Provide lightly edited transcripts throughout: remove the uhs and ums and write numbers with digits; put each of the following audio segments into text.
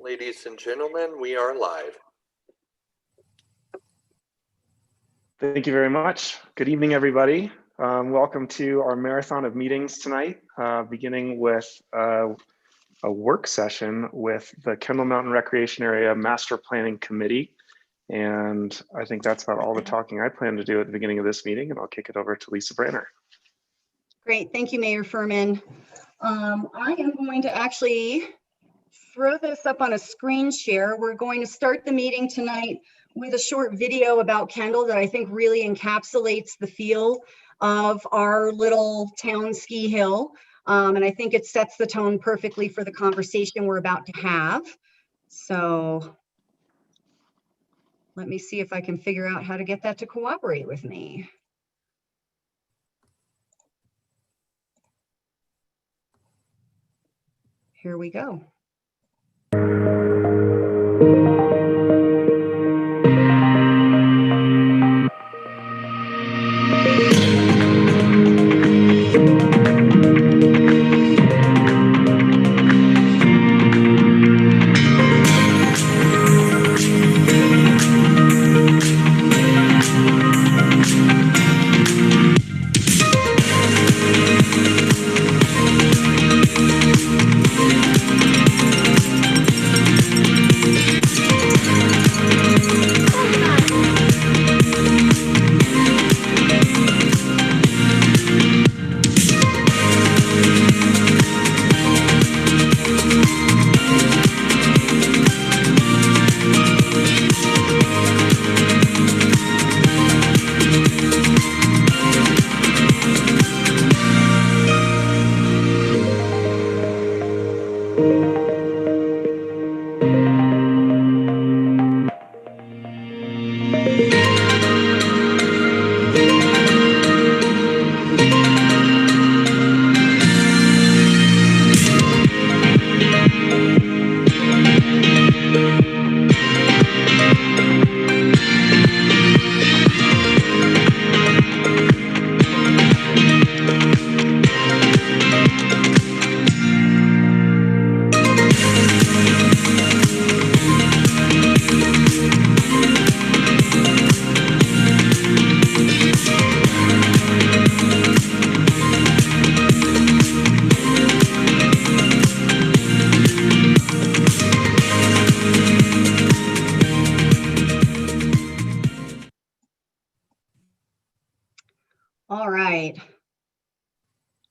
Ladies and gentlemen, we are live. Thank you very much. Good evening, everybody. Welcome to our marathon of meetings tonight, beginning with a work session with the Kendall Mountain Recreation Area Master Planning Committee. And I think that's about all the talking I plan to do at the beginning of this meeting, and I'll kick it over to Lisa Branner. Great, thank you, Mayor Furman. I am going to actually throw this up on a screen share. We're going to start the meeting tonight with a short video about Kendall that I think really encapsulates the feel of our little town ski hill. And I think it sets the tone perfectly for the conversation we're about to have. So let me see if I can figure out how to get that to cooperate with me. Here we go. All right.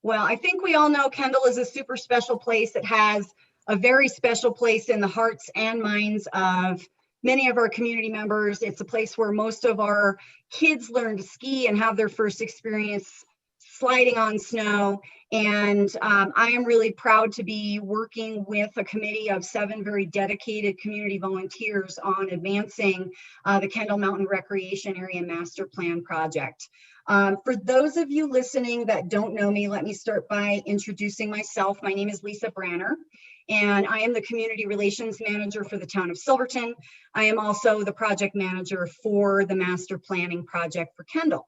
Well, I think we all know Kendall is a super special place. It has a very special place in the hearts and minds of many of our community members. It's a place where most of our kids learn to ski and have their first experience sliding on snow. And I am really proud to be working with a committee of 7 very dedicated community volunteers on advancing the Kendall Mountain Recreation Area Master Plan project. For those of you listening that don't know me, let me start by introducing myself. My name is Lisa Branner, and I am the Community Relations Manager for the town of Silverton. I am also the project manager for the Master Planning Project for Kendall.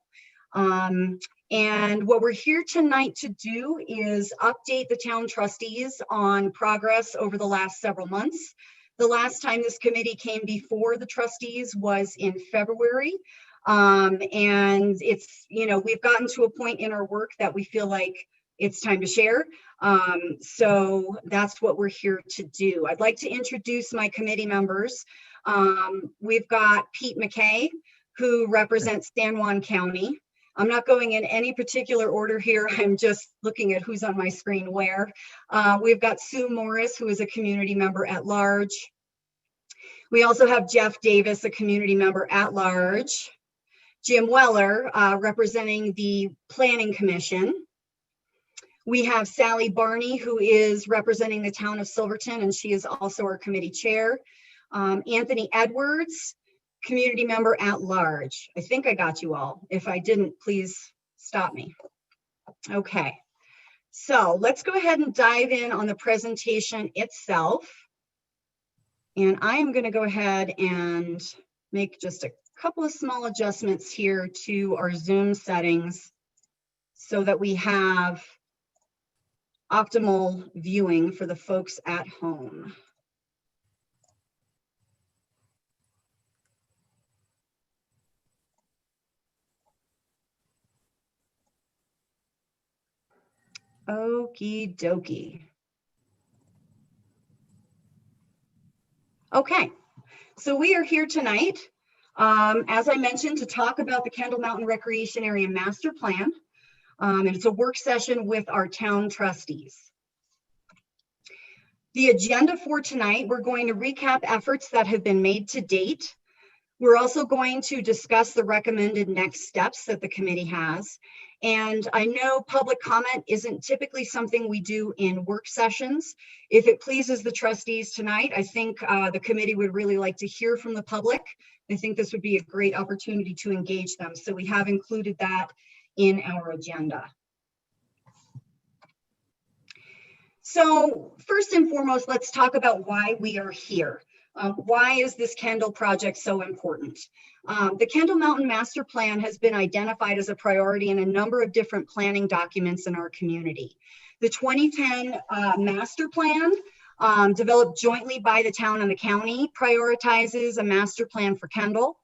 And what we're here tonight to do is update the town trustees on progress over the last several months. The last time this committee came before the trustees was in February. And it's, we've gotten to a point in our work that we feel like it's time to share. So that's what we're here to do. I'd like to introduce my committee members. We've got Pete McKay, who represents San Juan County. I'm not going in any particular order here. I'm just looking at who's on my screen where. We've got Sue Morris, who is a community member at large. We also have Jeff Davis, a community member at large. Jim Weller, representing the Planning Commission. We have Sally Barney, who is representing the town of Silverton, and she is also our committee chair. Anthony Edwards, community member at large. I think I got you all. If I didn't, please stop me. Okay, so let's go ahead and dive in on the presentation itself. And I am going to go ahead and make just a couple of small adjustments here to our Zoom settings so that we have optimal viewing for the folks at home. Okie dokie. Okay, so we are here tonight, as I mentioned, to talk about the Kendall Mountain Recreation Area Master Plan. And it's a work session with our town trustees. The agenda for tonight, we're going to recap efforts that have been made to date. We're also going to discuss the recommended next steps that the committee has. And I know public comment isn't typically something we do in work sessions. If it pleases the trustees tonight, I think the committee would really like to hear from the public. I think this would be a great opportunity to engage them. So we have included that in our agenda. So first and foremost, let's talk about why we are here. Why is this KENDALL project so important? The Kendall Mountain Master Plan has been identified as a priority in a number of different planning documents in our community. The 2010 Master Plan, developed jointly by the town and the county, prioritizes a master plan for KENDALL.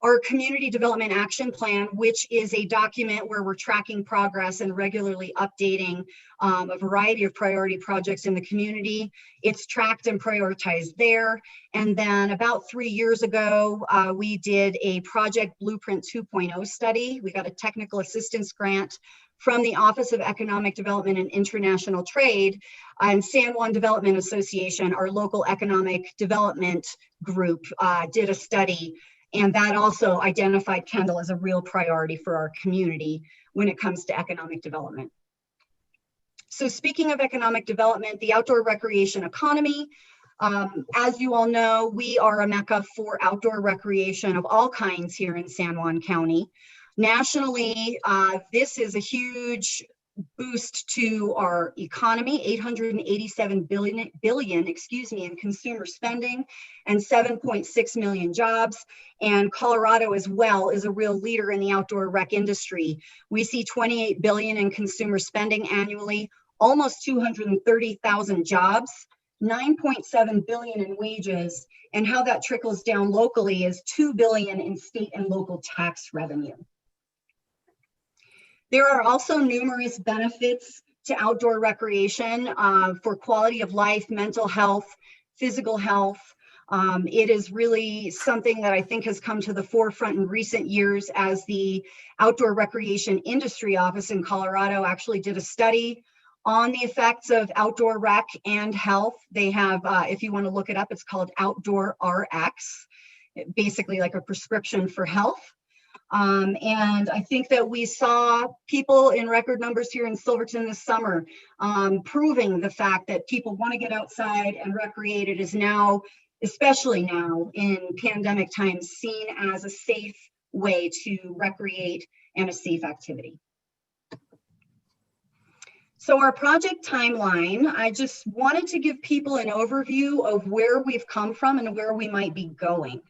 Our Community Development Action Plan, which is a document where we're tracking progress and regularly updating a variety of priority projects in the community. It's tracked and prioritized there. And then about 3 years ago, we did a Project Blueprint 2.0 study. We got a technical assistance grant from the Office of Economic Development and International Trade and San Juan Development Association, our local economic development group, did a study. And that also identified KENDALL as a real priority for our community when it comes to economic development. So speaking of economic development, the outdoor recreation economy, as you all know, we are a mecca for outdoor recreation of all kinds here in San Juan County. Nationally, this is a huge boost to our economy, 887 billion in consumer spending and 7.6 million jobs. And Colorado as well is a real leader in the outdoor rec industry. We see 28 billion in consumer spending annually, almost 230,000 jobs, 9.7 billion in wages, and how that trickles down locally is 2 billion in state and local tax revenue. There are also numerous benefits to outdoor recreation for quality of life, mental health, physical health. It is really something that I think has come to the forefront in recent years as the Outdoor Recreation Industry Office in Colorado actually did a study on the effects of outdoor rec and health. They have, if you want to look it up, it's called Outdoor RX, basically like a prescription for health. And I think that we saw people in record numbers here in Silverton this summer, proving the fact that people want to get outside and recreate. It is now, especially now in pandemic times, seen as a safe way to recreate and a safe activity. So our project timeline, I just wanted to give people an overview of where we've come from and where we might be going.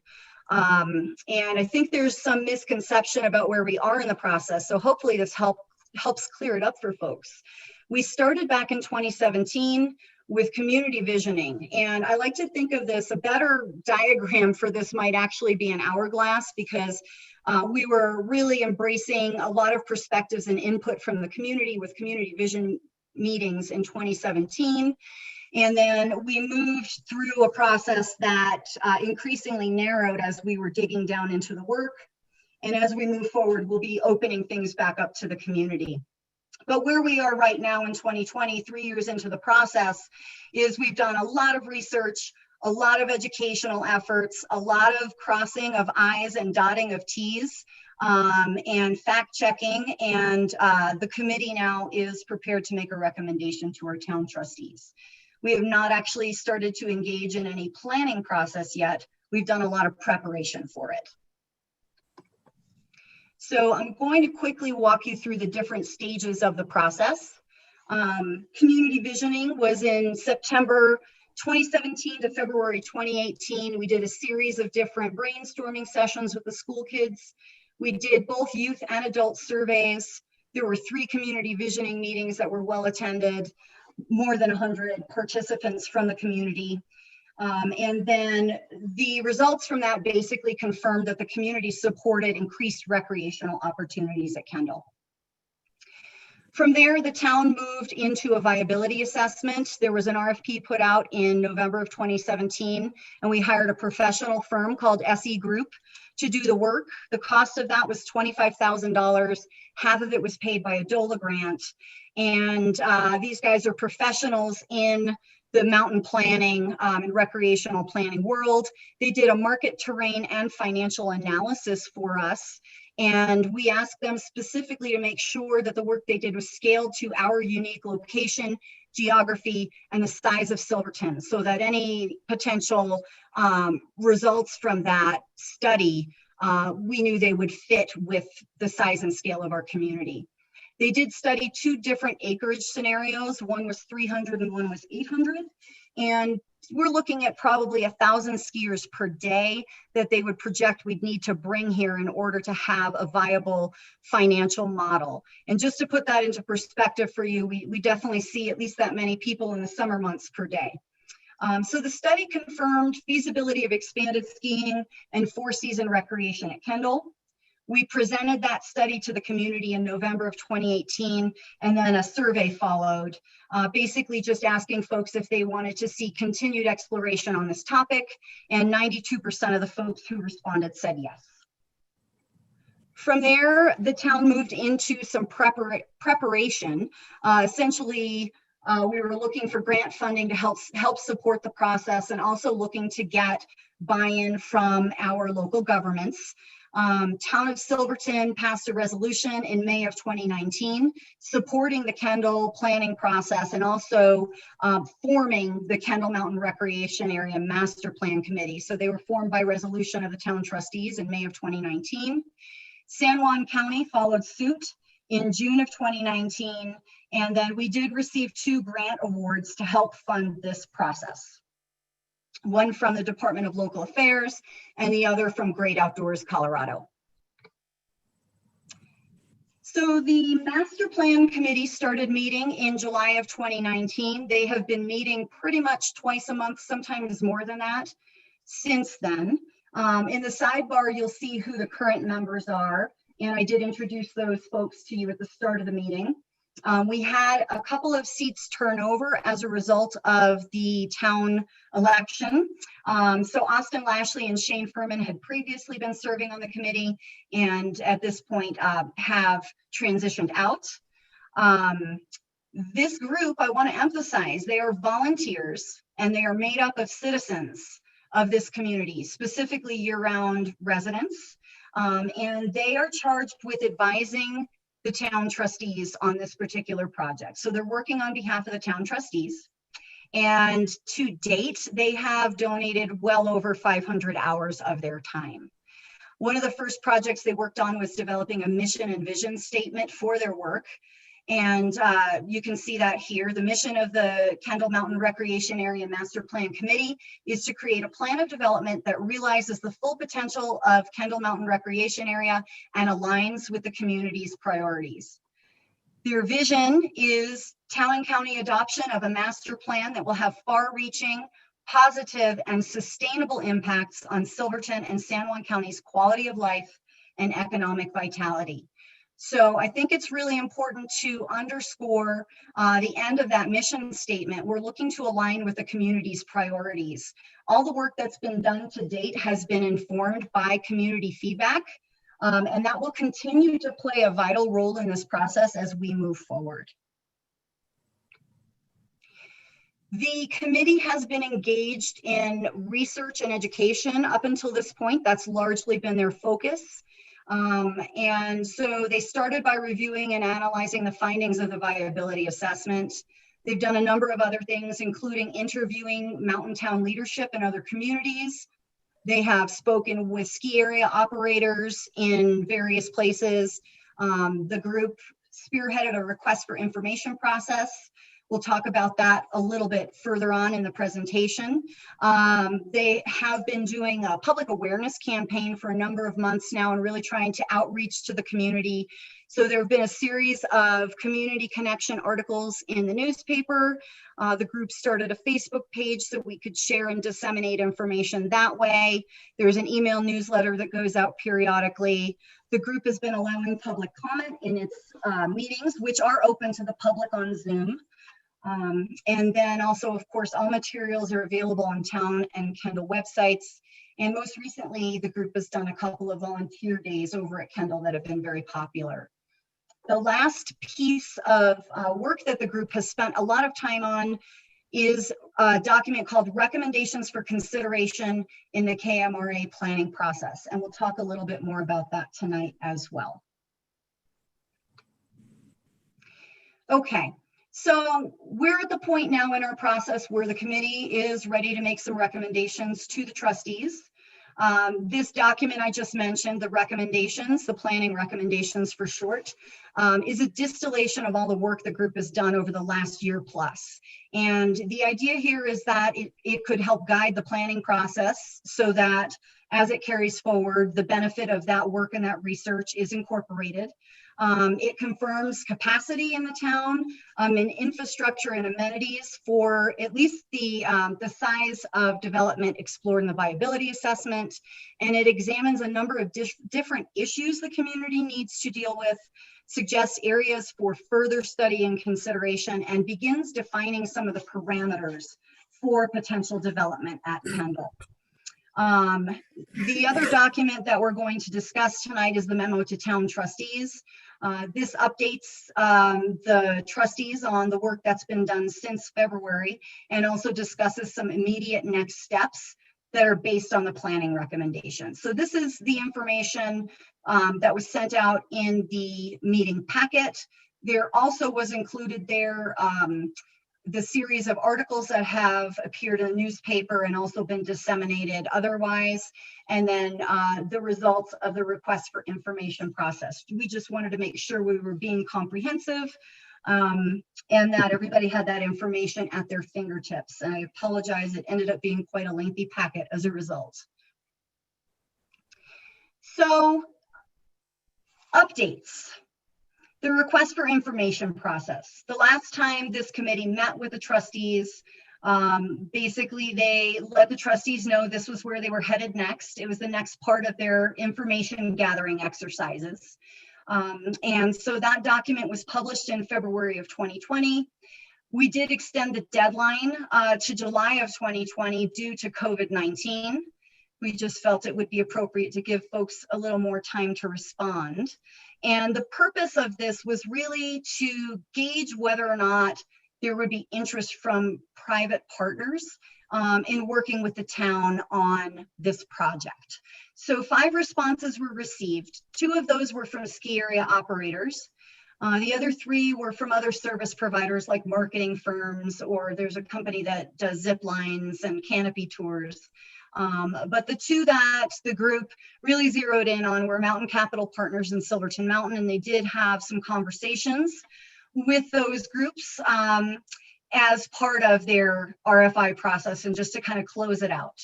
And I think there's some misconception about where we are in the process. So hopefully this helps clear it up for folks. We started back in 2017 with community visioning. And I like to think of this, a better diagram for this might actually be an hourglass, because we were really embracing a lot of perspectives and input from the community with community vision meetings in 2017. And then we moved through a process that increasingly narrowed as we were digging down into the work. And as we move forward, we'll be opening things back up to the community. But where we are right now in 2020, 3 years into the process, is we've done a lot of research, a lot of educational efforts, a lot of crossing of I's and dotting of T's, and fact checking. And the committee now is prepared to make a recommendation to our town trustees. We have not actually started to engage in any planning process yet. We've done a lot of preparation for it. So I'm going to quickly walk you through the different stages of the process. Community visioning was in September 2017 to February 2018. We did a series of different brainstorming sessions with the school kids. We did both youth and adult surveys. There were 3 community visioning meetings that were well attended, more than 100 participants from the community. And then the results from that basically confirmed that the community supported increased recreational opportunities at KENDALL. From there, the town moved into a viability assessment. There was an RFP put out in November of 2017, and we hired a professional firm called SE Group to do the work. The cost of that was $25,000. Half of it was paid by a DOLA grant. And these guys are professionals in the mountain planning and recreational planning world. They did a market, terrain, and financial analysis for us. And we asked them specifically to make sure that the work they did was scaled to our unique location, geography, and the size of Silverton, so that any potential results from that study, we knew they would fit with the size and scale of our community. They did study 2 different acreage scenarios. One was 300 and one was 800. And we're looking at probably 1,000 skiers per day that they would project we'd need to bring here in order to have a viable financial model. And just to put that into perspective for you, we definitely see at least that many people in the summer months per day. So the study confirmed feasibility of expanded skiing and 4-season recreation at Kendall. We presented that study to the community in November of 2018, and then a survey followed, basically just asking folks if they wanted to see continued exploration on this topic, and 92% of the folks who responded said yes. From there, the town moved into some preparation. Essentially, we were looking for grant funding to help support the process, and also looking to get buy-in from our local governments. Town of Silverton passed a resolution in May of 2019 supporting the Kendall planning process, and also forming the Kendall Mountain Recreation Area Master Plan Committee. So they were formed by resolution of the town trustees in May of 2019. San Juan County followed suit in June of 2019, and then we did receive 2 grant awards to help fund this process. One from the Department of Local Affairs and the other from Great Outdoors Colorado. So the Master Plan Committee started meeting in July of 2019. They have been meeting pretty much twice a month, sometimes more than that, since then. In the sidebar, you'll see who the current members are, and I did introduce those folks to you at the start of the meeting. We had a couple of seats turn over as a result of the town election. So Austin Lashley and Shane Furman had previously been serving on the committee, and at this point have transitioned out. This group, I want to emphasize, they are volunteers, and they are made up of citizens of this community, specifically year-round residents. And they are charged with advising the town trustees on this particular project. So they're working on behalf of the town trustees. And to date, they have donated well over 500 hours of their time. One of the first projects they worked on was developing a mission and vision statement for their work. And you can see that here. The mission of the Kendall Mountain Recreation Area Master Plan Committee is to create a plan of development that realizes the full potential of Kendall Mountain Recreation Area and aligns with the community's priorities. Their vision is town and county adoption of a master plan that will have far-reaching, positive, and sustainable impacts on Silverton and San Juan County's quality of life and economic vitality. So I think it's really important to underscore the end of that mission statement. We're looking to align with the community's priorities. All the work that's been done to date has been informed by community feedback, and that will continue to play a vital role in this process as we move forward. The committee has been engaged in research and education up until this point. That's largely been their focus. And so they started by reviewing and analyzing the findings of the viability assessment. They've done a number of other things, including interviewing mountain town leadership in other communities. They have spoken with ski area operators in various places. The group spearheaded a request for information process We'll talk about that a little bit further on in the presentation. They have been doing a public awareness campaign for a number of months now and really trying to outreach to the community. So there have been a series of community connection articles in the newspaper. The group started a Facebook page so we could share and disseminate information that way. There's an email newsletter that goes out periodically. The group has been allowing public comment in its meetings, which are open to the public on Zoom. And then also, of course, all materials are available on town and KENDALL websites. And most recently, the group has done a couple of volunteer days over at KENDALL that have been very popular. The last piece of work that the group has spent a lot of time on is a document called Recommendations for Consideration in the KMRA Planning Process. And we'll talk a little bit more about that tonight as well. Okay. So we're at the point now in our process where the committee is ready to make some recommendations to the trustees. This document I just mentioned, the recommendations, the planning recommendations for short, is a distillation of all the work the group has done over the last year plus. And the idea here is that it could help guide the planning process so that as it carries forward, the benefit of that work and that research is incorporated. It confirms capacity in the town and infrastructure and amenities for at least the size of development explored in the viability assessment. And it examines a number of different issues the community needs to deal with, suggests areas for further study and consideration, and begins defining some of the parameters for potential development at KENDALL. The other document that we're going to discuss tonight is the memo to town trustees. This updates the trustees on the work that's been done since February and also discusses some immediate next steps that are based on the planning recommendations. So this is the information that was sent out in the meeting packet. There also was included there the series of articles that have appeared in the newspaper and also been disseminated otherwise, and then the results of the request for information process. We just wanted to make sure we were being comprehensive and that everybody had that information at their fingertips. And I apologize, it ended up being quite a lengthy packet as a result. So, updates. The request for information process. The last time this committee met with the trustees, basically they let the trustees know this was where they were headed next. It was the next part of their information gathering exercises. And so that document was published in February of 2020. We did extend the deadline to July of 2020 due to COVID-19. We just felt it would be appropriate to give folks a little more time to respond. And the purpose of this was really to gauge whether or not there would be interest from private partners in working with the town on this project. So 5 responses were received. 2 of those were from ski area operators. The other 3 were from other service providers like marketing firms, or there's a company that does zip lines and canopy tours. But the 2 that the group really zeroed in on were Mountain Capital Partners and Silverton Mountain, and they did have some conversations with those groups as part of their RFI process, and just to kind of close it out.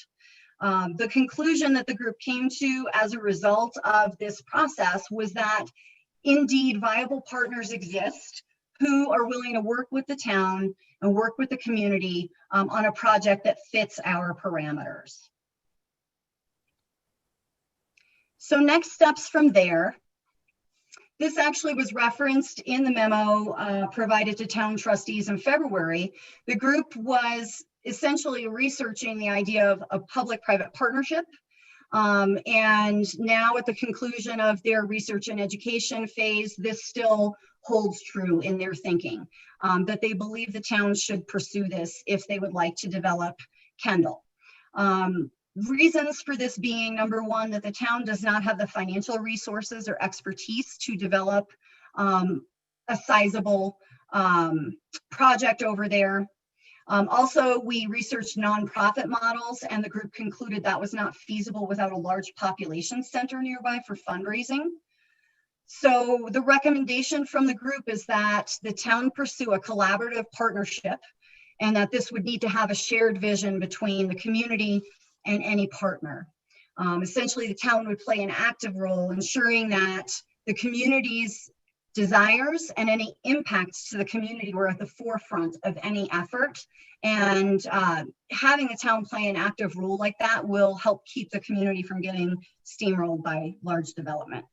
The conclusion that the group came to as a result of this process was that indeed viable partners exist who are willing to work with the town and work with the community on a project that fits our parameters. So next steps from there. This actually was referenced in the memo provided to town trustees in February. The group was essentially researching the idea of a public-private partnership. And now at the conclusion of their research and education phase, this still holds true in their thinking, that they believe the town should pursue this if they would like to develop KENDALL. Reasons for this being, number one, that the town does not have the financial resources or expertise to develop a sizable project over there. Also, we researched nonprofit models, and the group concluded that was not feasible without a large population center nearby for fundraising. So the recommendation from the group is that the town pursue a collaborative partnership, and that this would need to have a shared vision between the community and any partner. Essentially, the town would play an active role ensuring that the community's desires and any impacts to the community were at the forefront of any effort. And having the town play an active role like that will help keep the community from getting steamrolled by large development.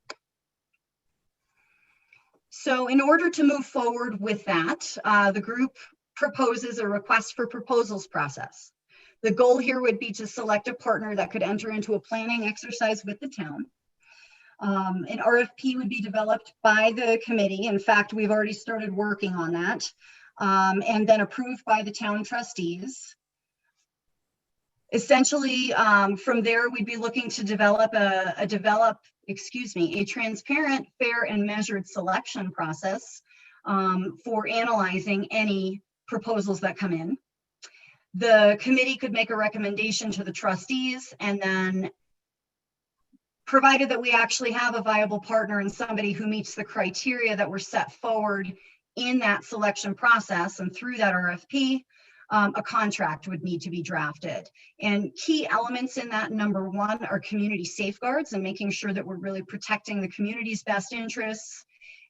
So in order to move forward with that, the group proposes a request for proposals process. The goal here would be to select a partner that could enter into a planning exercise with the town. An RFP would be developed by the committee. In fact, we've already started working on that, and then approved by the town trustees. Essentially, from there, we'd be looking to develop a transparent, fair, and measured selection process for analyzing any proposals that come in. The committee could make a recommendation to the trustees, and then provided that we actually have a viable partner and somebody who meets the criteria that were set forward in that selection process and through that RFP, a contract would need to be drafted. And key elements in that, number one, are community safeguards and making sure that we're really protecting the community's best interests.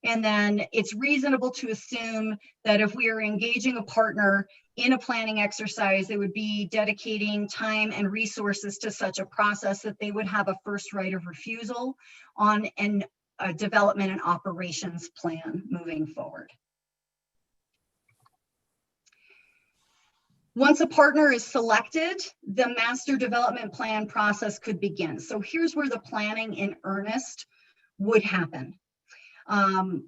And then it's reasonable to assume that if we are engaging a partner in a planning exercise, they would be dedicating time and resources to such a process that they would have a first right of refusal on a development and operations plan moving forward. Once a partner is selected, the master development plan process could begin. So here's where the planning in earnest would happen.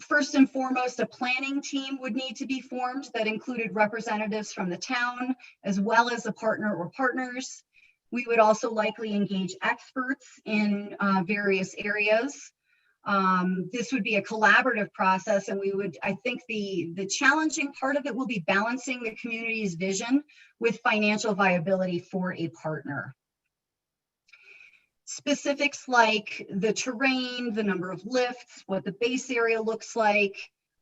First and foremost, a planning team would need to be formed that included representatives from the town, as well as a partner or partners. We would also likely engage experts in various areas. This would be a collaborative process, and I think the challenging part of it will be balancing the community's vision with financial viability for a partner. Specifics like the terrain, the number of lifts, what the base area looks like,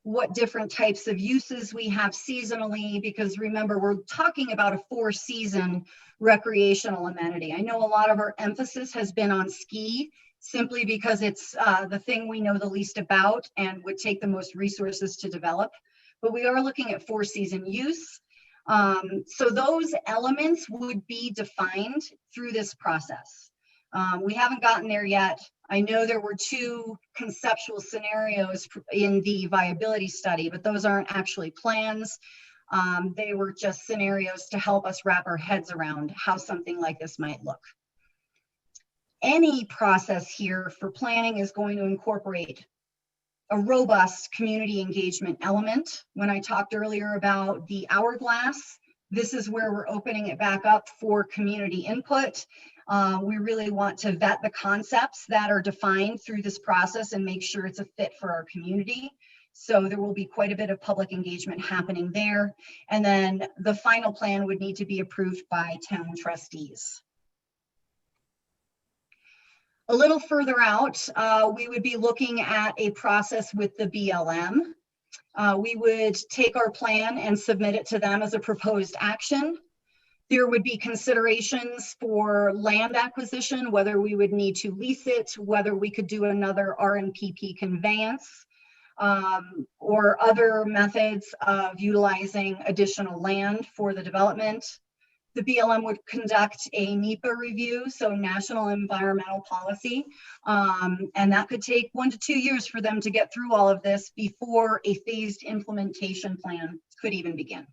what different types of uses we have seasonally, because remember, we're talking about a 4-season recreational amenity. I know a lot of our emphasis has been on ski, simply because it's the thing we know the least about and would take the most resources to develop. But we are looking at 4-season use. So those elements would be defined through this process. We haven't gotten there yet. I know there were 2 conceptual scenarios in the viability study, but those aren't actually plans. They were just scenarios to help us wrap our heads around how something like this might look. Any process here for planning is going to incorporate a robust community engagement element. When I talked earlier about the hourglass, this is where we're opening it back up for community input. We really want to vet the concepts that are defined through this process and make sure it's a fit for our community. So there will be quite a bit of public engagement happening there. And then the final plan would need to be approved by town trustees. A little further out, we would be looking at a process with the BLM. We would take our plan and submit it to them as a proposed action. There would be considerations for land acquisition, whether we would need to lease it, whether we could do another RNPP conveyance, or other methods of utilizing additional land for the development. The BLM would conduct a NEPA review, so National Environmental Policy, and that could take 1 to 2 years for them to get through all of this before a phased implementation plan could even begin.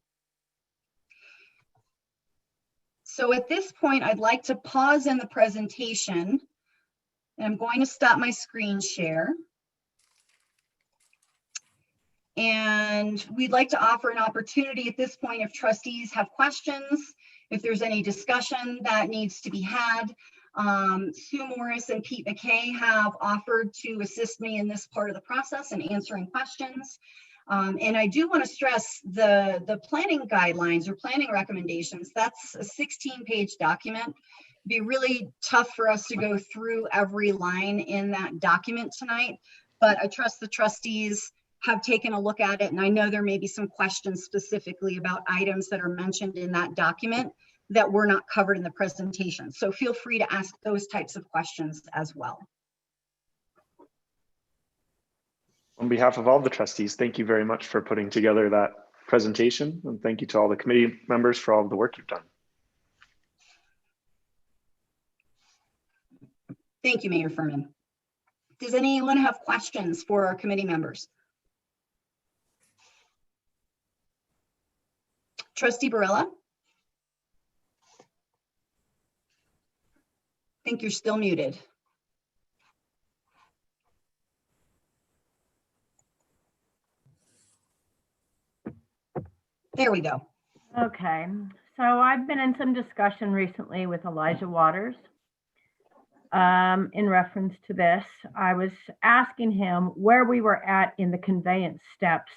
So at this point, I'd like to pause in the presentation, and I'm going to stop my screen share. And we'd like to offer an opportunity at this point if trustees have questions, if there's any discussion that needs to be had. Sue Morris and Pete McKay have offered to assist me in this part of the process and answering questions. And I do want to stress the planning guidelines or planning recommendations. That's a 16-page document. It'd be really tough for us to go through every line in that document tonight. but I trust the trustees have taken a look at it, and I know there may be some questions specifically about items that are mentioned in that document that were not covered in the presentation. So feel free to ask those types of questions as well. On behalf of all the trustees, thank you very much for putting together that presentation, and thank you to all the committee members for all of the work you've done. Thank you, Mayor Furman. Does anyone have questions for our committee members? Trustee Barilla? I think you're still muted. There we go. Okay, so I've been in some discussion recently with Elijah Waters in reference to this. I was asking him where we were at in the conveyance steps,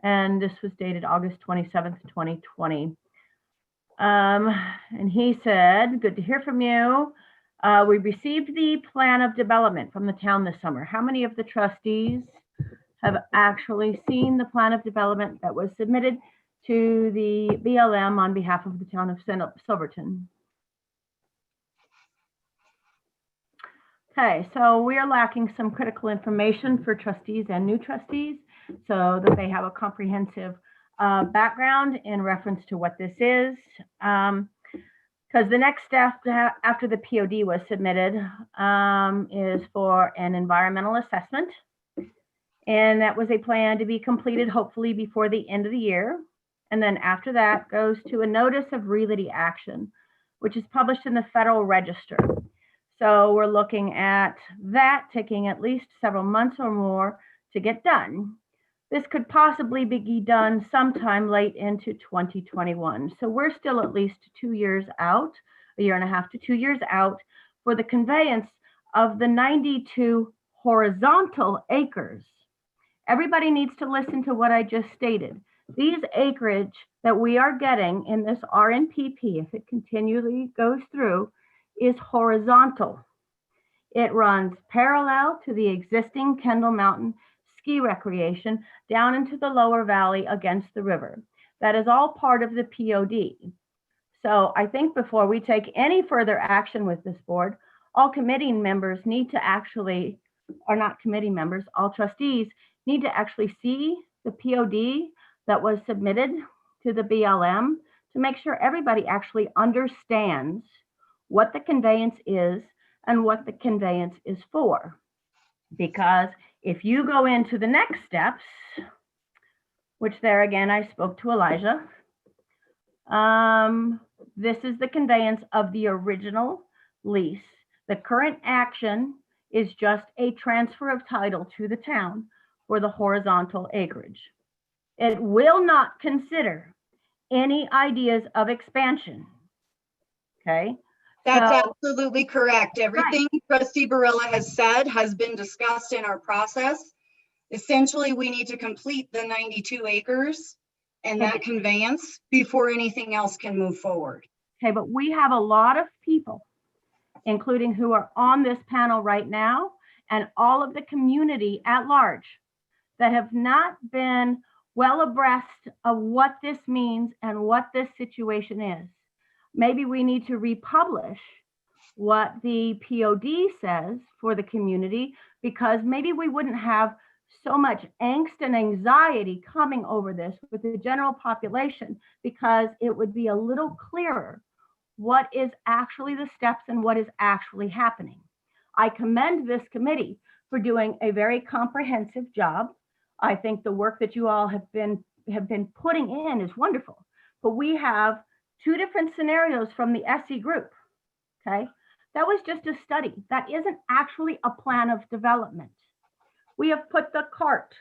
and this was dated August 27th, 2020. And he said, good to hear from you. We received the plan of development from the town this summer. How many of the trustees have actually seen the plan of development that was submitted to the BLM on behalf of the town of Silverton? Okay, so we are lacking some critical information for trustees and new trustees so that they have a comprehensive background in reference to what this is. Because the next step after the POD was submitted is for an environmental assessment. And that was a plan to be completed hopefully before the end of the year. And then after that goes to a notice of realty action, which is published in the Federal Register. So we're looking at that taking at least several months or more to get done. This could possibly be done sometime late into 2021. So we're still at least 2 years out, a year and a half to 2 years out for the conveyance of the 92 horizontal acres. Everybody needs to listen to what I just stated. These acreage that we are getting in this RNPP, if it continually goes through, is horizontal. It runs parallel to the existing Kendall Mountain ski recreation down into the lower valley against the river. That is all part of the POD. So I think before we take any further action with this board, all committee members need to actually, or not committee members, all trustees need to actually see the POD that was submitted to the BLM to make sure everybody actually understands what the conveyance is and what the conveyance is for. Because if you go into the next steps, which there again, I spoke to Elijah, this is the conveyance of the original lease. The current action is just a transfer of title to the town for the horizontal acreage. It will not consider any ideas of expansion, okay? That's So, absolutely correct. Everything Trustee Barilla has said has been discussed in our process. Essentially, we need to complete the 92 acres and that conveyance before anything else can move forward. okay, but we have a lot of people, including who are on this panel right now, and all of the community at large that have not been well abreast of what this means and what this situation is. Maybe we need to republish what the POD says for the community, because maybe we wouldn't have so much angst and anxiety coming over this with the general population, because it would be a little clearer what is actually the steps and what is actually happening. I commend this committee for doing a very comprehensive job. I think the work that you all have been putting in is wonderful, but we have two different scenarios from the SE group, okay? That was just a study. That isn't actually a plan of development. We have put the cart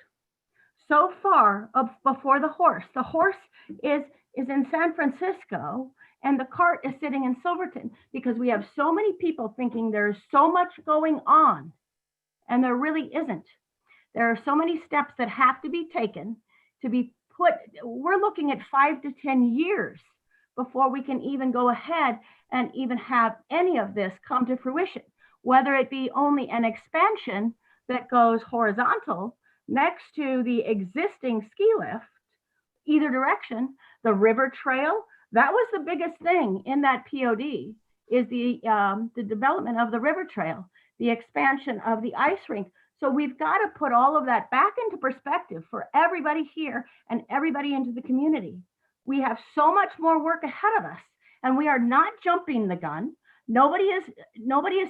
so far up before the horse. The horse is in San Francisco and the cart is sitting in Silverton, because we have so many people thinking there's so much going on, and there really isn't. There are so many steps that have to be taken to be put. We're looking at 5 to 10 years before we can even go ahead and even have any of this come to fruition, whether it be only an expansion that goes horizontal next to the existing ski lift, either direction, the river trail. That was the biggest thing in that POD, is the development of the river trail, the expansion of the ice rink. So we've got to put all of that back into perspective for everybody here and everybody into the community. We have so much more work ahead of us, and we are not jumping the gun. Nobody is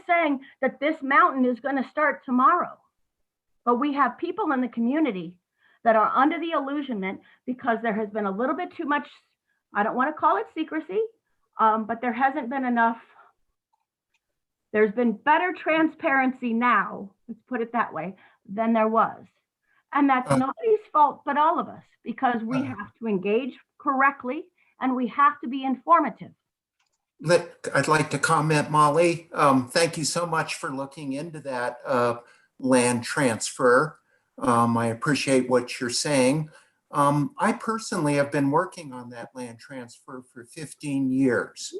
saying that this mountain is going to start tomorrow. But we have people in the community that are under the illusionment because there has been a little bit too much, I don't want to call it secrecy, but there hasn't been enough. There's been better transparency now, let's put it that way, than there was. And that's nobody's fault but all of us, because we have to engage correctly and we have to be informative. I'd like to comment, Molly. Thank you so much for looking into that land transfer. I appreciate what you're saying. I personally have been working on that land transfer for 15 years.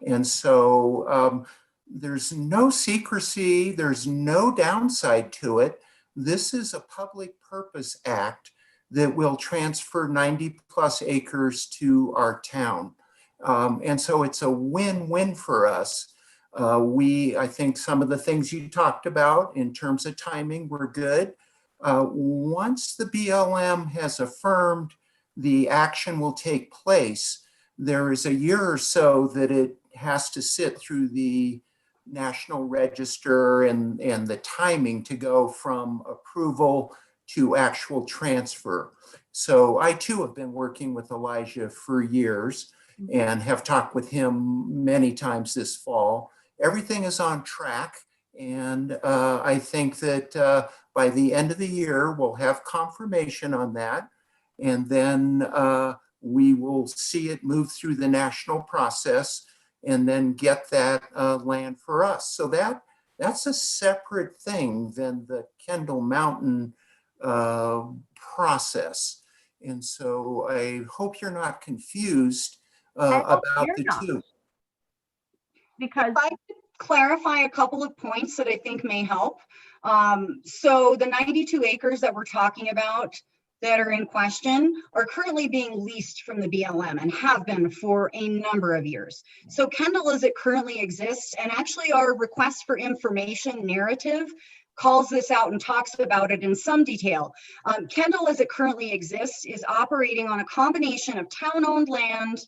And so there's no secrecy, there's no downside to it. This is a public purpose act that will transfer 90 plus acres to our town. And so it's a win-win for us. I think some of the things you talked about in terms of timing were good. Once the BLM has affirmed the action will take place, there is a year or so that it has to sit through the National Register and the timing to go from approval to actual transfer. So I too have been working with Elijah for years and have talked with him many times this fall. Everything is on track. And I think that by the end of the year, we'll have confirmation on that. And then we will see it move through the national process and then get that land for us. So that's a separate thing than the Kendall Mountain process. And so I hope you're not confused about the two. Because if I could clarify a couple of points that I think may help. So the 92 acres that we're talking about that are in question are currently being leased from the BLM and have been for a number of years. So Kendall as it currently exists, and actually our request for information narrative calls this out and talks about it in some detail. Kendall as it currently exists is operating on a combination of town-owned land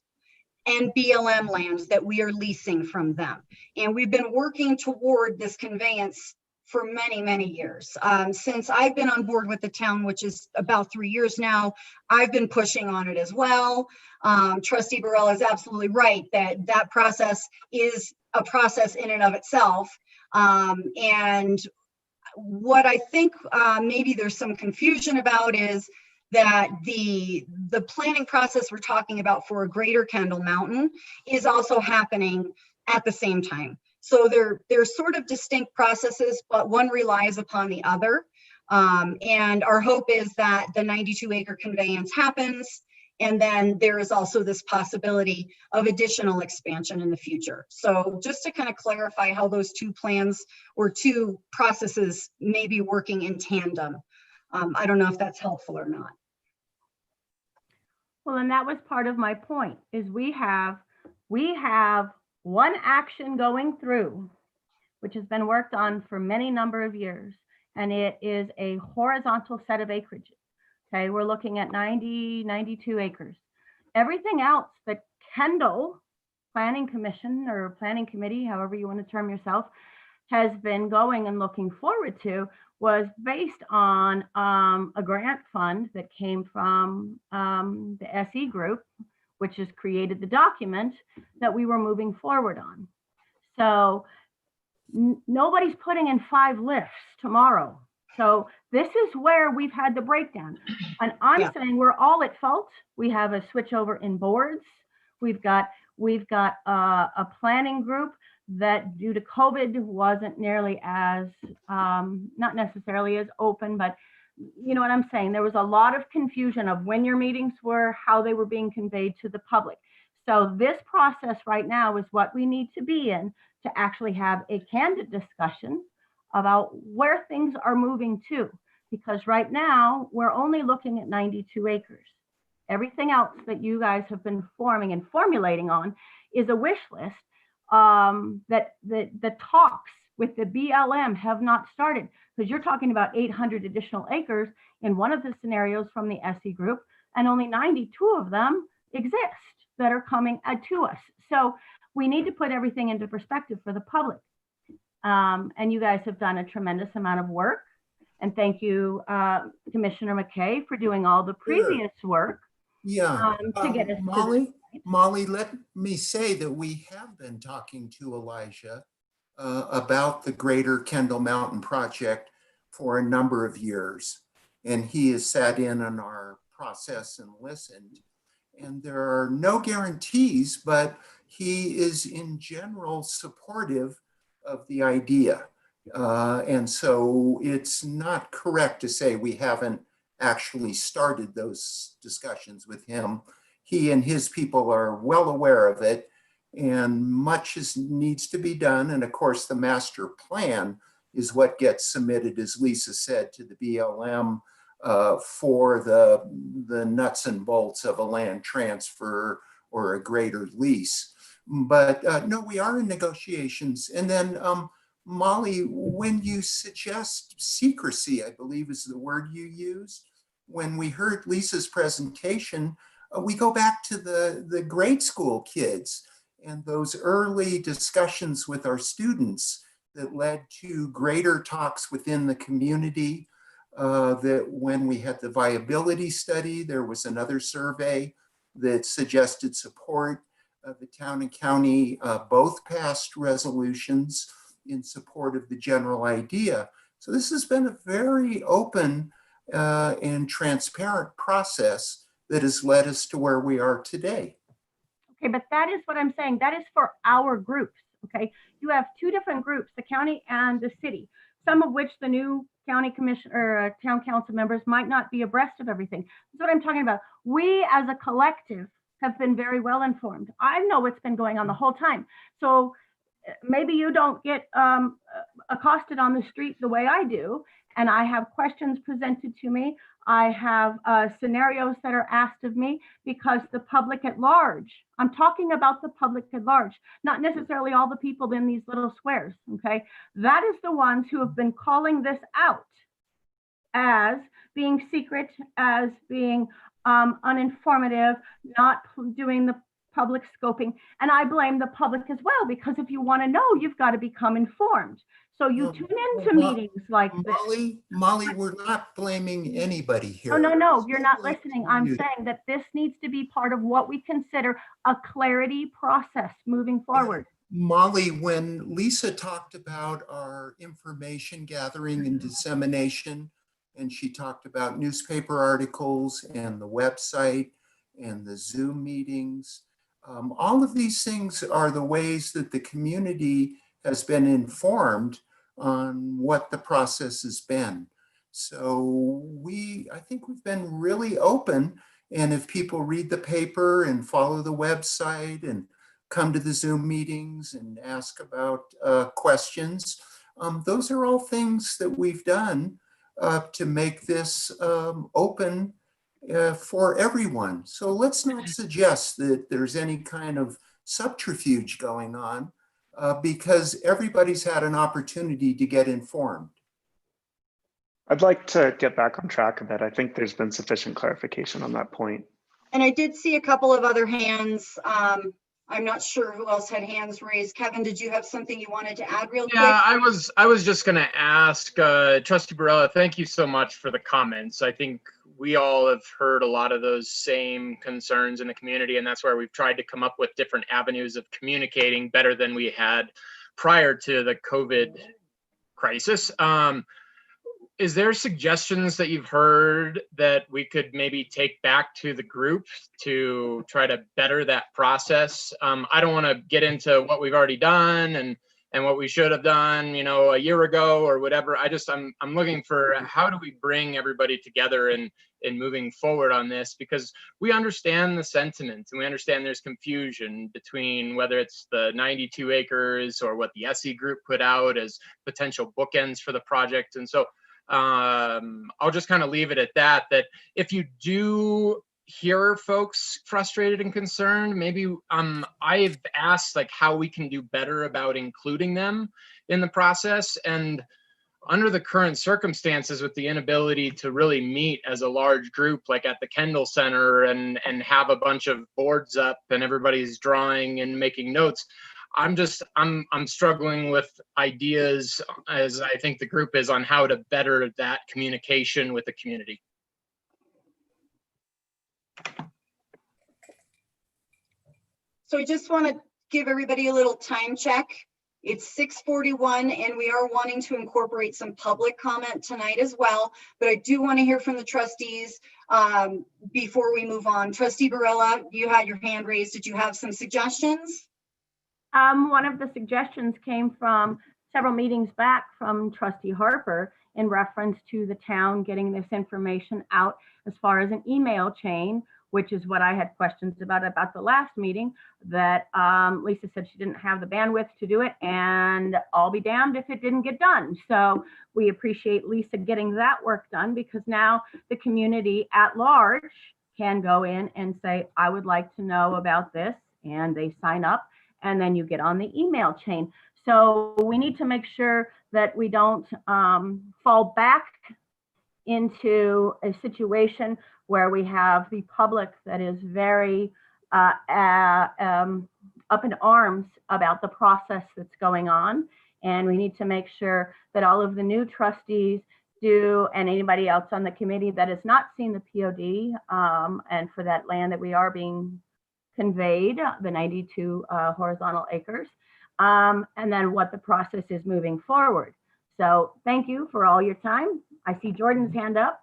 and BLM lands that we are leasing from them. And we've been working toward this conveyance for many, many years. Since I've been on board with the town, which is about 3 years now, I've been pushing on it as well. Trustee Burrell is absolutely right that that process is a process in and of itself. And what I think maybe there's some confusion about is that the planning process we're talking about for a greater Kendall Mountain is also happening at the same time. So they're sort of distinct processes, but one relies upon the other. And our hope is that the 92 acre conveyance happens. And then there is also this possibility of additional expansion in the future. So just to kind of clarify how those two plans or two processes may be working in tandem. I don't know if that's helpful or not. Well, and that was part of my point, is we have one action going through, which has been worked on for many number of years, and it is a horizontal set of acreage. Okay, we're looking at 92 acres. Everything else that Kendall Planning Commission or Planning Committee, however you want to term yourself, has been going and looking forward to was based on a grant fund that came from the SE group, which has created the document that we were moving forward on. So nobody's putting in 5 lifts tomorrow. So this is where we've had the breakdown. And I'm saying we're all at fault. We have a switchover in boards. We've got a planning group that due to COVID wasn't nearly as, not necessarily as open, but you know what I'm saying? There was a lot of confusion of when your meetings were, how they were being conveyed to the public. So this process right now is what we need to be in to actually have a candid discussion about where things are moving to, because right now we're only looking at 92 acres. Everything else that you guys have been forming and formulating on is a wish list that the talks with the BLM have not started, because you're talking about 800 additional acres in one of the scenarios from the SE group, and only 92 of them exist that are coming to us. So we need to put everything into perspective for the public. And you guys have done a tremendous amount of work. And thank you, Commissioner McKay, for doing all the previous work. Yeah, to get us Molly, let me say that we have been talking to Elijah about the Greater Kendall Mountain Project for a number of years. And he has sat in on our process and listened. And there are no guarantees, but he is in general supportive of the idea. And so it's not correct to say we haven't actually started those discussions with him. He and his people are well aware of it, and much needs to be done. And of course, the master plan is what gets submitted, as Lisa said, to the BLM for the nuts and bolts of a land transfer or a greater lease. But no, we are in negotiations. And then Molly, when you suggest secrecy, I believe is the word you used, when we heard Lisa's presentation, we go back to the grade school kids and those early discussions with our students that led to greater talks within the community. That when we had the viability study, there was another survey that suggested support. The town and county both passed resolutions in support of the general idea. So this has been a very open and transparent process that has led us to where we are today. Okay, but that is what I'm saying. That is for our groups, okay? You have two different groups, the county and the city, some of which the new county commission or town council members might not be abreast of everything. That's what I'm talking about. We as a collective have been very well informed. I know what's been going on the whole time. So maybe you don't get accosted on the street the way I do, and I have questions presented to me. I have scenarios that are asked of me because the public at large, I'm talking about the public at large, not necessarily all the people in these little squares, okay? That is the ones who have been calling this out as being secret, as being uninformative, not doing the public scoping. And I blame the public as well, because if you want to know, you've got to become informed. So you tune into meetings like this. Molly, we're not blaming anybody here. Oh, no, you're not listening. I'm saying that this needs to be part of what we consider a clarity process moving forward. Molly, when Lisa talked about our information gathering and dissemination, and she talked about newspaper articles and the website and the Zoom meetings, all of these things are the ways that the community has been informed on what the process has been. So I think we've been really open, and if people read the paper and follow the website and come to the Zoom meetings and ask about questions, those are all things that we've done to make this open for everyone. So let's not suggest that there's any kind of subterfuge going on because everybody's had an opportunity to get informed. I'd like to get back on track a bit. I think there's been sufficient clarification on that point. And I did see a couple of other hands. I'm not sure who else had hands raised. Kevin, did you have something you wanted to add real quick? Yeah, I was just going to ask Trustee Barella, thank you so much for the comments. I think we all have heard a lot of those same concerns in the community, and that's where we've tried to come up with different avenues of communicating better than we had prior to the COVID crisis. Is there suggestions that you've heard that we could maybe take back to the group to try to better that process? I don't want to get into what we've already done and what we should have done, you know, a year ago or whatever. I'm looking for how do we bring everybody together and in moving forward on this, because we understand the sentiment and we understand there's confusion between whether it's the 92 acres or what the SE group put out as potential bookends for the project. And so I'll just kind of leave it at that, that if you do hear folks frustrated and concerned, maybe I've asked like how we can do better about including them in the process. And under the current circumstances, with the inability to really meet as a large group, like at the KENDALL Center, and have a bunch of boards up and everybody's drawing and making notes, I'm struggling with ideas, as I think the group is, on how to better that communication with the community. So I just want to give everybody a little time check. It's 6:41 and we are wanting to incorporate some public comment tonight as well, but I do want to hear from the trustees before we move on. Trustee Barilla, you had your hand raised. Did you have some suggestions? One of the suggestions came from several meetings back from Trustee Harper in reference to the town getting this information out as far as an email chain, which is what I had questions about the last meeting, that Lisa said she didn't have the bandwidth to do it, and I'll be damned if it didn't get done. So we appreciate Lisa getting that work done, because now the community at large can go in and say, I would like to know about this, and they sign up, and then you get on the email chain. So we need to make sure that we don't fall back into a situation where we have the public that is very up in arms about the process that's going on. And we need to make sure that all of the new trustees do, and anybody else on the committee that has not seen the POD, and for that land that we are being conveyed, the 92 horizontal acres, and then what the process is moving forward. So thank you for all your time. I see Jordan's hand up.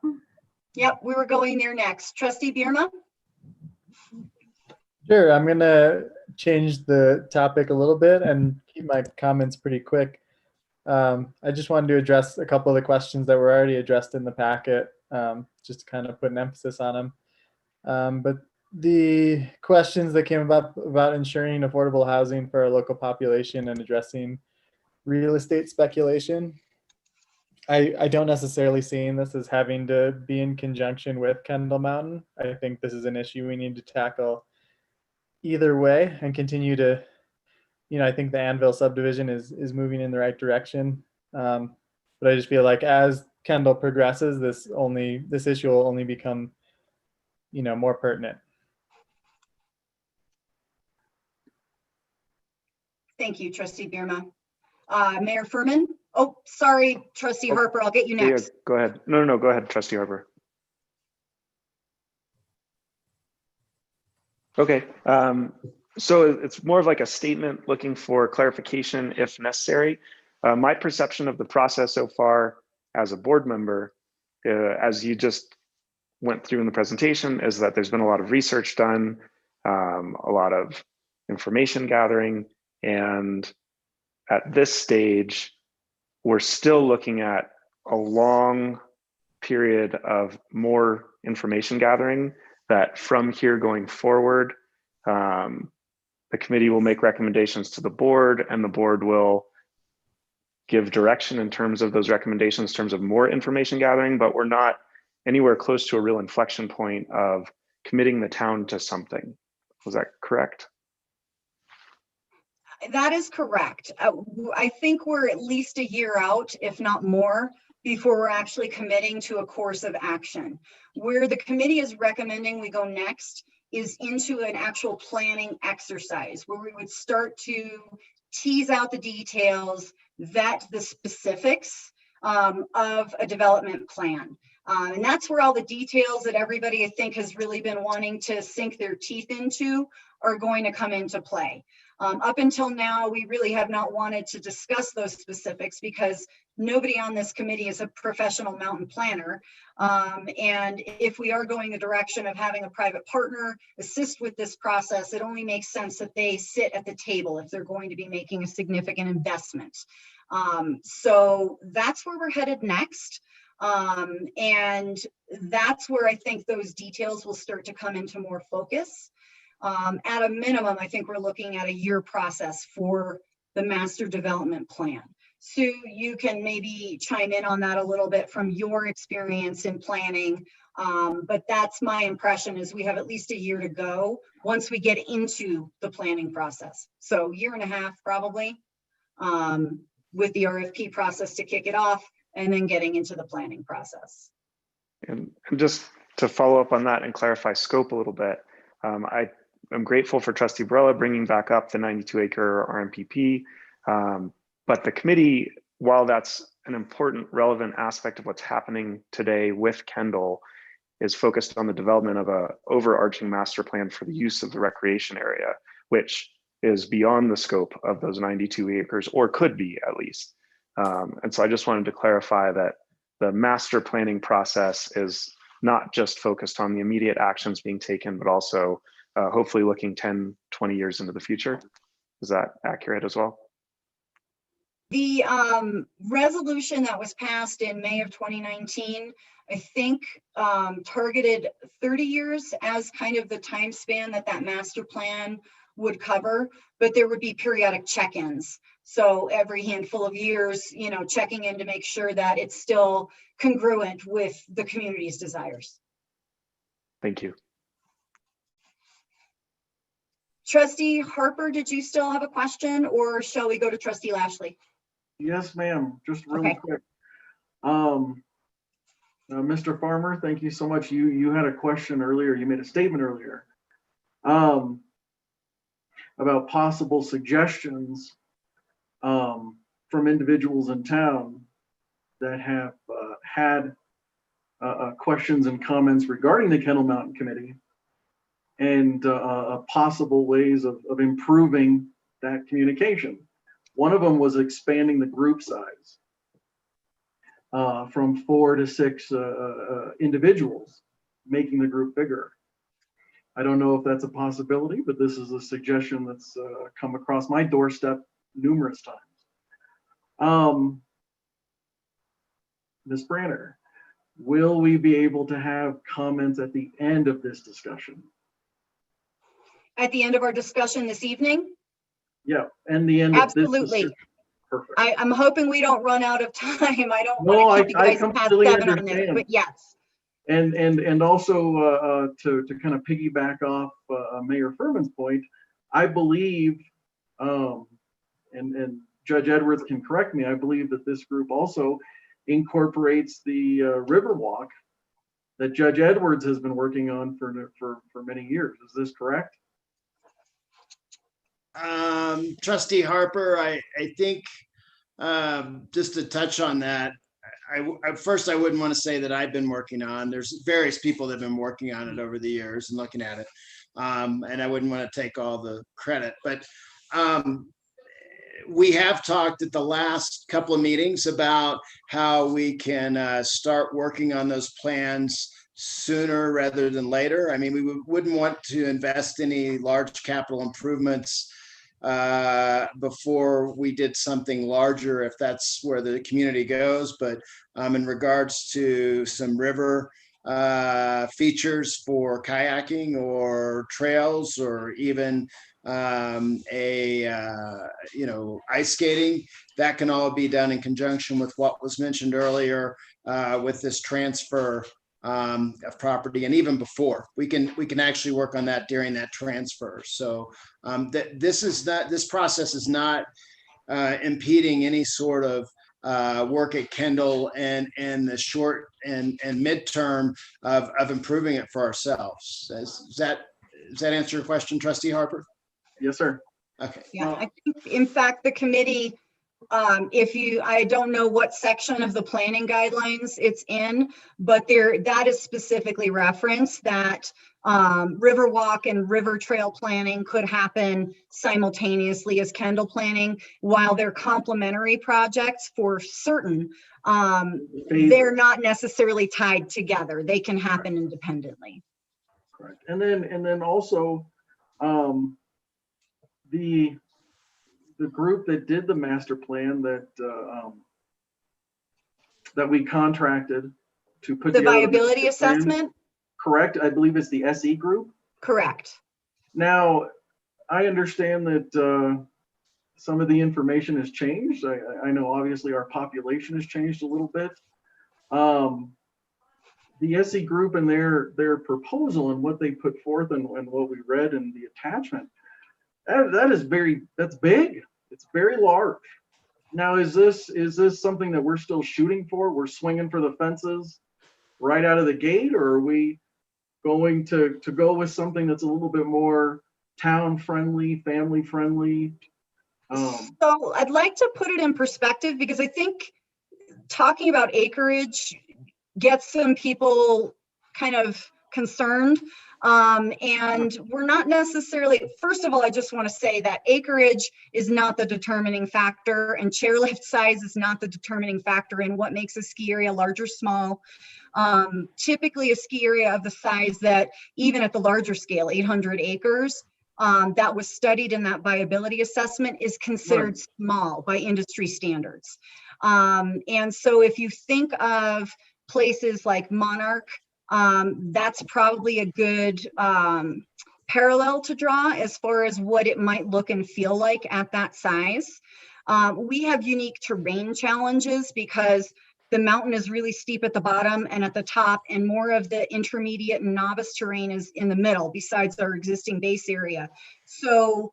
Yep, we were going there next. Trustee Bierma? Sure, I'm going to change the topic a little bit and keep my comments pretty quick. I just wanted to address a couple of the questions that were already addressed in the packet, just to kind of put an emphasis on them. But the questions that came about ensuring affordable housing for our local population and addressing real estate speculation, I don't necessarily see this as having to be in conjunction with Kendall Mountain. I think this is an issue we need to tackle either way and continue to, I think the Anvil subdivision is moving in the right direction. But I just feel like as Kendall progresses, this issue will only become, more pertinent. Thank you, Trustee Bierma. Mayor Furman? Oh, sorry, Trustee Harper, I'll get you next. Yeah, go ahead. No, go ahead, Trustee Harper. Okay, so it's more of like a statement looking for clarification if necessary. My perception of the process so far as a board member, as you just went through in the presentation, is that there's been a lot of research done, a lot of information gathering, and at this stage, we're still looking at a long period of more information gathering that from here going forward, the committee will make recommendations to the board, and the board will give direction in terms of those recommendations, in terms of more information gathering, but we're not anywhere close to a real inflection point of committing the town to something. Was that correct? That is correct. I think we're at least a year out, if not more, before we're actually committing to a course of action. Where the committee is recommending we go next is into an actual planning exercise where we would start to tease out the details, vet the specifics of a development plan. And that's where all the details that everybody, I think, has really been wanting to sink their teeth into are going to come into play. Up until now, we really have not wanted to discuss those specifics because nobody on this committee is a professional mountain planner. And if we are going the direction of having a private partner assist with this process, it only makes sense that they sit at the table if they're going to be making a significant investment. So that's where we're headed next. And that's where I think those details will start to come into more focus. At a minimum, I think we're looking at a year process for the master development plan. Sue, you can maybe chime in on that a little bit from your experience in planning. But that's my impression, is we have at least a year to go once we get into the planning process. So 1.5 years probably, with the RFP process to kick it off and then getting into the planning process. And just to follow up on that and clarify scope a little bit, I'm grateful for Trustee Barella bringing back up the 92-acre RMPP. But the committee, while that's an important, relevant aspect of what's happening today with KENDALL, is focused on the development of an overarching master plan for the use of the recreation area, which is beyond the scope of those 92 acres, or could be at least. And so I just wanted to clarify that the master planning process is not just focused on the immediate actions being taken, but also hopefully looking 10, 20 years into the future. Is that accurate as well? The resolution that was passed in May of 2019, I think targeted 30 years as kind of the time span that that master plan would cover, but there would be periodic check-ins. So every handful of years, you know, checking in to make sure that it's still congruent with the community's desires. Thank you. Trustee Harper, did you still have a question, or shall we go to Trustee Lashley? Yes, ma'am. Just really quick. Mr. Farmer, thank you so much. You had a question earlier. You made a statement earlier about possible suggestions from individuals in town that have had questions and comments regarding the Kendall Mountain Committee and possible ways of improving that communication. One of them was expanding the group size from 4 to 6 individuals, making the group bigger. I don't know if that's a possibility, but this is a suggestion that's come across my doorstep numerous times. Ms. Branner, will we be able to have comments at the end of this discussion? At the end of our discussion this evening? Yeah, and the end Absolutely. of this. Perfect. I'm hoping we don't run out of time. I don't No, want to keep you I guys past completely 7 on this, understand. but yes. And also to kind of piggyback off Mayor Furman's point, I believe, and Judge Edwards can correct me, I believe that this group also incorporates the Riverwalk that Judge Edwards has been working on for many years. Is this correct? Trustee Harper, I think just to touch on that, first I wouldn't want to say that I've been working on. There's various people that have been working on it over the years and looking at it, and I wouldn't want to take all the credit. But we have talked at the last couple of meetings about how we can start working on those plans sooner rather than later. I mean, we wouldn't want to invest any large capital improvements before we did something larger, if that's where the community goes. But in regards to some river features for kayaking or trails, or even ice skating, that can all be done in conjunction with what was mentioned earlier with this transfer of property, and even before we can actually work on that during that transfer. So this process is not impeding any sort of work at KENDALL and the short and midterm of improving it for ourselves. Does that answer your question, Trustee Harper? Yes, sir. Okay. Yeah, I think in fact the committee, I don't know what section of the planning guidelines it's in, but that is specifically referenced that Riverwalk and river trail planning could happen simultaneously as KENDALL planning. While they're complementary projects for certain, they're not necessarily tied together. They can happen independently. Correct. And then also the group that did the master plan that that we contracted to put The together viability plan. assessment? Correct. I believe it's the SE group. Correct. Now, I understand that some of the information has changed. I know obviously our population has changed a little bit. The SE group and their proposal and what they put forth and what we read in the attachment, that's big. It's very large. Now, is this something that we're still shooting for? We're swinging for the fences right out of the gate, or are we going to go with something that's a little bit more town friendly, family friendly? So I'd like to put it in perspective, because I think talking about acreage gets some people kind of concerned. And we're not necessarily, first of all, I just want to say that acreage is not the determining factor, and chairlift size is not the determining factor in what makes a ski area large or small. Typically a ski area of the size that, even at the larger scale, 800 acres, that was studied in that viability assessment, is considered small by industry standards. And so if you think of places like Monarch, that's probably a good parallel to draw as far as what it might look and feel like at that size. We have unique terrain challenges because the mountain is really steep at the bottom and at the top, and more of the intermediate and novice terrain is in the middle, besides our existing base area. So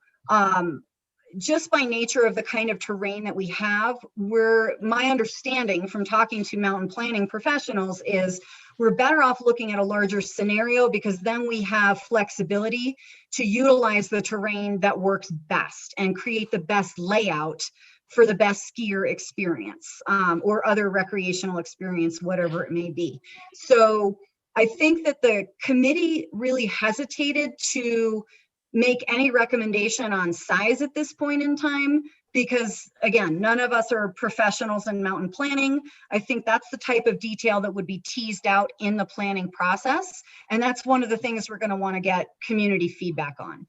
just by nature of the kind of terrain that we have, my understanding from talking to mountain planning professionals is we're better off looking at a larger scenario, because then we have flexibility to utilize the terrain that works best and create the best layout for the best skier experience, or other recreational experience, whatever it may be. So I think that the committee really hesitated to make any recommendation on size at this point in time, because again, none of us are professionals in mountain planning. I think that's the type of detail that would be teased out in the planning process. And that's one of the things we're going to want to get community feedback on.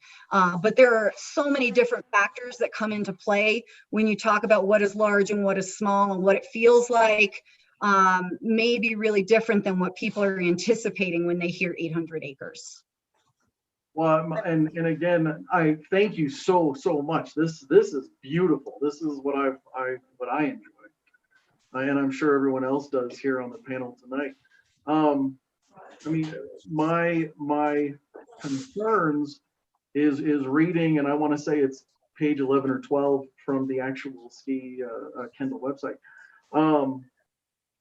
But there are so many different factors that come into play when you talk about what is large and what is small, and what it feels like may be really different than what people are anticipating when they hear 800 acres. Well, and again, I thank you so much. This is beautiful. This is what I enjoy, and I'm sure everyone else does here on the panel tonight. I mean, my concerns is reading, and I want to say it's page 11 or 12 from the actual ski KENDALL website,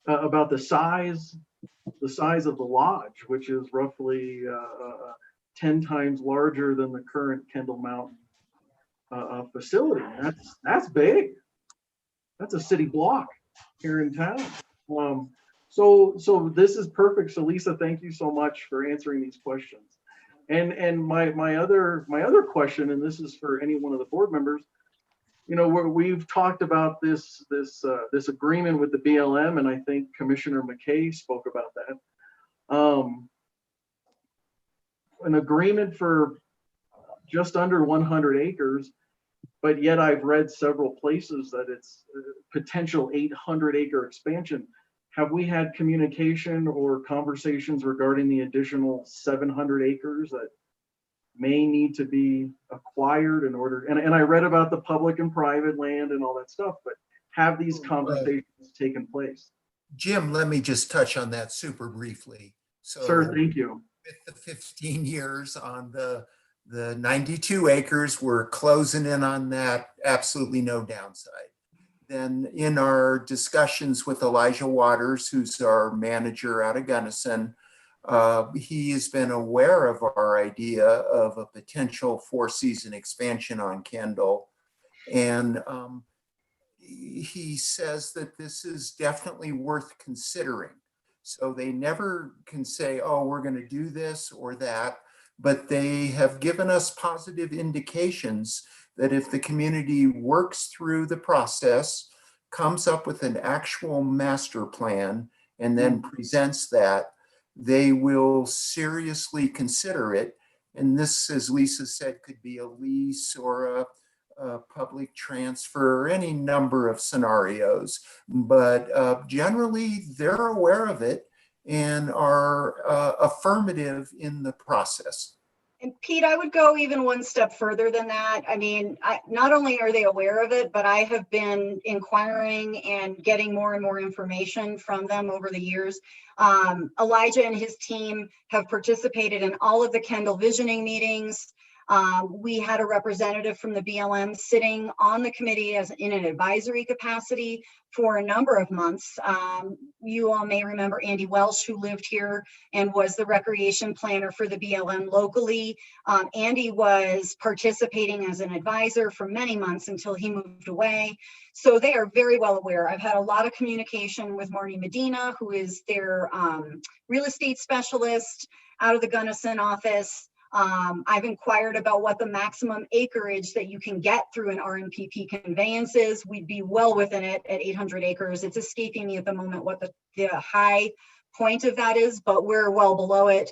about the size of the lodge, which is roughly 10 times larger than the current KENDALL Mountain facility. That's big. That's a city block here in town. So this is perfect. So Lisa, thank you so much for answering these questions. And my other question, and this is for any one of the board members, you know, we've talked about this agreement with the BLM, and I think Commissioner McKay spoke about that. An agreement for just under 100 acres, but yet I've read several places that it's a potential 800 acre expansion. Have we had communication or conversations regarding the additional 700 acres that may need to be acquired in order? And I read about the public and private land and all that stuff, but have these conversations taken place? Jim, let me just touch on that super briefly. So, sir, thank you. With the 15 years on the 92 acres, we're closing in on that, absolutely no downside. Then in our discussions with Elijah Waters, who's our manager out of Gunnison, he has been aware of our idea of a potential 4-season expansion on KENDALL. And he says that this is definitely worth considering. So they never can say, oh, we're going to do this or that, but they have given us positive indications that if the community works through the process, comes up with an actual master plan, and then presents that, they will seriously consider it. And this, as Lisa said, could be a lease or public transfer, or any number of scenarios. But generally, they're aware of it and are affirmative in the process. And Pete, I would go even one step further than that. I mean, not only are they aware of it, but I have been inquiring and getting more and more information from them over the years. Elijah and his team have participated in all of the KENDALL visioning meetings. We had a representative from the BLM sitting on the committee as in an advisory capacity for a number of months. You all may remember Andy Welsh, who lived here and was the recreation planner for the BLM locally. Andy was participating as an advisor for many months until he moved away. So they are very well aware. I've had a lot of communication with Marty Medina, who is their real estate specialist out of the Gunnison office. I've inquired about what the maximum acreage that you can get through an RMPP conveyance is. We'd be well within it at 800 acres. It's escaping me at the moment what the high point of that is, but we're well below it.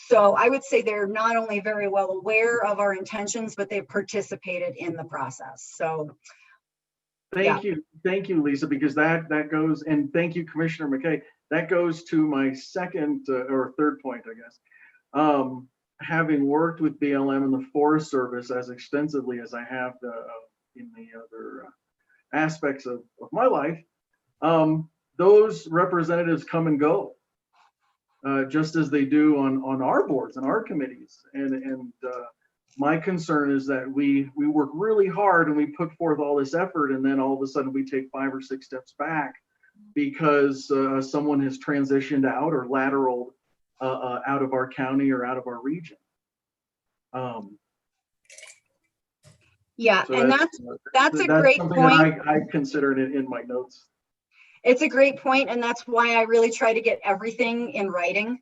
So I would say they're not only very well aware of our intentions, but they've participated in the process. So thank you, Lisa, because that goes, and thank you, Commissioner McKay. That goes to my second or third point, I guess. Having worked with BLM and the Forest Service as extensively as I have in the other aspects of my life, those representatives come and go, just as they do on our boards and our committees. And my concern is that we work really hard and we put forth all this effort, and then all of a sudden we take 5 or 6 steps back because someone has transitioned out or lateraled out of our county or out of our region. Yeah, So and that's a great point. I considered it in my notes. It's a great point, and that's why I really try to get everything in writing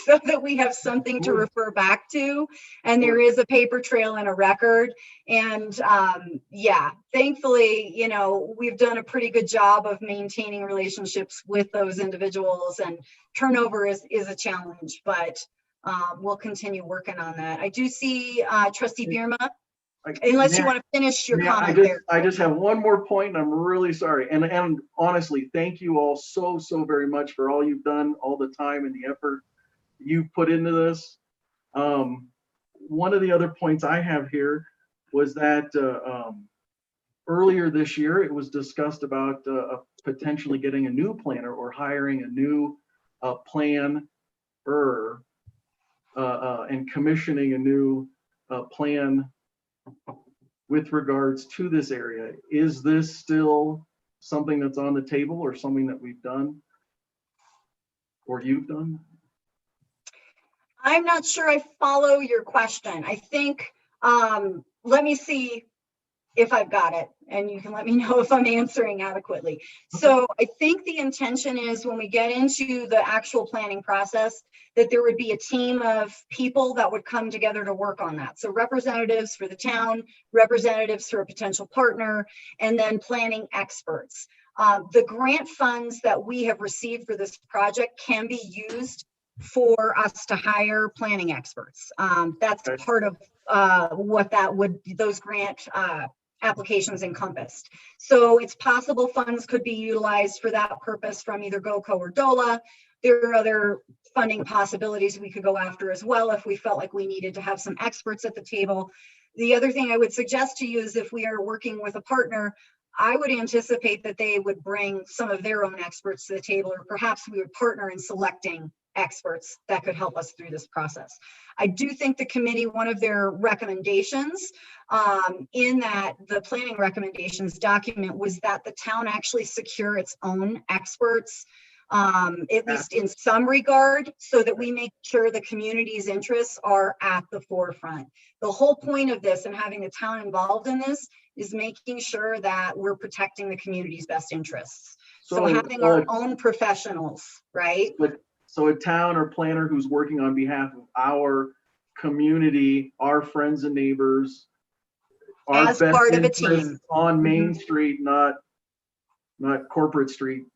so that we have something to refer back to, and there is a paper trail and a record. And yeah, thankfully, you know, we've done a pretty good job of maintaining relationships with those individuals, and turnover is a challenge, but we'll continue working on that. I do see Trustee Bierma, unless you want to finish your comment there. I just have one more point, and I'm really sorry. And honestly, thank you all so very much for all you've done, all the time and the effort you've put into this. One of the other points I have here was that earlier this year, it was discussed about potentially getting a new planner or hiring a new planner and commissioning a new plan with regards to this area. Is this still something that's on the table, or something that we've done or you've done? I'm not sure I follow your question. I think, let me see if I've got it, and you can let me know if I'm answering adequately. So I think the intention is, when we get into the actual planning process, that there would be a team of people that would come together to work on that. So representatives for the town, representatives for a potential partner, and then planning experts. The grant funds that we have received for this project can be used for us to hire planning experts. That's part of what those grant applications encompassed. So it's possible funds could be utilized for that purpose from either GOCO or DOLA. There are other funding possibilities we could go after as well if we felt like we needed to have some experts at the table. The other thing I would suggest to you is, if we are working with a partner, I would anticipate that they would bring some of their own experts to the table, or perhaps we would partner in selecting experts that could help us through this process. I do think the committee, one of their recommendations in that the planning recommendations document, was that the town actually secure its own experts, at least in some regard, so that we make sure the community's interests are at the forefront. The whole point of this, and having the town involved in this, is making sure that we're protecting the community's best interests. So having our own professionals, right? So a town or planner who's working on behalf of our community, our friends and neighbors, our as best part of a team on Main Street, not corporate street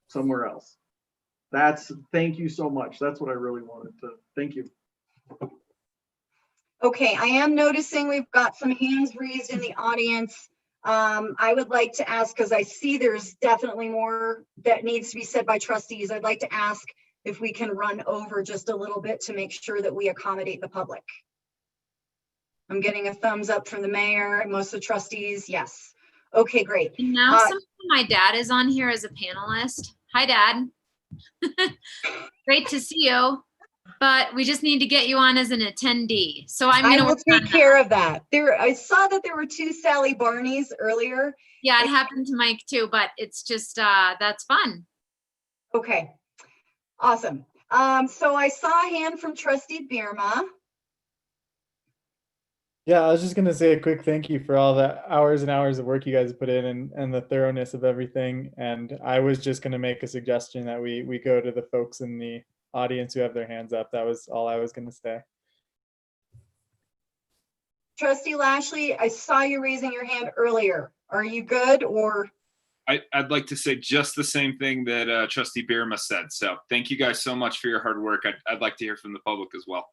somewhere else. Thank you so much. That's what I really wanted to, thank you. Okay, I am noticing we've got some hands raised in the audience. I would like to ask, because I see there's definitely more that needs to be said by trustees. I'd like to ask if we can run over just a little bit to make sure that we accommodate the public. I'm getting a thumbs up from the mayor and most of the trustees. Yes. Okay, great. And now somehow my dad is on here as a panelist. Hi, Dad. Great to see you. But we just need to get you on as an attendee. So I'm going to will take care of that. I saw that there were 2 Sally Barneys earlier. Yeah, it happened to Mike too, but it's just, that's fun. Okay, awesome. So I saw a hand from Trustee Bierma. Yeah, I was just going to say a quick thank you for all the hours and hours of work you guys put in and the thoroughness of everything. And I was just going to make a suggestion that we go to the folks in the audience who have their hands up. That was all I was going to say. Trustee Lashley, I saw you raising your hand earlier. Are you good or? I'd like to say just the same thing that Trustee Bierma said. So thank you guys so much for your hard work. I'd like to hear from the public as well.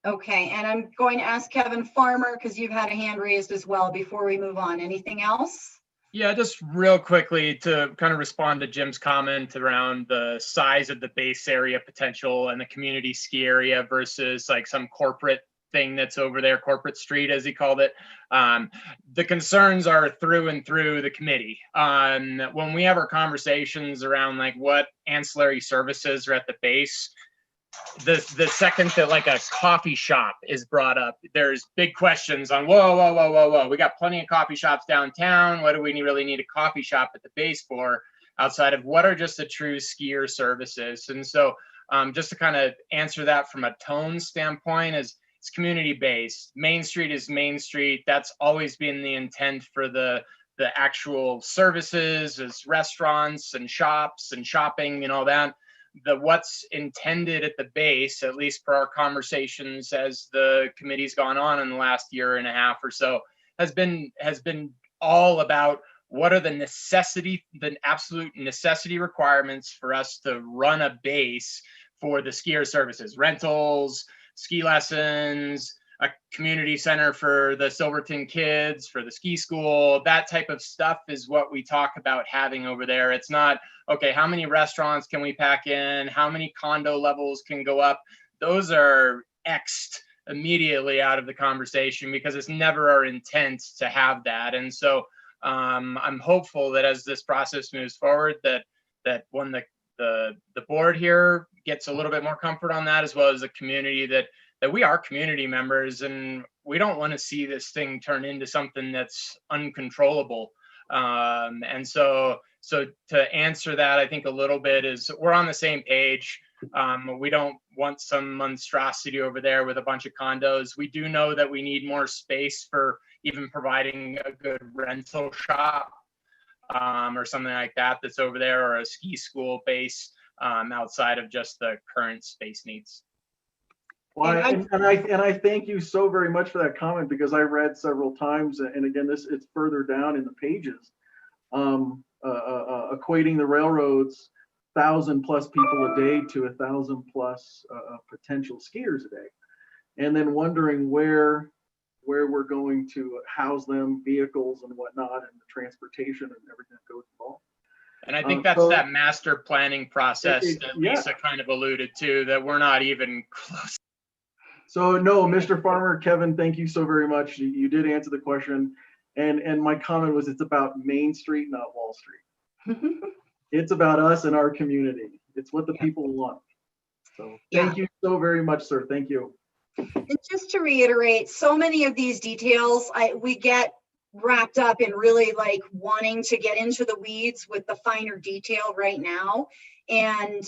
Okay, and I'm going to ask Kevin Farmer, because you've had a hand raised as well, before we move on. Anything else? Yeah, just real quickly to kind of respond to Jim's comment around the size of the base area potential and the community ski area versus like some corporate thing that's over there, corporate street, as he called it. The concerns are through and through the committee. When we have our conversations around like what ancillary services are at the base, the second that like a coffee shop is brought up, there's big questions on whoa. We got plenty of coffee shops downtown. What do we really need a coffee shop at the base for outside of what are just the true skier services? And so just to kind of answer that from a tone standpoint is it's community based. Main Street is Main Street. That's always been the intent for the actual services as restaurants and shops and shopping and all that. What's intended at the base, at least per our conversations as the committee's gone on in the last year and a half or so, has been all about what are the absolute necessity requirements for us to run a base for the skier services, rentals, ski lessons, a community center for the Silverton kids, for the ski school. That type of stuff is what we talk about having over there. It's not, okay, how many restaurants can we pack in? How many condo levels can go up? Those are X'd immediately out of the conversation because it's never our intent to have that. And so I'm hopeful that as this process moves forward, that when the board here gets a little bit more comfort on that, as well as the community, that we are community members and we don't want to see this thing turn into something that's uncontrollable. And so to answer that, I think a little bit is we're on the same page. We don't want some monstrosity over there with a bunch of condos. We do know that we need more space for even providing a good rental shop or something like that that's over there, or a ski school base outside of just the current space needs. Well, and I thank you so very much for that comment, because I read several times, and again, it's further down in the pages, equating the railroads 1,000+ people a day to 1,000+ potential skiers a day, and then wondering where we're going to house them, vehicles and whatnot, and the transportation and everything that goes involved. And I think that's that master planning process that Lisa kind of alluded to, that we're not even close. So no, Mr. Farmer, Kevin, thank you so very much. You did answer the question. And my comment was, it's about Main Street, not Wall Street. It's about us and our community. It's what the people want. So thank you so very much, sir. Thank you. And just to reiterate, so many of these details, we get wrapped up in really like wanting to get into the weeds with the finer detail right now. And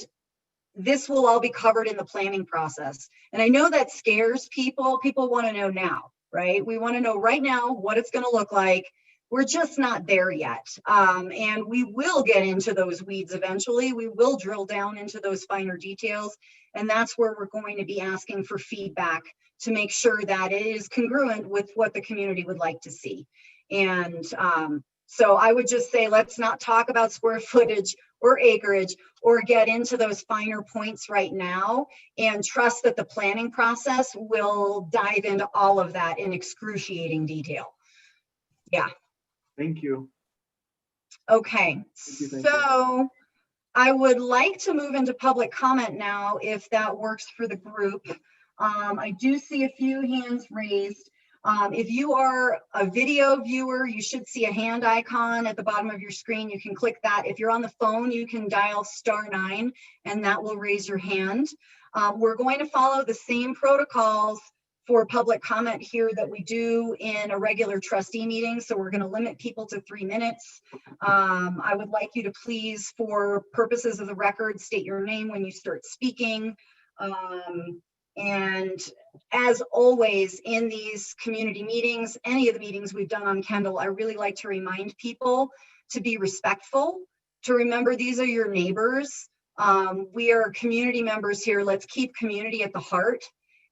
this will all be covered in the planning process. And I know that scares people. People want to know now, right? We want to know right now what it's going to look like. We're just not there yet. And we will get into those weeds eventually. We will drill down into those finer details. And that's where we're going to be asking for feedback to make sure that it is congruent with what the community would like to see. And So I would just say, let's not talk about square footage or acreage or get into those finer points right now, and trust that the planning process will dive into all of that in excruciating detail. Yeah. Thank you. Okay. Thank you. So I would like to move into public comment now, if that works for the group. I do see a few hands raised. If you are a video viewer, you should see a hand icon at the bottom of your screen. You can click that. If you're on the phone, you can dial *9 and that will raise your hand. We're going to follow the same protocols for public comment here that we do in a regular trustee meeting. So we're going to limit people to 3 minutes. I would like you to please, for purposes of the record, state your name when you start speaking. And as always in these community meetings, any of the meetings we've done on KENDALL, I really like to remind people to be respectful, to remember these are your neighbors. We are community members here. Let's keep community at the heart,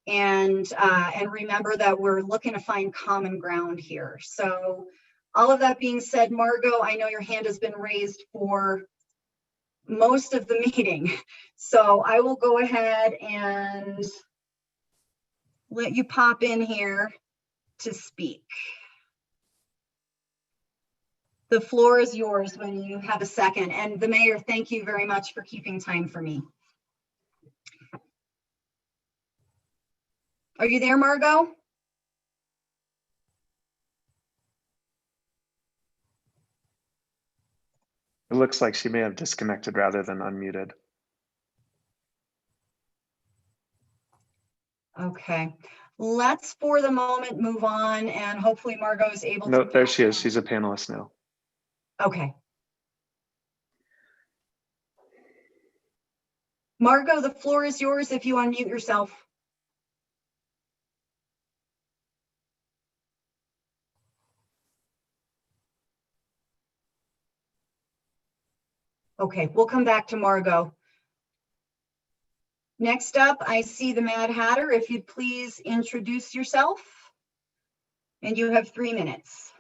and remember that we're looking to find common ground here. So all of that being said, Margot, I know your hand has been raised for most of the meeting. So I will go ahead and let you pop in here to speak. The floor is yours when you have a second. And the mayor, thank you very much for keeping time for me. Are you there, Margot? It looks like she may have disconnected rather than unmuted. Okay, let's for the moment move on, and hopefully Margot is able to. No, there she is. She's a panelist now. Okay. Margot, the floor is yours if you unmute yourself. Okay, we'll come back to Margot. Next up, I see the Mad Hatter. If you'd please introduce yourself. And you have 3 minutes.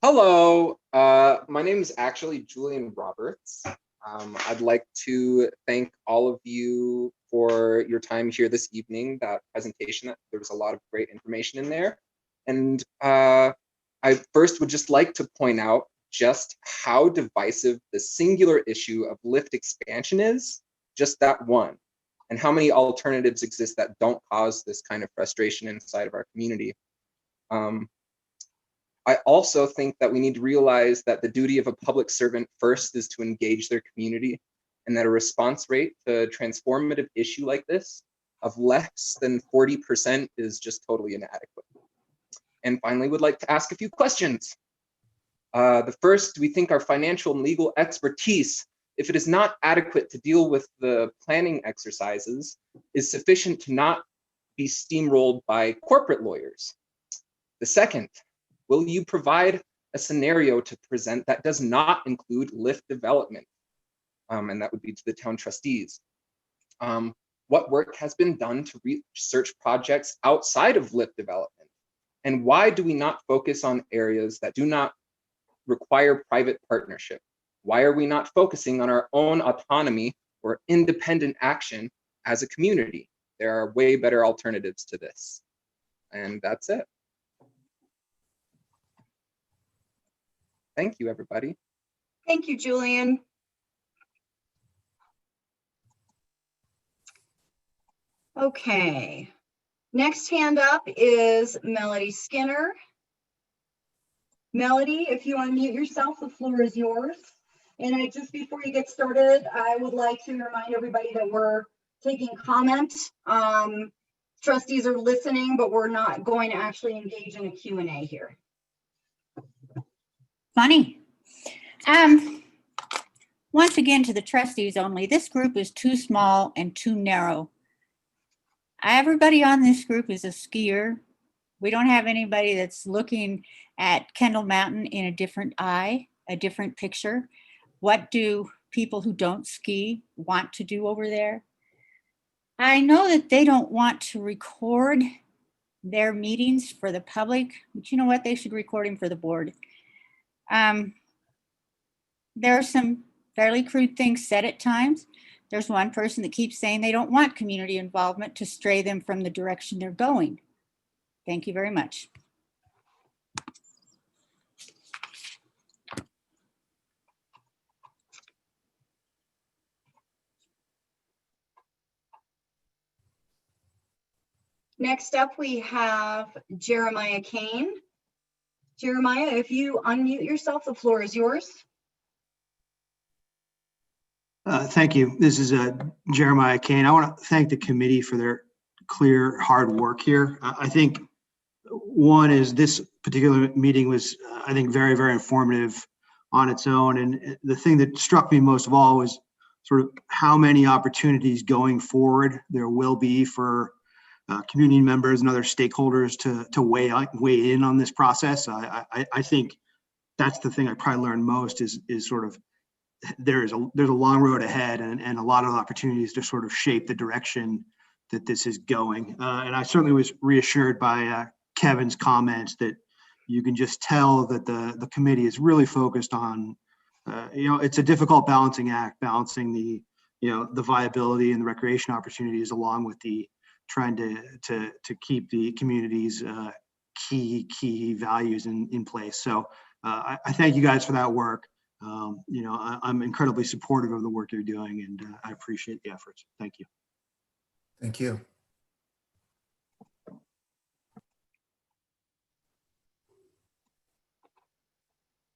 Hello, my name is actually Julian Roberts. I'd like to thank all of you for your time here this evening. That presentation, there was a lot of great information in there. And I first would just like to point out just how divisive the singular issue of lift expansion is, just that one, and how many alternatives exist that don't cause this kind of frustration inside of our community. I also think that we need to realize that the duty of a public servant first is to engage their community, and that a response rate to a transformative issue like this of less than 40% is just totally inadequate. And finally, would like to ask a few questions. The first, do we think our financial and legal expertise, if it is not adequate to deal with the planning exercises, is sufficient to not be steamrolled by corporate lawyers? The second, will you provide a scenario to present that does not include lift development? And that would be to the town trustees. What work has been done to research projects outside of lift development? And why do we not focus on areas that do not require private partnership? Why are we not focusing on our own autonomy or independent action as a community? There are way better alternatives to this. And that's it. Thank you, everybody. Thank you, Julian. Okay, next hand up is Melody Skinner. Melody, if you unmute yourself, the floor is yours. And just before you get started, I would like to remind everybody that we're taking comments. Trustees are listening, but we're not going to actually engage in a Q&A here. Funny. Once again, to the trustees only, this group is too small and too narrow. Everybody on this group is a skier. We don't have anybody that's looking at Kendall Mountain in a different eye, a different picture. What do people who don't ski want to do over there? I know that they don't want to record their meetings for the public, but you know what? They should record them for the board. There are some fairly crude things said at times. There's one person that keeps saying they don't want community involvement to stray them from the direction they're going. Thank you very much. Next up, we have Jeremiah Kane. Jeremiah, if you unmute yourself, the floor is yours. Thank you. This is Jeremiah Kane. I want to thank the committee for their clear, hard work here. I think one is this particular meeting was, I think, very, very informative on its own. And the thing that struck me most of all was sort of how many opportunities going forward there will be for community members and other stakeholders to weigh in on this process. I think that's the thing I probably learned most is sort of there's a long road ahead and a lot of opportunities to sort of shape the direction that this is going. And I certainly was reassured by Kevin's comments that you can just tell that the committee is really focused on, it's a difficult balancing act, balancing the viability and the recreation opportunities along with the trying to keep the community's key values in place. So I thank you guys for that work. I'm incredibly supportive of the work you're doing, and I appreciate the efforts. Thank you. Thank you.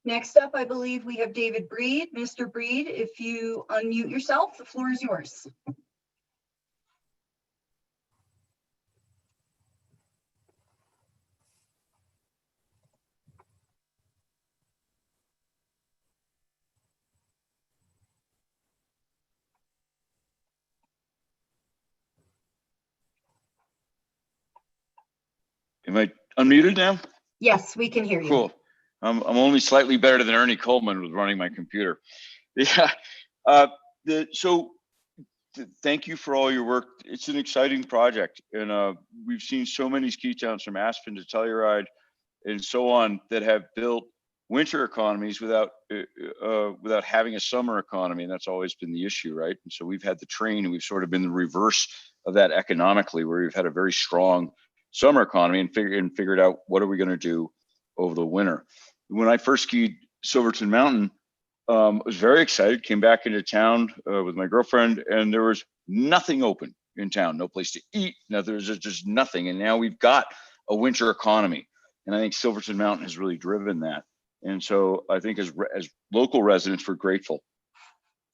Next up, I believe we have David Breed. Mr. Breed, if you unmute yourself, the floor is yours. Am I unmuted now? Yes, we can hear you. Cool. I'm only slightly better than Ernie Coleman with running my computer. Yeah. Thank you for all your work. It's an exciting project, and we've seen so many ski towns from Aspen to Telluride and so on that have built winter economies without having a summer economy, and that's always been the issue, right? And so we've had the train, and we've sort of been the reverse of that economically, where we've had a very strong summer economy and figured out what are we going to do over the winter. When I first skied Silverton Mountain, I was very excited, came back into town with my girlfriend, and there was nothing open in town, no place to eat. No, there's just nothing. And now we've got a winter economy. And I think Silverton Mountain has really driven that. And so I think as local residents, we're grateful.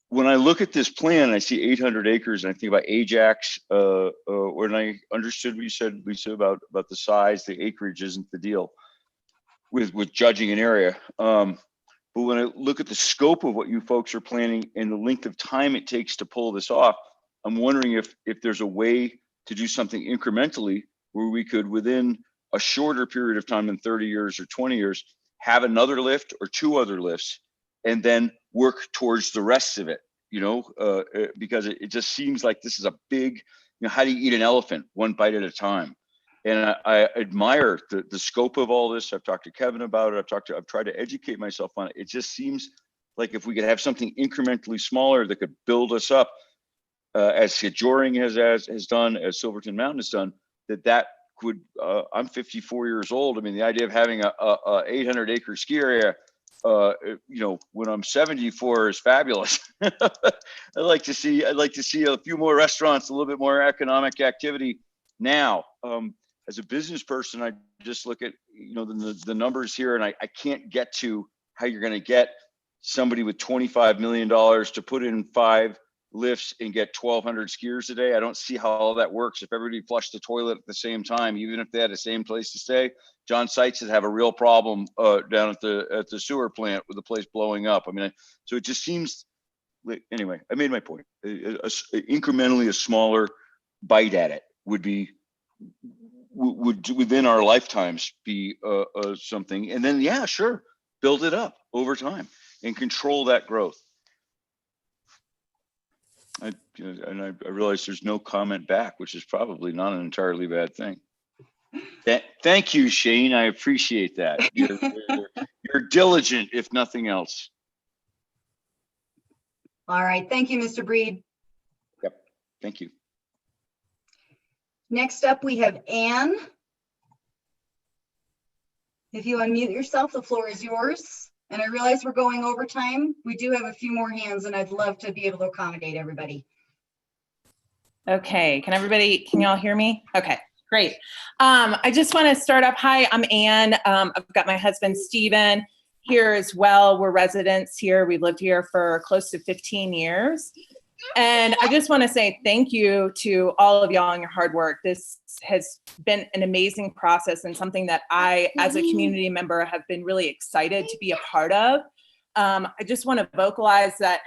When I look at this plan, I see 800 acres, and I think about Ajax. When I understood what you said, Lisa, about the size, the acreage isn't the deal with judging an area. But when I look at the scope of what you folks are planning and the length of time it takes to pull this off, I'm wondering if there's a way to do something incrementally where we could, within a shorter period of time than 30 years or 20 years, have another lift or two other lifts, and then work towards the rest of it, because it just seems like this is a big, how do you eat an elephant? One bite at a time. And I admire the scope of all this. I've talked to Kevin about it. I've tried to educate myself on it. It just seems like if we could have something incrementally smaller that could build us up, as Joring has done, as Silverton Mountain has done, that could. I'm 54 years old. I mean, the idea of having a 800-acre ski area, when I'm 74 is fabulous. I'd like to see a few more restaurants, a little bit more economic activity now. As a business person, I just look at the numbers here, and I can't get to how you're going to get somebody with $25 million to put in 5 lifts and get 1,200 skiers a day. I don't see how all that works. If everybody flushed the toilet at the same time, even if they had the same place to stay, John Seitz would have a real problem down at the sewer plant with the place blowing up. I mean, so it just seems. Anyway, I made my point. Incrementally, a smaller bite at it would within our lifetimes be something, and then sure, build it up over time and control that growth. I realize there's no comment back, which is probably not an entirely bad thing. Thank you, Shane. I appreciate that. You're You're diligent, if nothing else. All right, thank you, Mr. Breed. Yep. Thank you. Next up, we have Anne. If you unmute yourself, the floor is yours. And I realize we're going over time. We do have a few more hands and I'd love to be able to accommodate everybody. Okay, can y'all hear me? Okay, great. I just want to start up. Hi, I'm Anne. I've got my husband, Steven, here as well. We're residents here. We've lived here for close to 15 years. And I just want to say thank you to all of y'all and your hard work. This has been an amazing process and something that I, as a community member, have been really excited to be a part of. I just want to vocalize that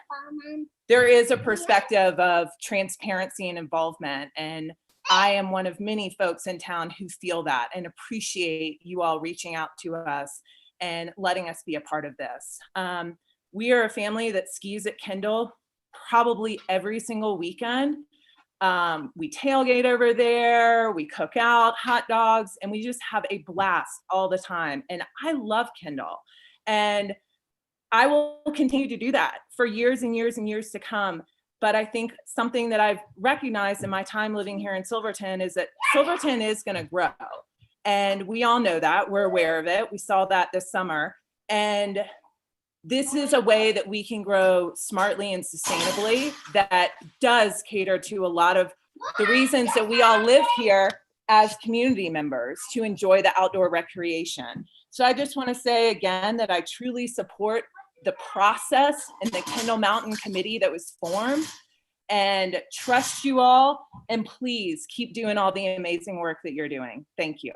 there is a perspective of transparency and involvement. And I am one of many folks in town who feel that and appreciate you all reaching out to us and letting us be a part of this. We are a family that skis at KENDALL probably every single weekend. We tailgate over there, we cook out hot dogs, and we just have a blast all the time. And I love KENDALL. And I will continue to do that for years and years and years to come. But I think something that I've recognized in my time living here in Silverton is that Silverton is going to grow. And we all know that. We're aware of it. We saw that this summer. And this is a way that we can grow smartly and sustainably that does cater to a lot of the reasons that we all live here as community members, to enjoy the outdoor recreation. So I just want to say again that I truly support the process and the KENDALL Mountain Committee that was formed, and trust you all, and please keep doing all the amazing work that you're doing. Thank you.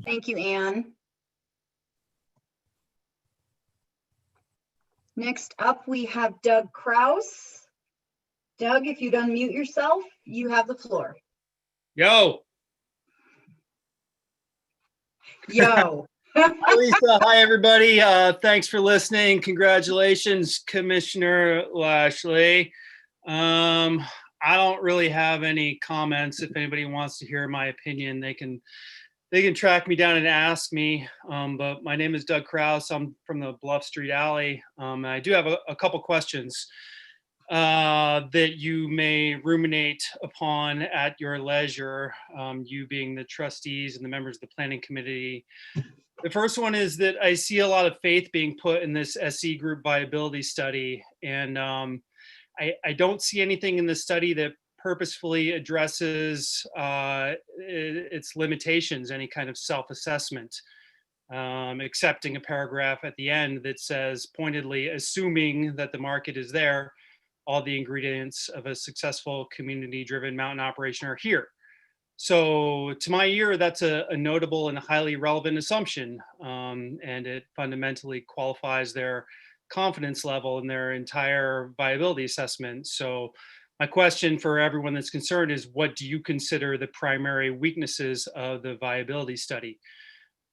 Thank you, Anne. Next up, we have Doug Kraus. Doug, if you'd unmute yourself, you have the floor. Yo. Yo. Hi, Lisa. Hi, everybody. Thanks for listening. Congratulations, Commissioner Lashley. I don't really have any comments. If anybody wants to hear my opinion, they can track me down and ask me. But my name is Doug Kraus. I'm from the Bluff Street Alley. I do have a couple questions that you may ruminate upon at your leisure, you being the trustees and the members of the planning committee. The first one is that I see a lot of faith being put in this SE group viability study. And I don't see anything in the study that purposefully addresses its limitations, any kind of self-assessment, excepting a paragraph at the end that says pointedly, assuming that the market is there, all the ingredients of a successful community-driven mountain operation are here. So to my ear, that's a notable and highly relevant assumption, and it fundamentally qualifies their confidence level in their entire viability assessment. So my question for everyone that's concerned is, what do you consider the primary weaknesses of the viability study?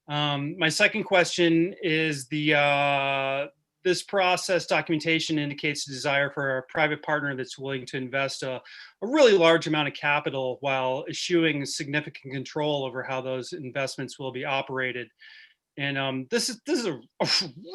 My second question is this process documentation indicates a desire for a private partner that's willing to invest a really large amount of capital while eschewing significant control over how those investments will be operated. And this is a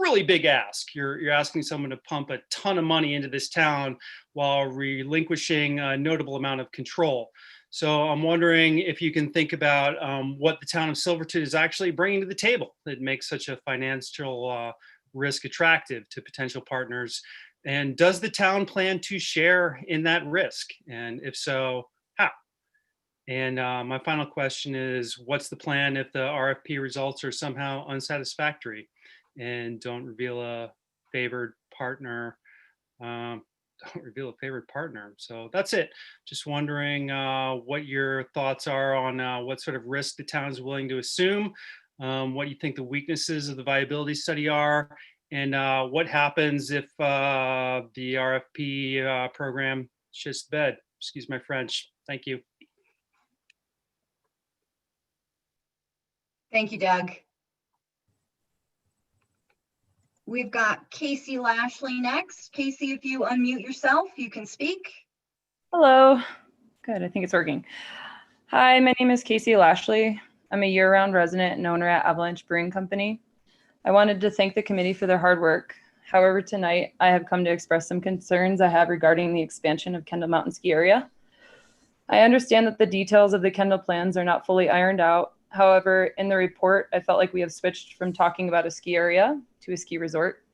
really big ask. You're asking someone to pump a ton of money into this town while relinquishing a notable amount of control. So I'm wondering if you can think about what the town of Silverton is actually bringing to the table that makes such a financial risk attractive to potential partners. And does the town plan to share in that risk? And if so, how? And my final question is, what's the plan if the RFP results are somehow unsatisfactory and don't reveal a favored partner? So that's it. Just wondering what your thoughts are on what sort of risk the town is willing to assume, what you think the weaknesses of the viability study are, and what happens if the RFP program shits the bed. Excuse my French. Thank you. Thank you, Doug. We've got Casey Lashley next. Casey, if you unmute yourself, you can speak. Hello. Good, I think it's working. Hi, my name is Casey Lashley. I'm a year-round resident and owner at Avalanche Brewing Company. I wanted to thank the committee for their hard work. However, tonight I have come to express some concerns I have regarding the expansion of Kendall Mountain Ski Area. I understand that the details of the Kendall plans are not fully ironed out. However, in the report, I felt like we have switched from talking about a ski area to a ski resort.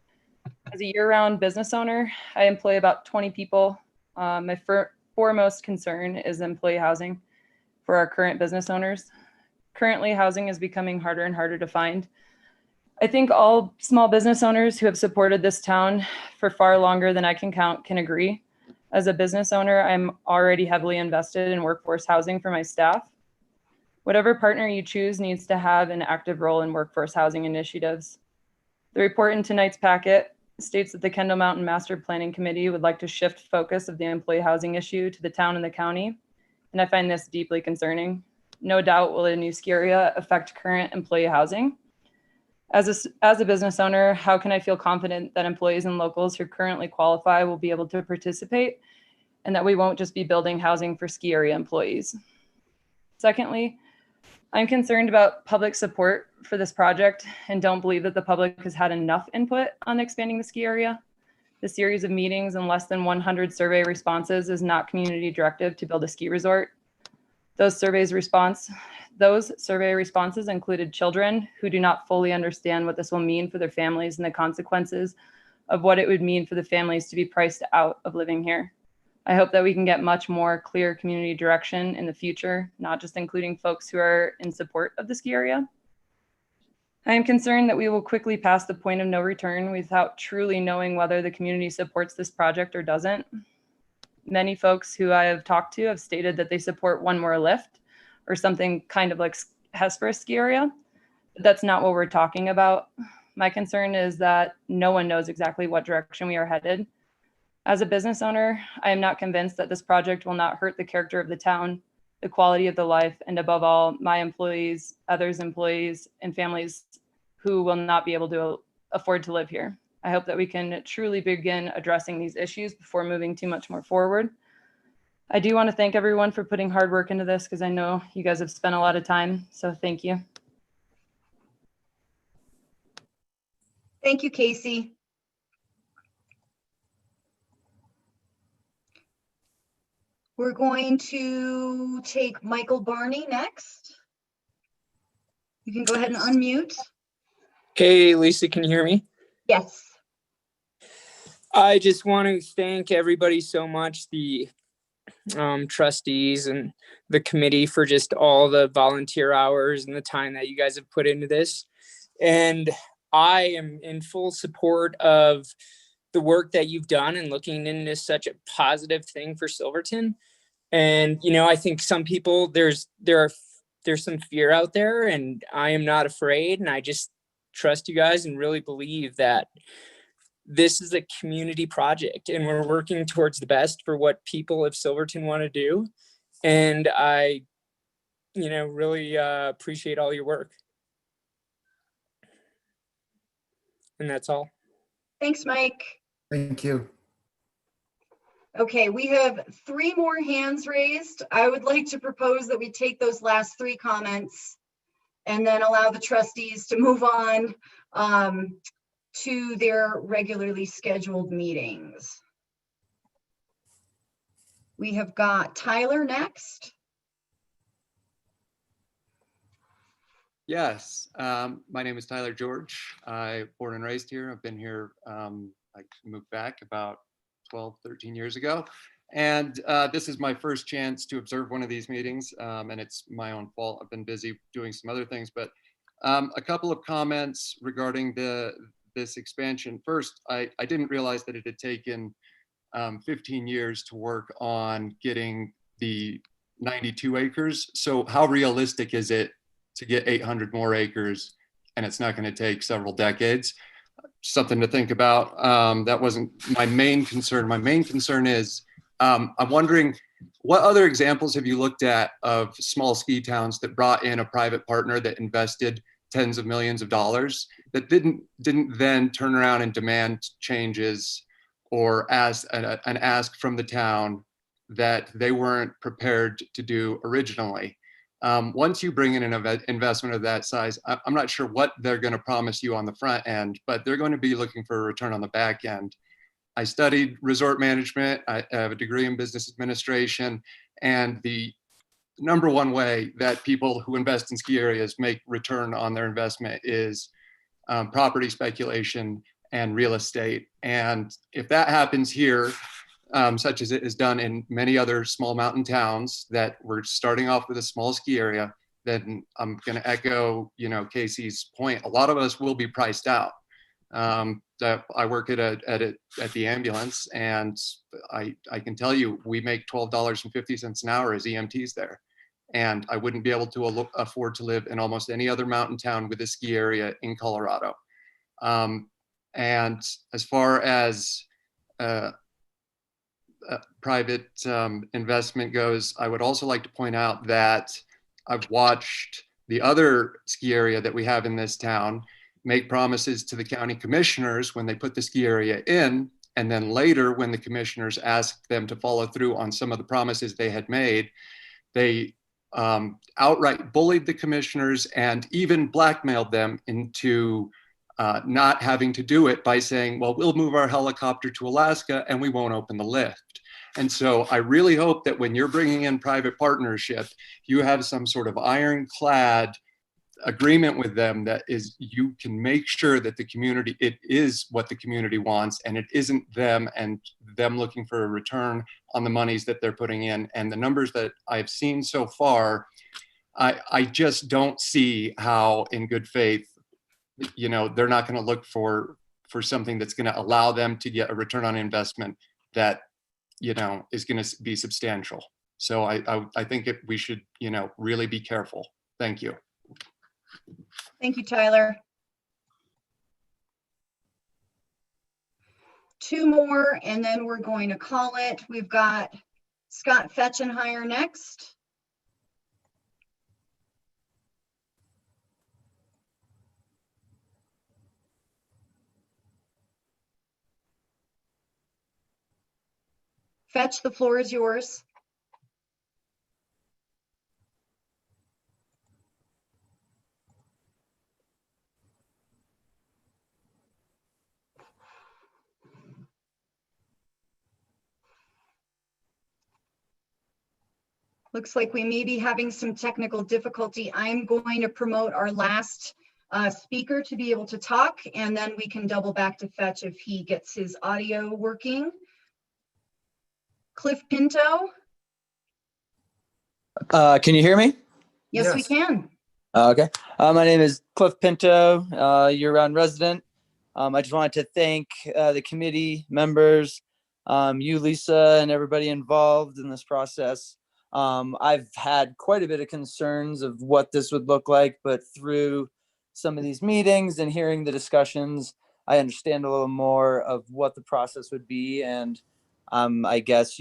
As a year-round business owner, I employ about 20 people. My foremost concern is employee housing for our current business owners. Currently, housing is becoming harder and harder to find. I think all small business owners who have supported this town for far longer than I can count can agree. As a business owner, I'm already heavily invested in workforce housing for my staff. Whatever partner you choose needs to have an active role in workforce housing initiatives. The report in tonight's packet states that the Kendall Mountain Master Planning Committee would like to shift focus of the employee housing issue to the town and the county, and I find this deeply concerning. No doubt will a new ski area affect current employee housing. As a business owner, how can I feel confident that employees and locals who currently qualify will be able to participate and that we won't just be building housing for ski area employees? Secondly, I'm concerned about public support for this project and don't believe that the public has had enough input on expanding the ski area. The series of meetings and less than 100 survey responses is not community directive to build a ski resort. Those survey responses included children who do not fully understand what this will mean for their families and the consequences of what it would mean for the families to be priced out of living here. I hope that we can get much more clear community direction in the future, not just including folks who are in support of the ski area. I am concerned that we will quickly pass the point of no return without truly knowing whether the community supports this project or doesn't. Many folks who I have talked to have stated that they support one more lift or something kind of like Hesperus ski area, but that's not what we're talking about. My concern is that no one knows exactly what direction we are headed. As a business owner, I am not convinced that this project will not hurt the character of the town, the quality of the life, and above all, my employees, others' employees, and families who will not be able to afford to live here. I hope that we can truly begin addressing these issues before moving too much more forward. I do want to thank everyone for putting hard work into this because I know you guys have spent a lot of time, so thank you. Thank you, Casey. We're going to take Michael Barney next. You can go ahead and unmute. Hey, Lisa, can you hear me? Yes. I just want to thank everybody so much, the trustees and the committee, for just all the volunteer hours and the time that you guys have put into this. And I am in full support of the work that you've done and looking into such a positive thing for Silverton. And, you know, I think some people, there's some fear out there, and I am not afraid. And I just trust you guys and really believe that this is a community project and we're working towards the best for what people of Silverton want to do. And I, really appreciate all your work. And that's all. Thanks, Mike. Thank you. Okay, we have 3 more hands raised. I would like to propose that we take those last 3 comments and then allow the trustees to move on to their regularly scheduled meetings. We have got Tyler next. Yes, my name is Tyler George. I born and raised here. I've been here, I moved back about 12, 13 years ago. And this is my first chance to observe one of these meetings, and it's my own fault. I've been busy doing some other things, but a couple of comments regarding this expansion. First, I didn't realize that it had taken 15 years to work on getting the 92 acres. So how realistic is it to get 800 more acres, and it's not going to take several decades? Something to think about. That wasn't my main concern. My main concern is I'm wondering, what other examples have you looked at of small ski towns that brought in a private partner that invested tens of millions of dollars that didn't then turn around and demand changes or ask an ask from the town that they weren't prepared to do originally? Once you bring in an investment of that size, I'm not sure what they're going to promise you on the front end, but they're going to be looking for a return on the back end. I studied resort management. I have a degree in business administration, and the number one way that people who invest in ski areas make return on their investment is property speculation and real estate. And if that happens here, such as it is done in many other small mountain towns, that we're starting off with a small ski area, then I'm going to echo, Casey's point. A lot of us will be priced out. That I work at the ambulance, and I can tell you we make $12.50 an hour as EMTs there, and I wouldn't be able to afford to live in almost any other mountain town with a ski area in Colorado. And as far as private investment goes, I would also like to point out that I've watched the other ski area that we have in this town make promises to the county commissioners when they put the ski area in, and then later when the commissioners asked them to follow through on some of the promises they had made, they outright bullied the commissioners and even blackmailed them into not having to do it by saying, well, we'll move our helicopter to Alaska and we won't open the lift. And so I really hope that when you're bringing in private partnership, you have some sort of ironclad agreement with them that is, you can make sure that the community, it is what the community wants, and it isn't them and them looking for a return on the monies that they're putting in. And the numbers that I've seen so far, I just don't see how in good faith, they're not going to look for something that's going to allow them to get a return on investment that, is going to be substantial. So I think we should, really be careful. Thank you. Thank you, Tyler. Two more, and then we're going to call it. We've got Scott Fetchenheimer next. Fetch, the floor is yours. Looks like we may be having some technical difficulty. I'm going to promote our last speaker to be able to talk, and then we can double back to Fetch if he gets his audio working. Cliff Pinto. Can you hear me? Yes, we can. Okay. My name is Cliff Pinto, year-round resident. I just wanted to thank the committee members, you, Lisa, and everybody involved in this process. I've had quite a bit of concerns of what this would look like, but through some of these meetings and hearing the discussions, I understand a little more of what the process would be. And I guess,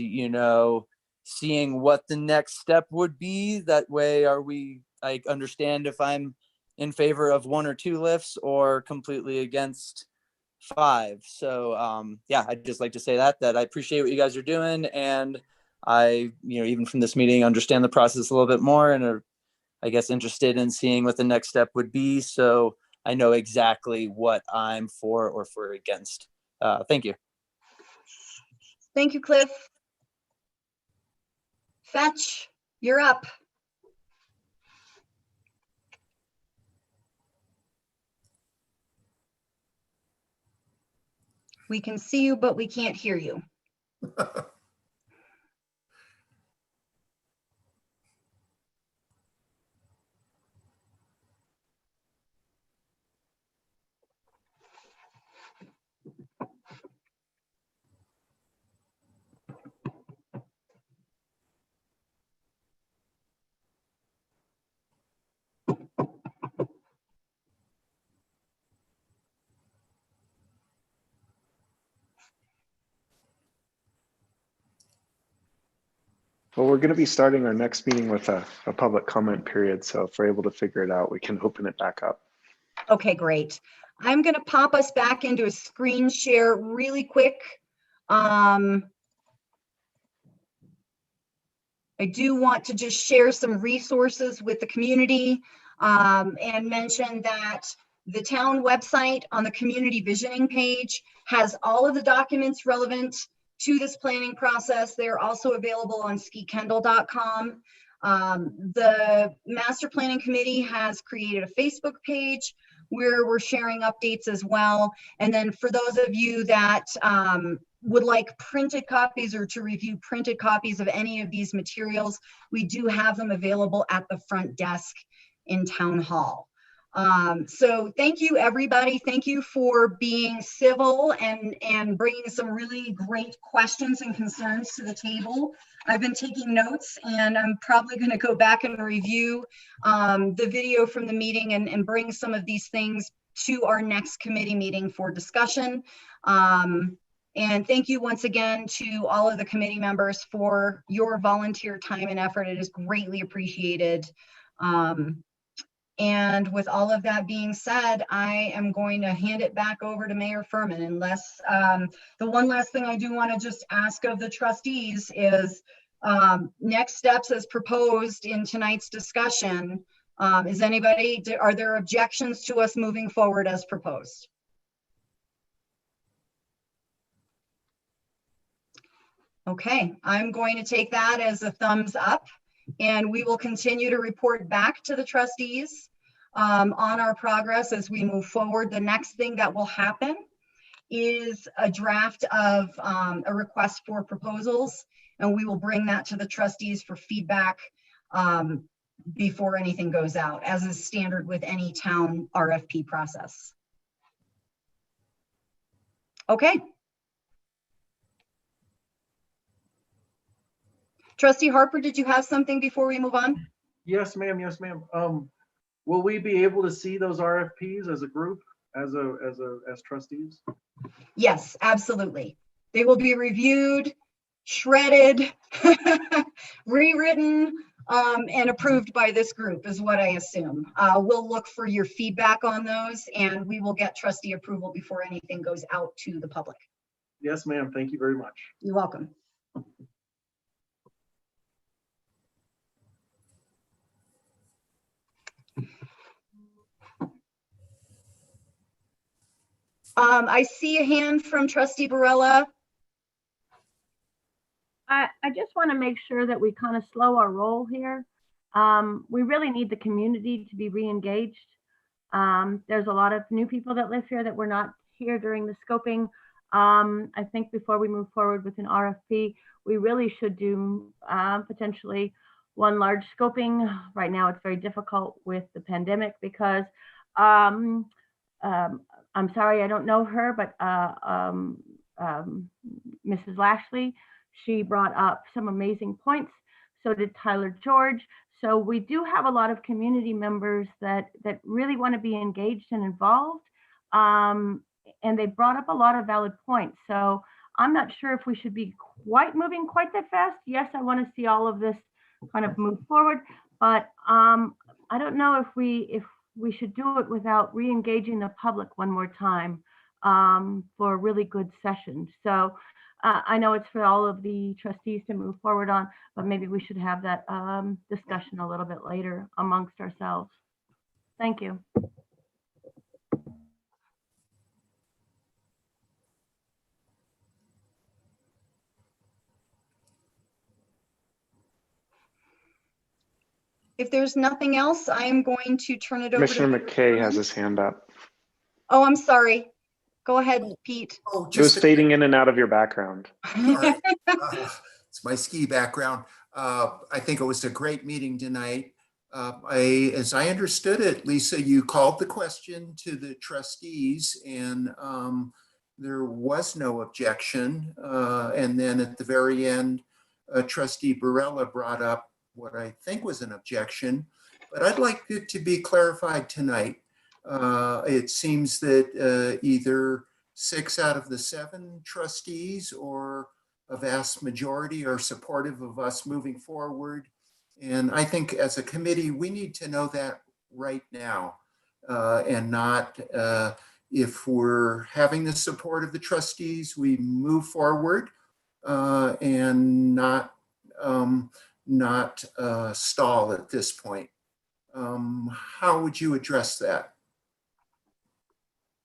seeing what the next step would be. That way, I understand if I'm in favor of 1 or 2 lifts or completely against 5. So yeah, I'd just like to say that I appreciate what you guys are doing. And I, even from this meeting, understand the process a little bit more and are, I guess, interested in seeing what the next step would be. So I know exactly what I'm for or for against. Thank you. Thank you, Cliff. Fetch, you're up. We can see you, but we can't hear you. Well, we're going to be starting our next meeting with a public comment period. So if we're able to figure it out, we can open it back up. Okay, great. I'm going to pop us back into a screen share really quick. I do want to just share some resources with the community and mention that the town website on the community visioning page has all of the documents relevant to this planning process. They're also available on skikendall.com. The Master Planning Committee has created a Facebook page where we're sharing updates as well. And then for those of you that would like printed copies or to review printed copies of any of these materials, we do have them available at the front desk in Town Hall. So thank you, everybody. Thank you for being civil and bringing some really great questions and concerns to the table. I've been taking notes, and I'm probably going to go back and review the video from the meeting and bring some of these things to our next committee meeting for discussion. And thank you once again to all of the committee members for your volunteer time and effort. It is greatly appreciated. And with all of that being said, I am going to hand it back over to Mayor Furman, unless the one last thing I do want to just ask of the trustees is next steps as proposed in tonight's discussion. Are there objections to us moving forward as proposed? Okay, I'm going to take that as a thumbs up. And we will continue to report back to the trustees on our progress as we move forward. The next thing that will happen is a draft of a request for proposals, and we will bring that to the trustees for feedback before anything goes out, as is standard with any town RFP process. Okay. Trustee Harper, did you have something before we move on? Yes, ma'am. Yes, ma'am. Will we be able to see those RFPs as a group, as trustees? Yes, absolutely. They will be reviewed, shredded, rewritten, and approved by this group is what I assume. We'll look for your feedback on those, and we will get trustee approval before anything goes out to the public. Yes, ma'am. Thank you very much. You're welcome. I see a hand from Trustee Barella. I just want to make sure that we kind of slow our roll here. We really need the community to be re-engaged. There's a lot of new people that live here that were not here during the scoping. I think before we move forward with an RFP, we really should do potentially one large scoping. Right now, it's very difficult with the pandemic because I'm sorry, I don't know her, but Mrs. Lashley, she brought up some amazing points. So did Tyler George. So we do have a lot of community members that really want to be engaged and involved. And they brought up a lot of valid points. So I'm not sure if we should be moving quite that fast. Yes, I want to see all of this kind of move forward, but I don't know if we should do it without re-engaging the public one more time for a really good session. So I know it's for all of the trustees to move forward on, but maybe we should have that discussion a little bit later amongst ourselves. Thank you. If there's nothing else, I am going to turn it over to Commissioner McKay has his hand up. Oh, I'm sorry. Go ahead, Pete. It was fading in and out of your background. It's my ski background. I think it was a great meeting tonight. As I understood it, Lisa, you called the question to the trustees and there was no objection. And then at the very end, Trustee Barella brought up what I think was an objection, but I'd like it to be clarified tonight. It seems that either 6 out of the 7 trustees or a vast majority are supportive of us moving forward. And I think as a committee, we need to know that right now and not if we're having the support of the trustees, we move forward and not not stall at this point. How would you address that?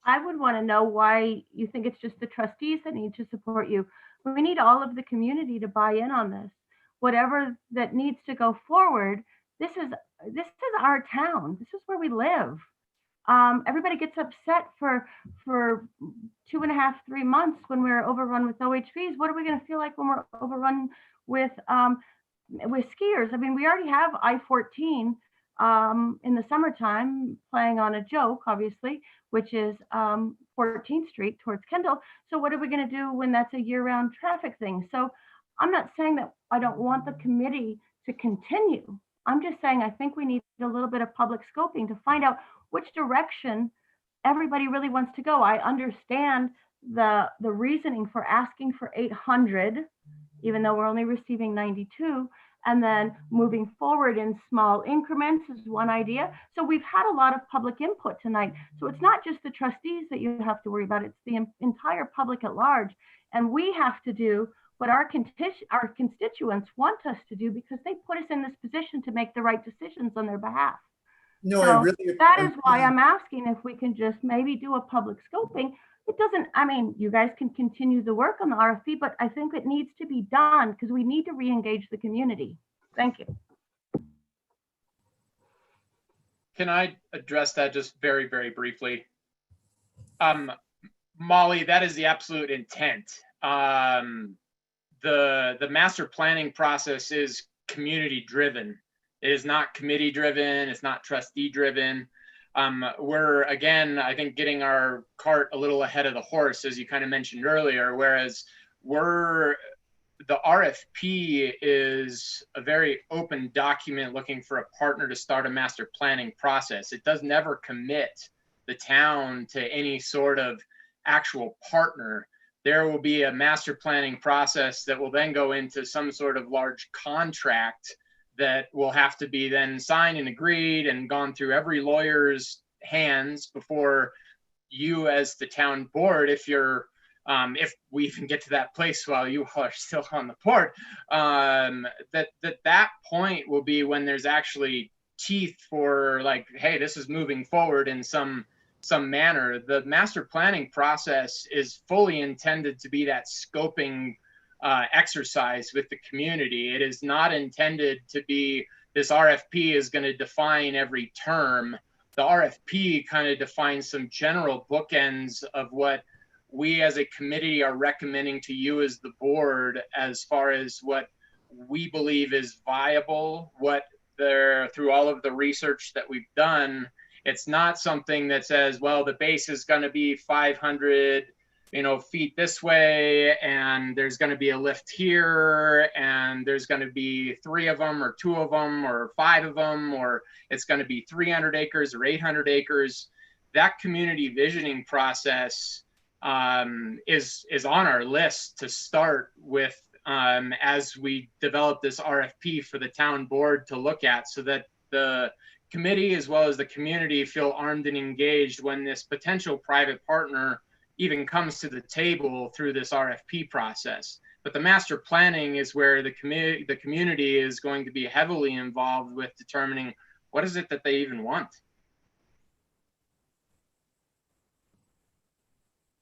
I would want to know why you think it's just the trustees that need to support you. We need all of the community to buy in on this. Whatever that needs to go forward, this is our town. This is where we live. Everybody gets upset for 2.5, 3 months when we're overrun with OHVs. What are we going to feel like when we're overrun with skiers? I mean, we already have I-14 in the summertime playing on a joke, obviously, which is 14th Street towards KENDALL. So what are we going to do when that's a year-round traffic thing? So I'm not saying that I don't want the committee to continue. I'm just saying I think we need a little bit of public scoping to find out which direction everybody really wants to go. I understand the reasoning for asking for 800, even though we're only receiving 92, and then moving forward in small increments is one idea. So we've had a lot of public input tonight. So it's not just the trustees that you have to worry about, it's the entire public at large. And we have to do what our constituents want us to do because they put us in this position to make the right decisions on their behalf. No, So that is why I'm asking if we can just maybe do a public scoping. It doesn't, I mean, you guys can continue the work on the RFP, but I think it needs to be done because we need to re-engage the community. Thank you. Can I address that just very, very briefly? Molly, that is the absolute intent. The master planning process is community driven. It is not committee driven. It's not trustee driven. We're, again, I think getting our cart a little ahead of the horse, as you kind of mentioned earlier, whereas the RFP is a very open document looking for a partner to start a master planning process. It does never commit the town to any sort of actual partner. There will be a master planning process that will then go into some sort of large contract that will have to be then signed and agreed and gone through every lawyer's hands before you as the town board, if we even get to that place while you are still on the board, that point will be when there's actually teeth for like, hey, this is moving forward in some manner. The master planning process is fully intended to be that scoping exercise with the community. It is not intended to be this RFP is going to define every term. The RFP kind of defines some general bookends of what we as a committee are recommending to you as the board as far as what we believe is viable, through all of the research that we've done. It's not something that says, well, the base is going to be 500 feet this way, and there's going to be a lift here, and there's going to be 3 of them or 2 of them or 5 of them, or it's going to be 300 acres or 800 acres. That community visioning process is on our list to start with as we develop this RFP for the town board to look at, so that the committee as well as the community feel armed and engaged when this potential private partner even comes to the table through this RFP process. But the master planning is where the community is going to be heavily involved with determining what is it that they even want.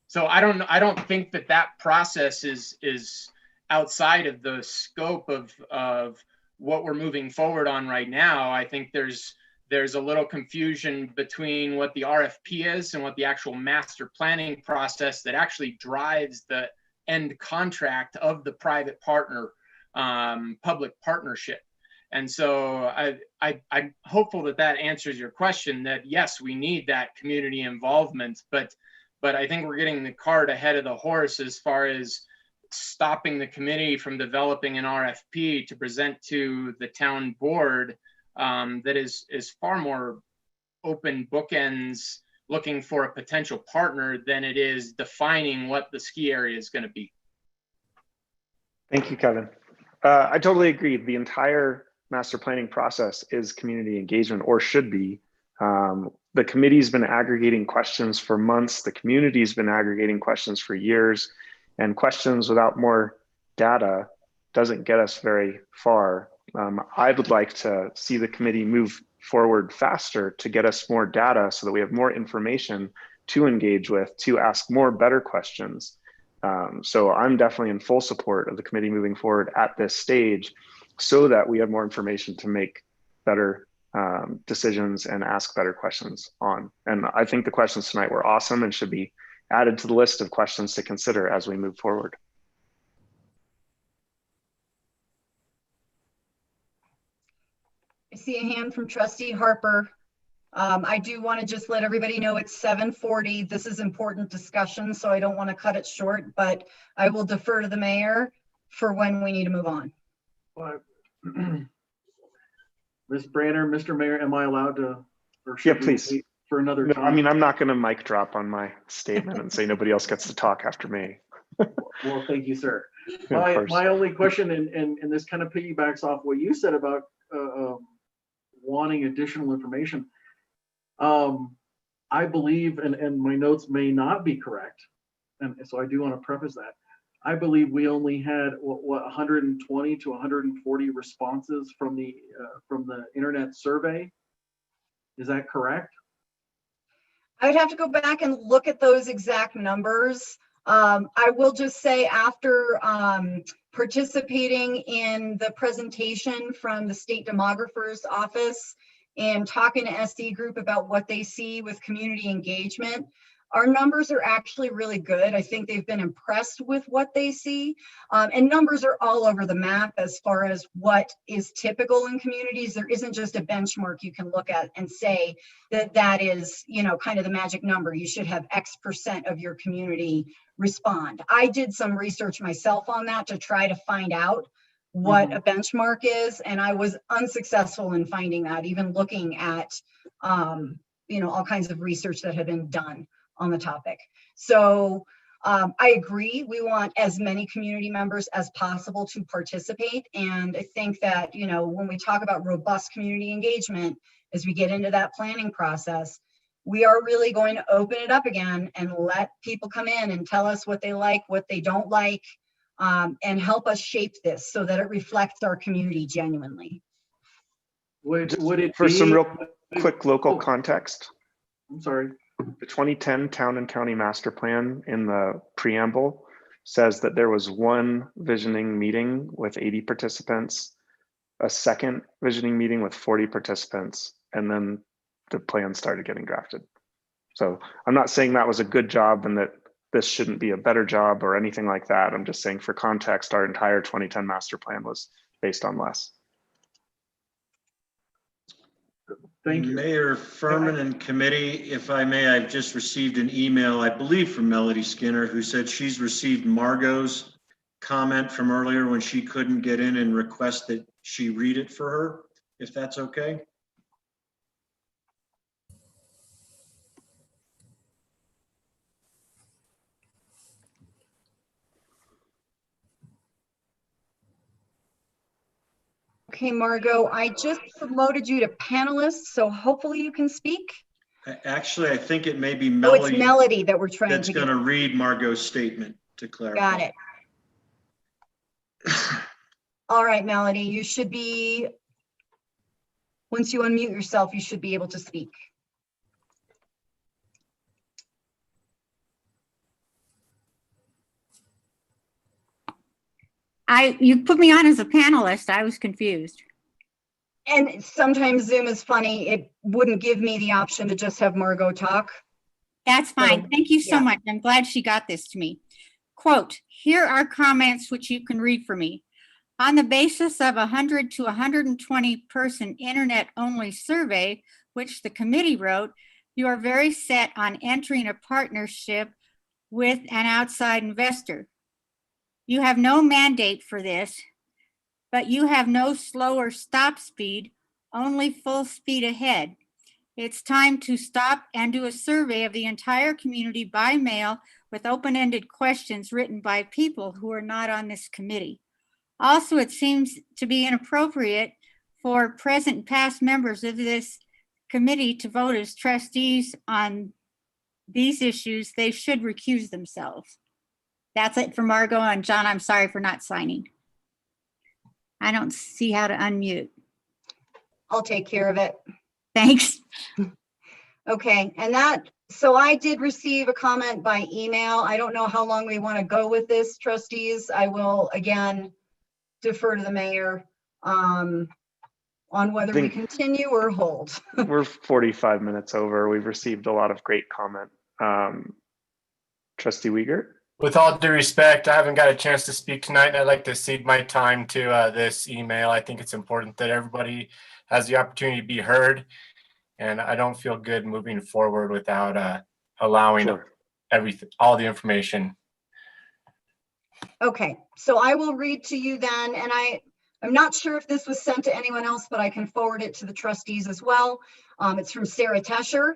So I don't think that process is outside of the scope of what we're moving forward on right now. I think there's a little confusion between what the RFP is and what the actual master planning process that actually drives the end contract of the private partner public partnership. And so I'm hopeful that answers your question, that yes, we need that community involvement, but I think we're getting the cart ahead of the horse as far as stopping the committee from developing an RFP to present to the town board that is far more open bookends looking for a potential partner than it is defining what the ski area is going to be. Thank you, Kevin. I totally agree. The entire master planning process is community engagement, or should be. The committee's been aggregating questions for months. The community's been aggregating questions for years, and questions without more data doesn't get us very far. I would like to see the committee move forward faster to get us more data so that we have more information to engage with, to ask more better questions. So I'm definitely in full support of the committee moving forward at this stage so that we have more information to make better decisions and ask better questions on. And I think the questions tonight were awesome and should be added to the list of questions to consider as we move forward. I see a hand from Trustee Harper. I do want to just let everybody know it's 7:40. This is important discussion, so I don't want to cut it short, but I will defer to the mayor for when we need to move on. Ms. Branner, Mr. Mayor, am I allowed to? Or Yeah, should we please. wait for another No, time? I mean, I'm not going to mic drop on my statement and say nobody else gets to talk after me. Well, thank you, sir. Yeah, of course. My only question, and this kind of piggybacks off what you said about wanting additional information. I believe, and my notes may not be correct, and so I do want to preface that. I believe we only had what 120 to 140 responses from the internet survey. Is that correct? I would have to go back and look at those exact numbers. I will just say after participating in the presentation from the state demographer's office and talking to SD Group about what they see with community engagement, our numbers are actually really good. I think they've been impressed with what they see. And numbers are all over the map as far as what is typical in communities. There isn't just a benchmark you can look at and say that that is, you know, kind of the magic number. You should have X% of your community respond. I did some research myself on that to try to find out what a benchmark is, and I was unsuccessful in finding that, even looking at you know, all kinds of research that had been done on the topic. So I agree, we want as many community members as possible to participate, and I think that, you know, when we talk about robust community engagement, as we get into that planning process, we are really going to open it up again and let people come in and tell us what they like, what they don't like, and help us shape this so that it reflects our community genuinely. Would it For be, some real quick local context? I'm sorry. The 2010 Town and County Master Plan in the preamble says that there was one visioning meeting with 80 participants, a second visioning meeting with 40 participants, and then the plan started getting drafted. So I'm not saying that was a good job and that this shouldn't be a better job or anything like that. I'm just saying for context, our entire 2010 master plan was based on less. Thank you. Mayor Furman and committee, if I may, I've just received an email, I believe from Melody Skinner, who said she's received Margot's comment from earlier when she couldn't get in and request that she read it for her, if that's okay. Okay, Margot, I just promoted you to panelist, so hopefully you can speak. Actually, I think it may be Oh, Melody. it's Melody that we're trying That's to going get. to read Margot's statement to clarify. Got it. All right, Melody, you should be, once you unmute yourself, you should be able to speak. You put me on as a panelist. I was confused. And sometimes Zoom is funny. It wouldn't give me the option to just have Margot talk. That's fine. So, Thank you so yeah. much. I'm glad she got this to me. Quote, here are comments which you can read for me. On the basis of 100 to 120 person internet only survey, which the committee wrote, you are very set on entering a partnership with an outside investor. You have no mandate for this, but you have no slower stop speed, only full speed ahead. It's time to stop and do a survey of the entire community by mail with open-ended questions written by people who are not on this committee. Also, it seems to be inappropriate for present and past members of this committee to vote as trustees on these issues. They should recuse themselves. That's it for Margot, and John, I'm sorry for not signing. I don't see how to unmute. I'll take care of it. Thanks. Okay, and so I did receive a comment by email. I don't know how long we want to go with this, trustees. I will again defer to the mayor on whether we continue or hold. We're 45 minutes over. We've received a lot of great comment. Trustee Wiegert? With all due respect, I haven't got a chance to speak tonight, and I'd like to cede my time to this email. I think it's important that everybody has the opportunity to be heard, and I don't feel good moving forward without allowing all the information. Okay, so I will read to you then, and I'm not sure if this was sent to anyone else, but I can forward it to the trustees as well. It's from Sarah Tesher.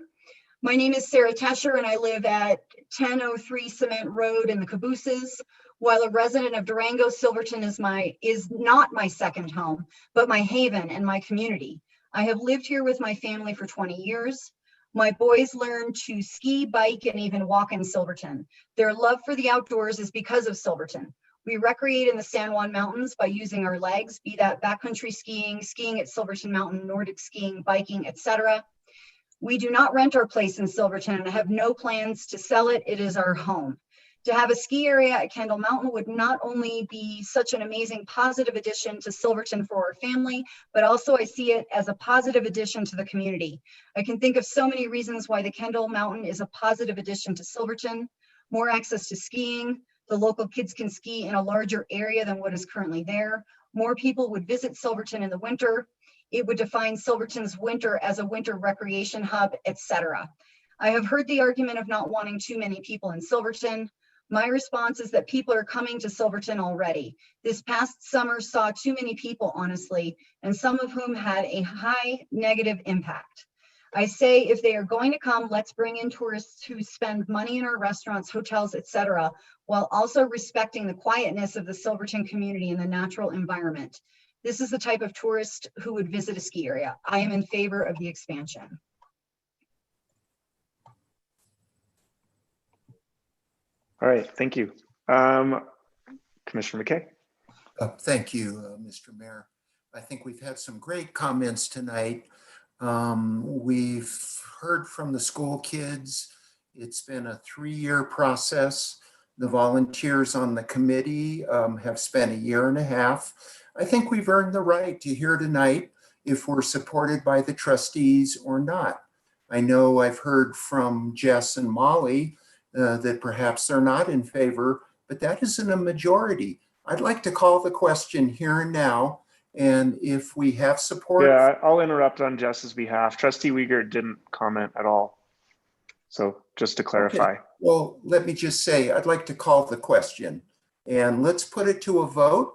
My name is Sarah Tesher, and I live at 1003 Cement Road in the Cabooses. While a resident of Durango, Silverton is not my second home, but my haven and my community. I have lived here with my family for 20 years. My boys learned to ski, bike, and even walk in Silverton. Their love for the outdoors is because of Silverton. We recreate in the San Juan Mountains by using our legs, be that backcountry skiing, skiing at Silverton Mountain, Nordic skiing, biking, etc. We do not rent our place in Silverton and have no plans to sell it. It is our home. To have a ski area at Kendall Mountain would not only be such an amazing positive addition to Silverton for our family, but also I see it as a positive addition to the community. I can think of so many reasons why the Kendall Mountain is a positive addition to Silverton. More access to skiing. The local kids can ski in a larger area than what is currently there. More people would visit Silverton in the winter. It would define Silverton's winter as a winter recreation hub, etc. I have heard the argument of not wanting too many people in Silverton. My response is that people are coming to Silverton already. This past summer saw too many people, honestly, and some of whom had a high negative impact. I say if they are going to come, let's bring in tourists who spend money in our restaurants, hotels, etc., while also respecting the quietness of the Silverton community and the natural environment. This is the type of tourist who would visit a ski area. I am in favor of the expansion. All right, thank you. Commissioner McKay. Thank you, Mr. Mayor. I think we've had some great comments tonight. We've heard from the school kids. It's been a 3-year process. The volunteers on the committee have spent 1.5 years. I think we've earned the right to hear tonight if we're supported by the trustees or not. I know I've heard from Jess and Molly that perhaps they're not in favor, but that isn't a majority. I'd like to call the question here and now. And if we have support. Yeah, I'll interrupt on Jess's behalf. Trustee Wiegert didn't comment at all. So just to clarify. Okay. Well, let me just say, I'd like to call the question and let's put it to a vote.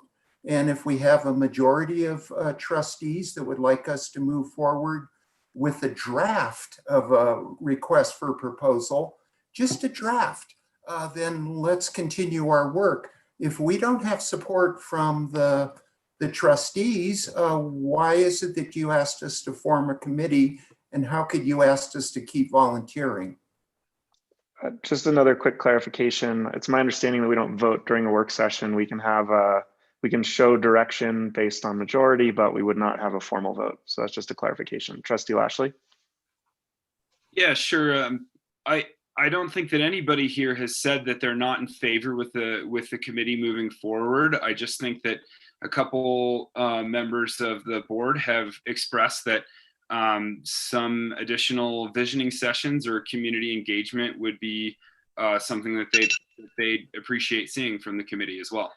And if we have a majority of trustees that would like us to move forward with a draft of a request for proposal, just a draft, then let's continue our work. If we don't have support from the trustees, why is it that you asked us to form a committee, and how could you ask us to keep volunteering? Just another quick clarification. It's my understanding that we don't vote during a work session. We can have we can show direction based on majority, but we would not have a formal vote. So that's just a clarification. Trustee Lashley. Yeah, sure. I don't think that anybody here has said that they're not in favor with the committee moving forward. I just think that a couple members of the board have expressed that some additional visioning sessions or community engagement would be something that they'd appreciate seeing from the committee as well.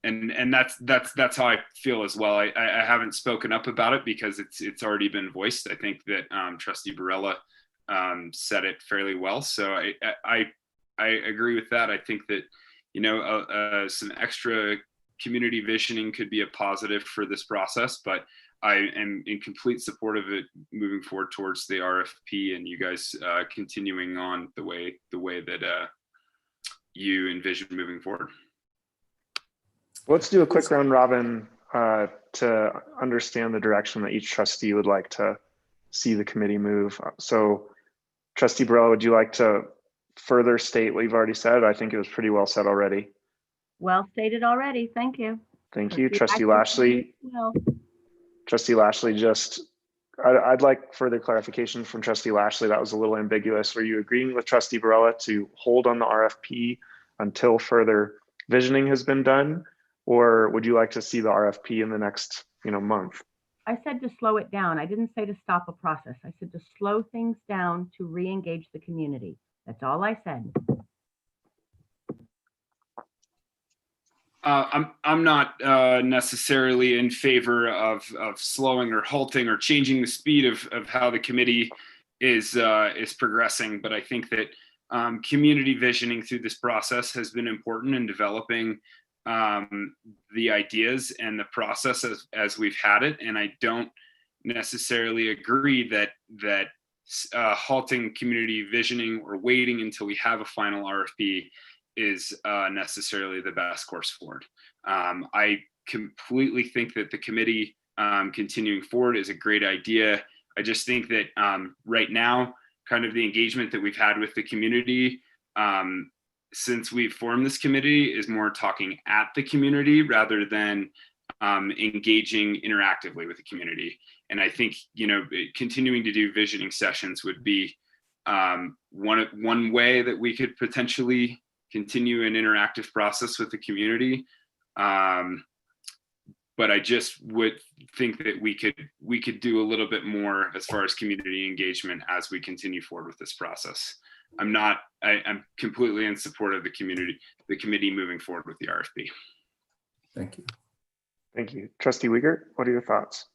And that's how I feel as well. I haven't spoken up about it because it's already been voiced. I think that Trustee Barella said it fairly well. So I agree with that. I think that, you know, some extra community visioning could be a positive for this process, but I am in complete support of it moving forward towards the RFP and you guys continuing on the way that you envision moving forward. Let's do a quick round robin to understand the direction that each trustee would like to see the committee move. So Trustee Barella, would you like to further state what you've already said? I think it was pretty well said already. Well stated already. Thank you. Thank you. Trustee Lashley. Well, Trustee Lashley, I'd like further clarification from Trustee Lashley. That was a little ambiguous. Were you agreeing with Trustee Barella to hold on the RFP until further visioning has been done? Or would you like to see the RFP in the next, month? I said to slow it down. I didn't say to stop a process. I said to slow things down to re-engage the community. That's all I said. I'm not necessarily in favor of slowing or halting or changing the speed of how the committee is progressing, but I think that community visioning through this process has been important in developing the ideas and the process as we've had it, and I don't necessarily agree that halting community visioning or waiting until we have a final RFP is necessarily the best course forward. I completely think that the committee continuing forward is a great idea. I just think that right now, kind of the engagement that we've had with the community since we've formed this committee is more talking at the community rather than engaging interactively with the community. And I think, continuing to do visioning sessions would be one way that we could potentially continue an interactive process with the community. But I just would think that we could do a little bit more as far as community engagement as we continue forward with this process. I'm completely in support of the committee moving forward with the RFP. Thank you. Thank you. Trustee Wiegert, what are your thoughts?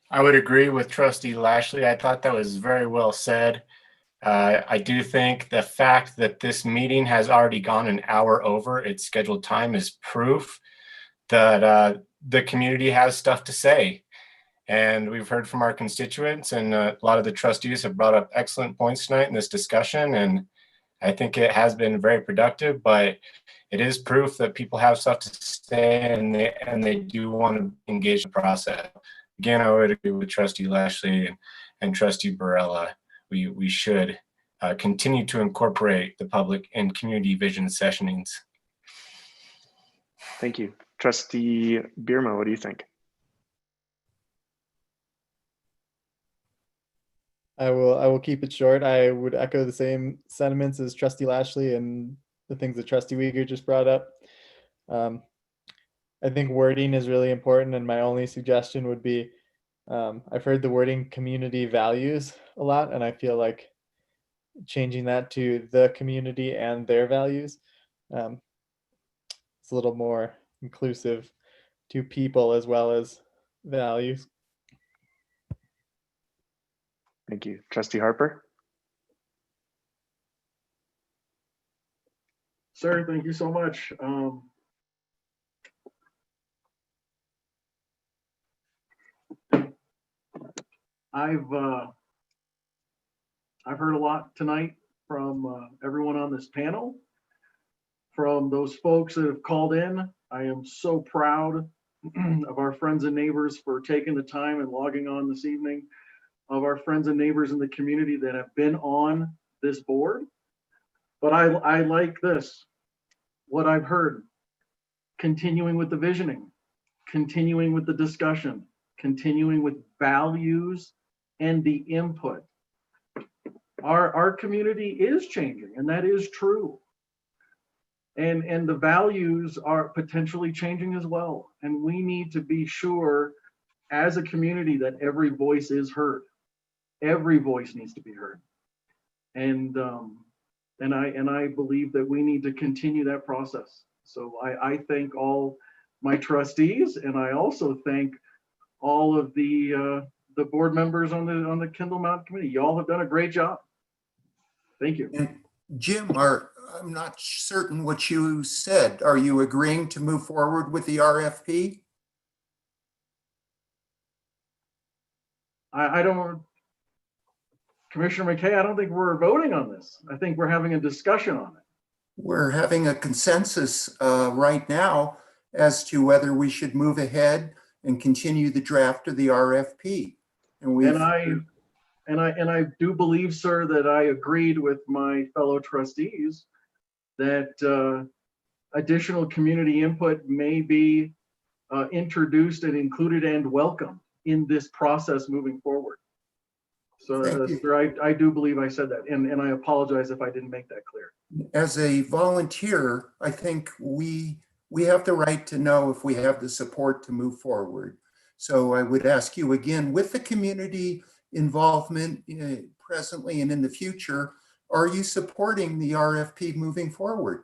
I would agree with Trustee Lashley. I thought that was very well said. I do think the fact that this meeting has already gone an hour over its scheduled time is proof that the community has stuff to say. And we've heard from our constituents, and a lot of the trustees have brought up excellent points tonight in this discussion. And I think it has been very productive, but it is proof that people have stuff to say and they do want to engage the process. Again, I would agree with Trustee Lashley and Trustee Barella. We should continue to incorporate the public and community vision sessionings. Thank you. Trustee Bierma, what do you think? I will keep it short. I would echo the same sentiments as Trustee Lashley and the things that Trustee Wiegert just brought up. I think wording is really important, and my only suggestion would be, I've heard the wording community values a lot, and I feel like changing that to the community and their values, it's a little more inclusive to people as well as values. Thank you. Trustee Harper? Sir, thank you so much. I've heard a lot tonight from everyone on this panel, from those folks that have called in. I am so proud of our friends and neighbors for taking the time and logging on this evening, of our friends and neighbors in the community that have been on this board. But I like this, what I've heard, continuing with the visioning, continuing with the discussion, continuing with values and the input. Our community is changing, and that is true. And the values are potentially changing as well. And we need to be sure as a community that every voice is heard. Every voice needs to be heard. And I believe that we need to continue that process. So I thank all my trustees, and I also thank all of the board members on the Kendall Mountain Committee. Y'all have done a great job. Thank you. And Jim, I'm not certain what you said. Are you agreeing to move forward with the RFP? I don't, Commissioner McKay, I don't think we're voting on this. I think we're having a discussion on it. We're having a consensus right now as to whether we should move ahead and continue the draft of the RFP. And I do believe, sir, that I agreed with my fellow trustees that additional community input may be introduced and included and welcomed in this process moving forward. So, Thank you. sir, I do believe I said that, and I apologize if I didn't make that clear. As a volunteer, I think we have the right to know if we have the support to move forward. So I would ask you again, with the community involvement presently and in the future, are you supporting the RFP moving forward?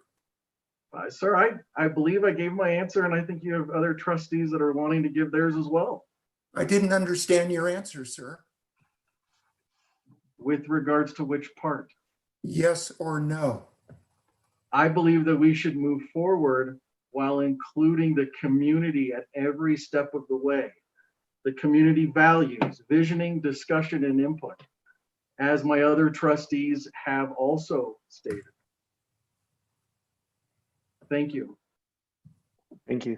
Sir, I believe I gave my answer, and I think you have other trustees that are wanting to give theirs as well. I didn't understand your answer, sir. With regards to which part? Yes or no? I believe that we should move forward while including the community at every step of the way. The community values, visioning, discussion, and input, as my other trustees have also stated. Thank you. Thank you.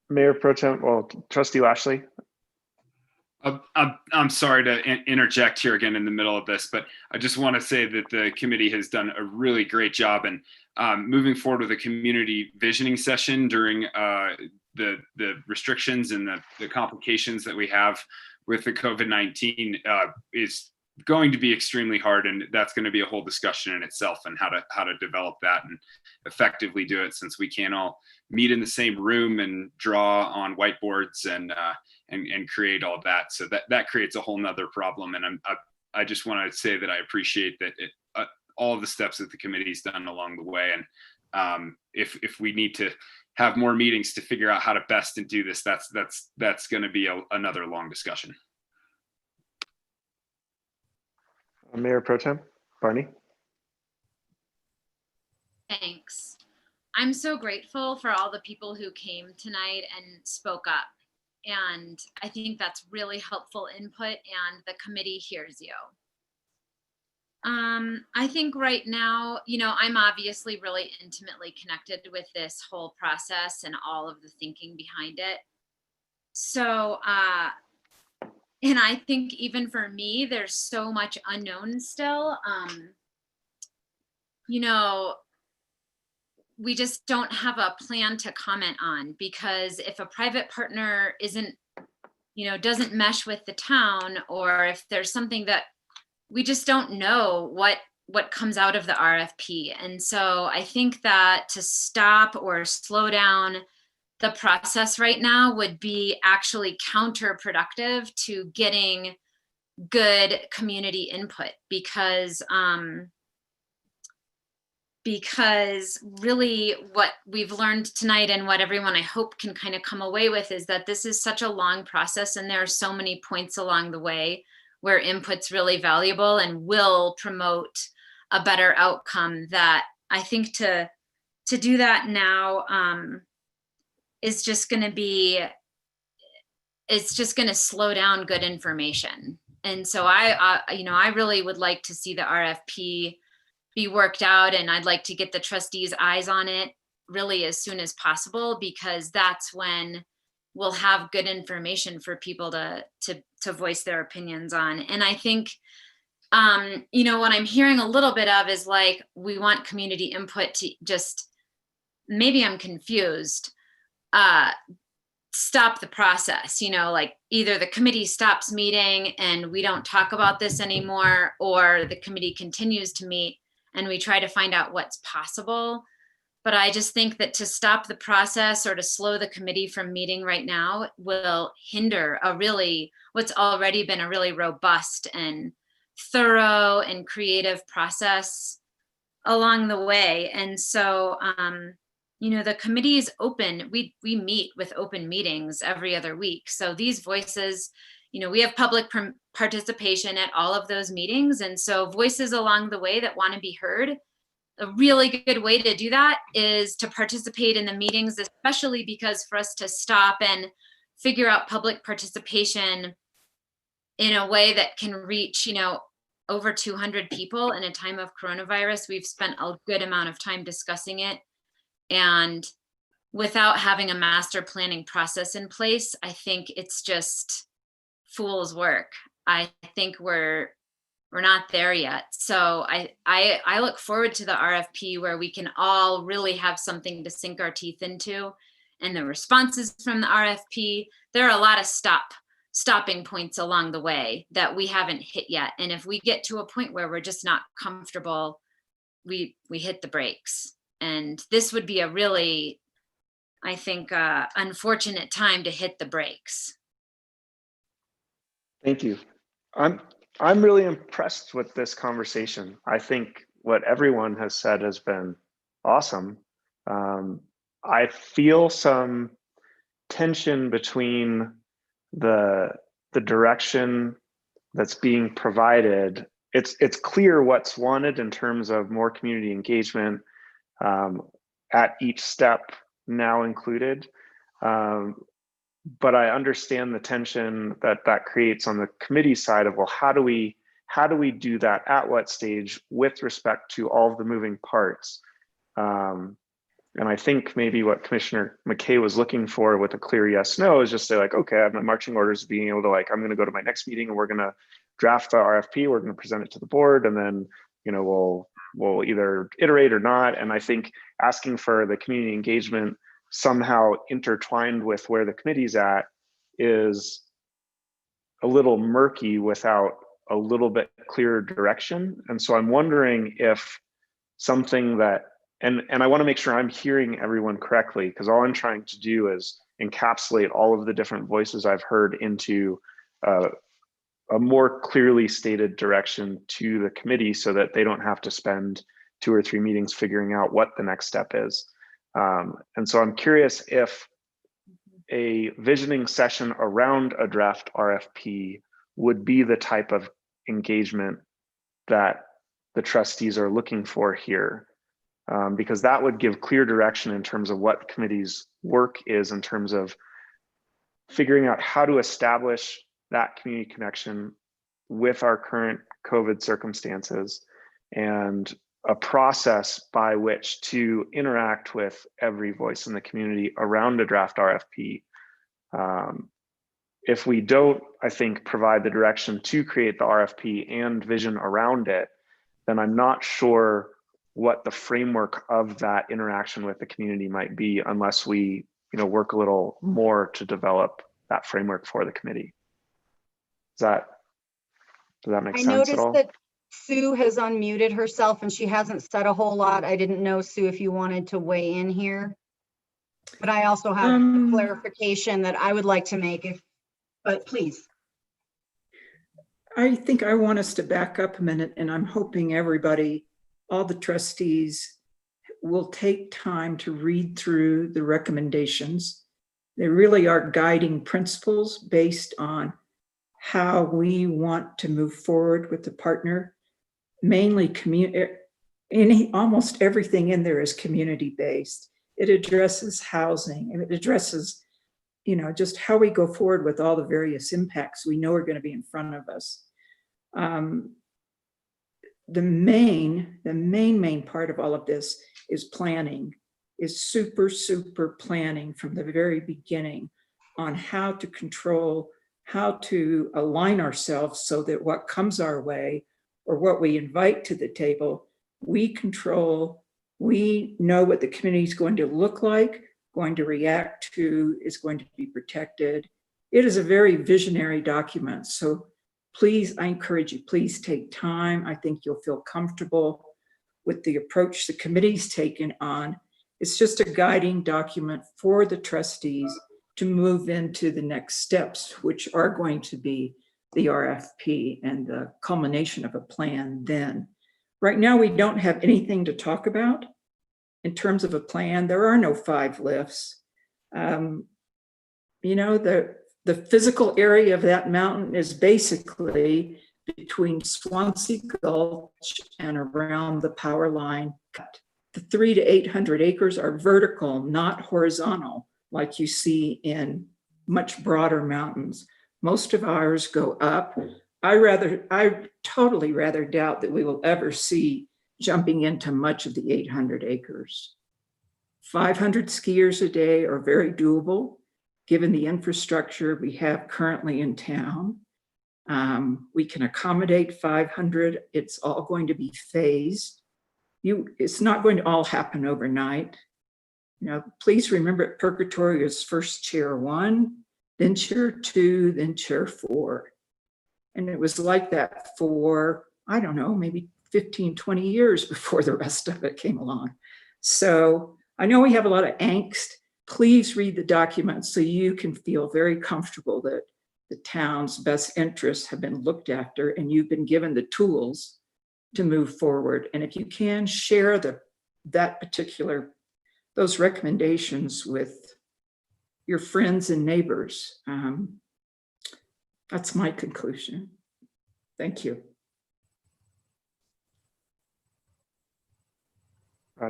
Mayor Pro Tem, well, Trustee Lashley. I'm sorry to interject here again in the middle of this, but I just want to say that the committee has done a really great job in moving forward with a community visioning session during the restrictions and the complications that we have with the COVID-19 is going to be extremely hard, and that's going to be a whole discussion in itself and how to develop that and effectively do it, since we can't all meet in the same room and draw on whiteboards and create all that. So that creates a whole nother problem. And I just want to say that I appreciate that all of the steps that the committee's done along the way. And if we need to have more meetings to figure out how to best do this, that's going to be another long discussion. Mayor Pro Tem Barney. Thanks. I'm so grateful for all the people who came tonight and spoke up. And I think that's really helpful input, and the committee hears you. I think right now, I'm obviously really intimately connected with this whole process and all of the thinking behind it. So, and I think even for me, there's so much unknown still. We just don't have a plan to comment on, because if a private partner doesn't mesh with the town, or if there's something that we just don't know what comes out of the RFP. And so I think that to stop or slow down the process right now would be actually counterproductive to getting good community input, because really what we've learned tonight and what everyone I hope can kind of come away with is that this is such a long process, and there are so many points along the way where input's really valuable and will promote a better outcome, that I think to do that now is just going to slow down good information. And so I really would like to see the RFP be worked out, and I'd like to get the trustees' eyes on it really as soon as possible, because that's when we'll have good information for people to voice their opinions on. And I think, what I'm hearing a little bit of is like, we want community input to just, maybe I'm confused, stop the process, like either the committee stops meeting and we don't talk about this anymore, or the committee continues to meet and we try to find out what's possible. But I just think that to stop the process or to slow the committee from meeting right now will hinder what's already been a really robust and thorough and creative process along the way. And so, the committee is open. We meet with open meetings every other week. So these voices, we have public participation at all of those meetings. And so voices along the way that want to be heard, a really good way to do that is to participate in the meetings, especially because for us to stop and figure out public participation in a way that can reach, over 200 people in a time of coronavirus, we've spent a good amount of time discussing it. And without having a master planning process in place, I think it's just fool's work. I think we're we're not there yet. So I look forward to the RFP where we can all really have something to sink our teeth into. And the responses from the RFP, there are a lot of stopping points along the way that we haven't hit yet. And if we get to a point where we're just not comfortable, we hit the brakes. And this would be a really, I think, unfortunate time to hit the brakes. Thank you. I'm really impressed with this conversation. I think what everyone has said has been awesome. I feel some tension between the direction that's being provided. It's clear what's wanted in terms of more community engagement at each step now included. But I understand the tension that creates on the committee side of, well, how do we do that at what stage with respect to all of the moving parts? And I think maybe what Commissioner McKay was looking for with a clear yes, no is just say like, okay, I have my marching orders of being able to like, I'm going to go to my next meeting and we're going to draft the RFP. We're going to present it to the board. And then, you know, we'll either iterate or not. And I think asking for the community engagement somehow intertwined with where the committee's at is a little murky without a little bit clearer direction. And so I'm wondering if something that, and I want to make sure I'm hearing everyone correctly, because all I'm trying to do is encapsulate all of the different voices I've heard into a more clearly stated direction to the committee so that they don't have to spend 2 or 3 meetings figuring out what the next step is. And so I'm curious if a visioning session around a draft RFP would be the type of engagement that the trustees are looking for here. Because that would give clear direction in terms of what the committee's work is in terms of figuring out how to establish that community connection with our current COVID circumstances and a process by which to interact with every voice in the community around a draft RFP. If we don't, I think, provide the direction to create the RFP and vision around it, then I'm not sure what the framework of that interaction with the community might be unless we, you know, work a little more to develop that framework for the committee. Does that make sense at all? I noticed that Sue has unmuted herself and she hasn't said a whole lot. I didn't know, Sue, if you wanted to weigh in here. But I also have a clarification that I would like to make, but please. I think I want us to back up a minute, and I'm hoping everybody, all the trustees, will take time to read through the recommendations. They really are guiding principles based on how we want to move forward with the partner. Mainly almost everything in there is community-based. It addresses housing, and it addresses, you know, just how we go forward with all the various impacts we know are going to be in front of us. The main part of all of this is planning, is super planning from the very beginning on how to control, how to align ourselves so that what comes our way or what we invite to the table, we control, we know what the community is going to look like, going to react to, is going to be protected. It is a very visionary document. So please, I encourage you, please take time. I think you'll feel comfortable with the approach the committee's taken on. It's just a guiding document for the trustees to move into the next steps, which are going to be the RFP and the culmination of a plan then. Right now, we don't have anything to talk about in terms of a plan. There are no 5 lifts. You know, the physical area of that mountain is basically between Swansea Gulch and around the power line. The 300 to 800 acres are vertical, not horizontal, like you see in much broader mountains. Most of ours go up. I totally rather doubt that we will ever see jumping into much of the 800 acres. 500 skiers a day are very doable, given the infrastructure we have currently in town. We can accommodate 500. It's all going to be phased. It's not going to all happen overnight. Please remember Purgatory is first chair 1, then chair 2, then chair 4. And it was like that for, I don't know, maybe 15, 20 years before the rest of it came along. So I know we have a lot of angst. Please read the documents so you can feel very comfortable that the town's best interests have been looked after and you've been given the tools to move forward. And if you can share those recommendations with your friends and neighbors, that's my conclusion. Thank you.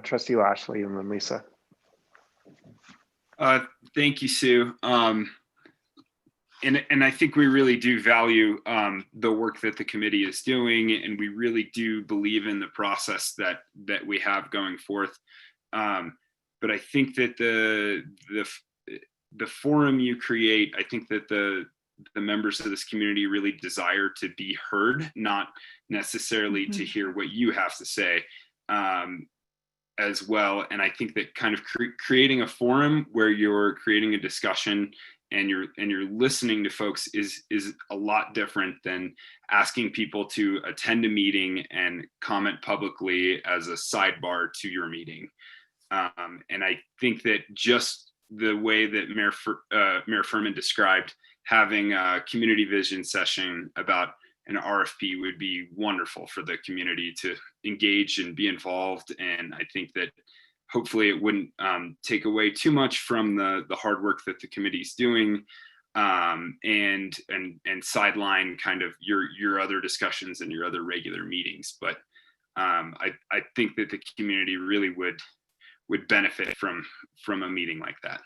Trustee Lashley and then Lisa. Thank you, Sue. And I think we really do value the work that the committee is doing, and we really do believe in the process that we have going forth. But I think that the forum you create, I think that the members of this community really desire to be heard, not necessarily to hear what you have to say as well. And I think that kind of creating a forum where you're creating a discussion and you're listening to folks is a lot different than asking people to attend a meeting and comment publicly as a sidebar to your meeting. And I think that just the way that Mayor Furman described having a community vision session about an RFP would be wonderful for the community to engage and be involved. And I think that hopefully it wouldn't take away too much from the hard work that the committee's doing, and sideline kind of your other discussions and your other regular meetings. But I think that the community really would benefit from a meeting like that.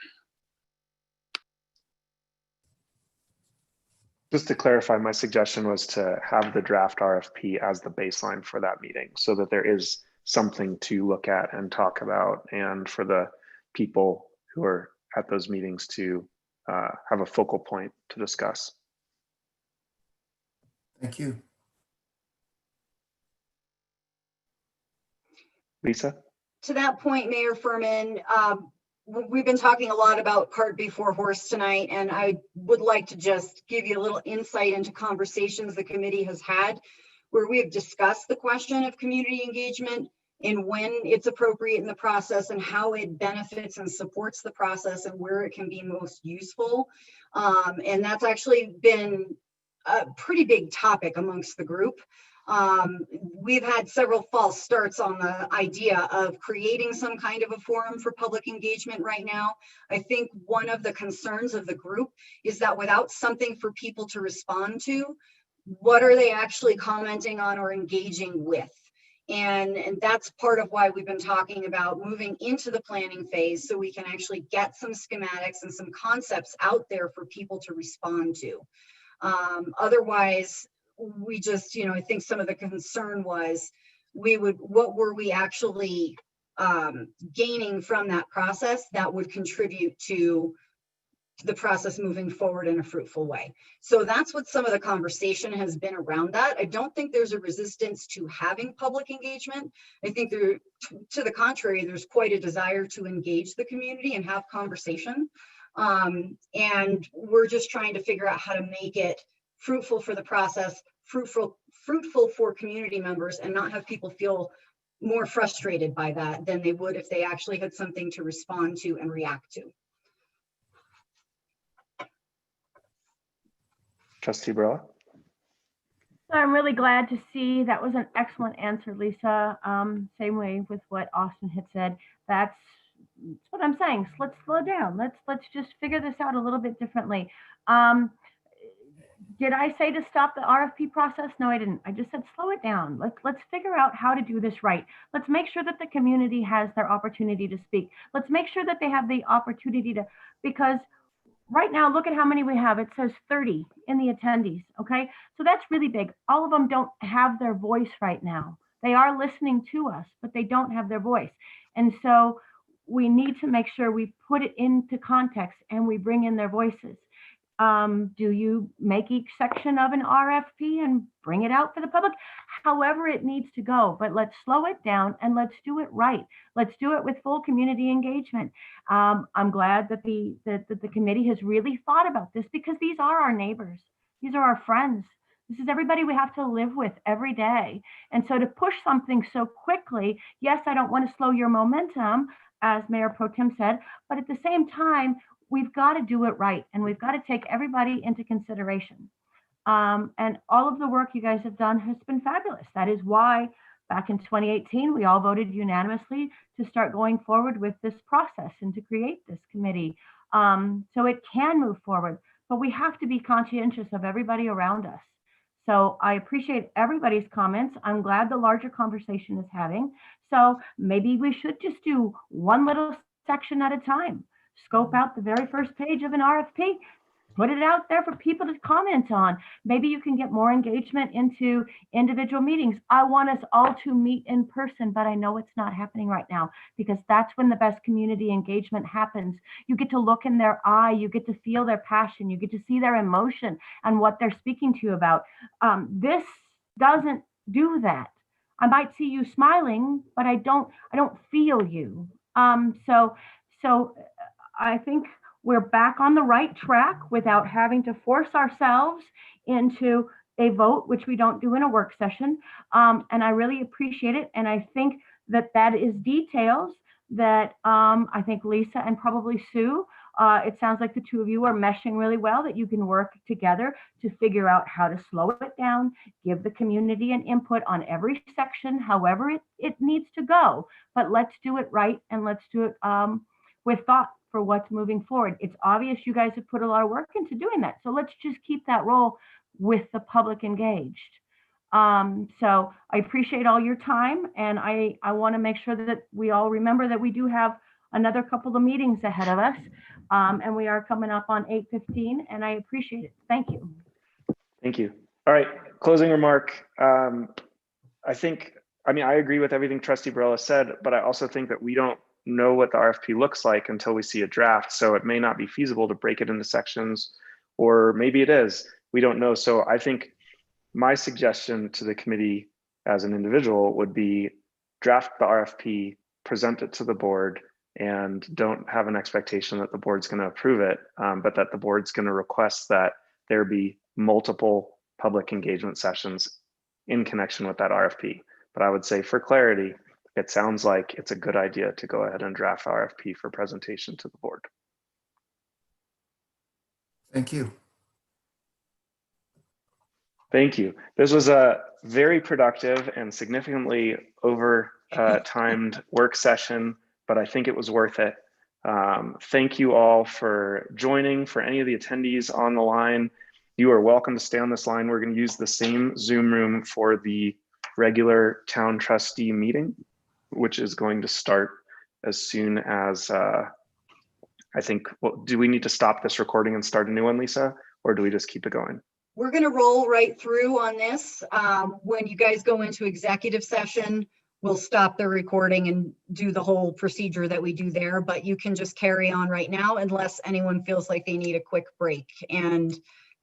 Just to clarify, my suggestion was to have the draft RFP as the baseline for that meeting so that there is something to look at and talk about, and for the people who are at those meetings to have a focal point to discuss. Thank you. Lisa? To that point, Mayor Furman, we've been talking a lot about cart before horse tonight, and I would like to just give you a little insight into conversations the committee has had where we have discussed the question of community engagement and when it's appropriate in the process and how it benefits and supports the process and where it can be most useful. And that's actually been a pretty big topic amongst the group. We've had several false starts on the idea of creating some kind of a forum for public engagement right now. I think one of the concerns of the group is that without something for people to respond to, what are they actually commenting on or engaging with? And that's part of why we've been talking about moving into the planning phase so we can actually get some schematics and some concepts out there for people to respond to. Otherwise, we just, I think some of the concern was what were we actually gaining from that process that would contribute to the process moving forward in a fruitful way. So that's what some of the conversation has been around that. I don't think there's a resistance to having public engagement. I think to the contrary, there's quite a desire to engage the community and have conversation. And we're just trying to figure out how to make it fruitful for the process, fruitful for community members, and not have people feel more frustrated by that than they would if they actually had something to respond to and react to. Trustee Barilla? So I'm really glad to see that was an excellent answer, Lisa. Same way with what Austin had said. That's what I'm saying. So let's slow down. Let's just figure this out a little bit differently. Did I say to stop the RFP process? No, I didn't. I just said slow it down. Let's figure out how to do this right. Let's make sure that the community has their opportunity to speak. Let's make sure that they have the opportunity to, because right now, look at how many we have. It says 30 in the attendees, okay? So that's really big. All of them don't have their voice right now. They are listening to us, but they don't have their voice. And so we need to make sure we put it into context and we bring in their voices. Do you make each section of an RFP and bring it out for the public? However it needs to go, but let's slow it down and let's do it right. Let's do it with full community engagement. I'm glad that the committee has really thought about this, because these are our neighbors. These are our friends. This is everybody we have to live with every day. And so to push something so quickly, yes, I don't want to slow your momentum, as Mayor Pro Tem said, but at the same time, we've got to do it right, and we've got to take everybody into consideration. And all of the work you guys have done has been fabulous. That is why back in 2018, we all voted unanimously to start going forward with this process and to create this committee, so it can move forward. But we have to be conscientious of everybody around us. So I appreciate everybody's comments. I'm glad the larger conversation is having. So maybe we should just do one little section at a time. Scope out the very first page of an RFP, put it out there for people to comment on. Maybe you can get more engagement into individual meetings. I want us all to meet in person, but I know it's not happening right now, because that's when the best community engagement happens. You get to look in their eye, you get to feel their passion, you get to see their emotion and what they're speaking to you about. This doesn't do that. I might see you smiling, but I don't feel you. So I think we're back on the right track without having to force ourselves into a vote, which we don't do in a work session. And I really appreciate it. And I think that is details that I think Lisa and probably Sue, it sounds like the two of you are meshing really well, that you can work together to figure out how to slow it down, give the community an input on every section, however it needs to go. But let's do it right, and let's do it with thought for what's moving forward. It's obvious you guys have put a lot of work into doing that. So let's just keep that role with the public engaged. So I appreciate all your time, and I want to make sure that we all remember that we do have another couple of meetings ahead of us, and we are coming up on 8:15, and I appreciate it. Thank you. Thank you. All right, closing remark. I agree with everything Trustee Barella said, but I also think that we don't know what the RFP looks like until we see a draft. So it may not be feasible to break it into sections, or maybe it is. We don't know. So I think my suggestion to the committee as an individual would be draft the RFP, present it to the board, and don't have an expectation that the board's going to approve it, but that the board's going to request that there be multiple public engagement sessions in connection with that RFP. But I would say, for clarity, it sounds like it's a good idea to go ahead and draft RFP for presentation to the board. Thank you. Thank you. This was a very productive and significantly over timed work session, but I think it was worth it. Thank you all for joining. For any of the attendees on the line, you are welcome to stay on this line. We're going to use the same Zoom room for the regular town trustee meeting, which is going to start as soon as, do we need to stop this recording and start a new one, Lisa? Or do we just keep it going? We're going to roll right through on this. When you guys go into executive session, we'll stop the recording and do the whole procedure that we do there, but you can just carry on right now unless anyone feels like they need a quick break. And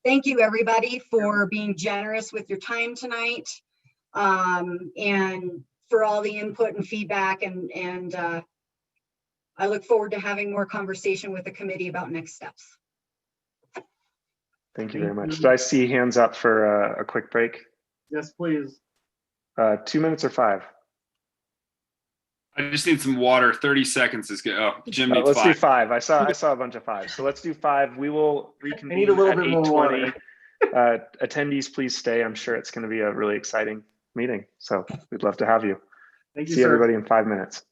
thank you, everybody, for being generous with your time tonight, and for all the input and feedback. And I look forward to having more conversation with the committee about next steps. Thank you very much. Do I see hands up for a quick break? Yes, please. 2 minutes or 5? I just need some water. 30 seconds is good. Oh, Jim needs let's 5. do 5. I saw a bunch of 5. So let's do 5. We will reconvene need a little at bit more 8:20. water. Attendees, please stay. I'm sure it's going to be a really exciting meeting. So we'd love to have you. Thank you, See sir. everybody in 5 minutes.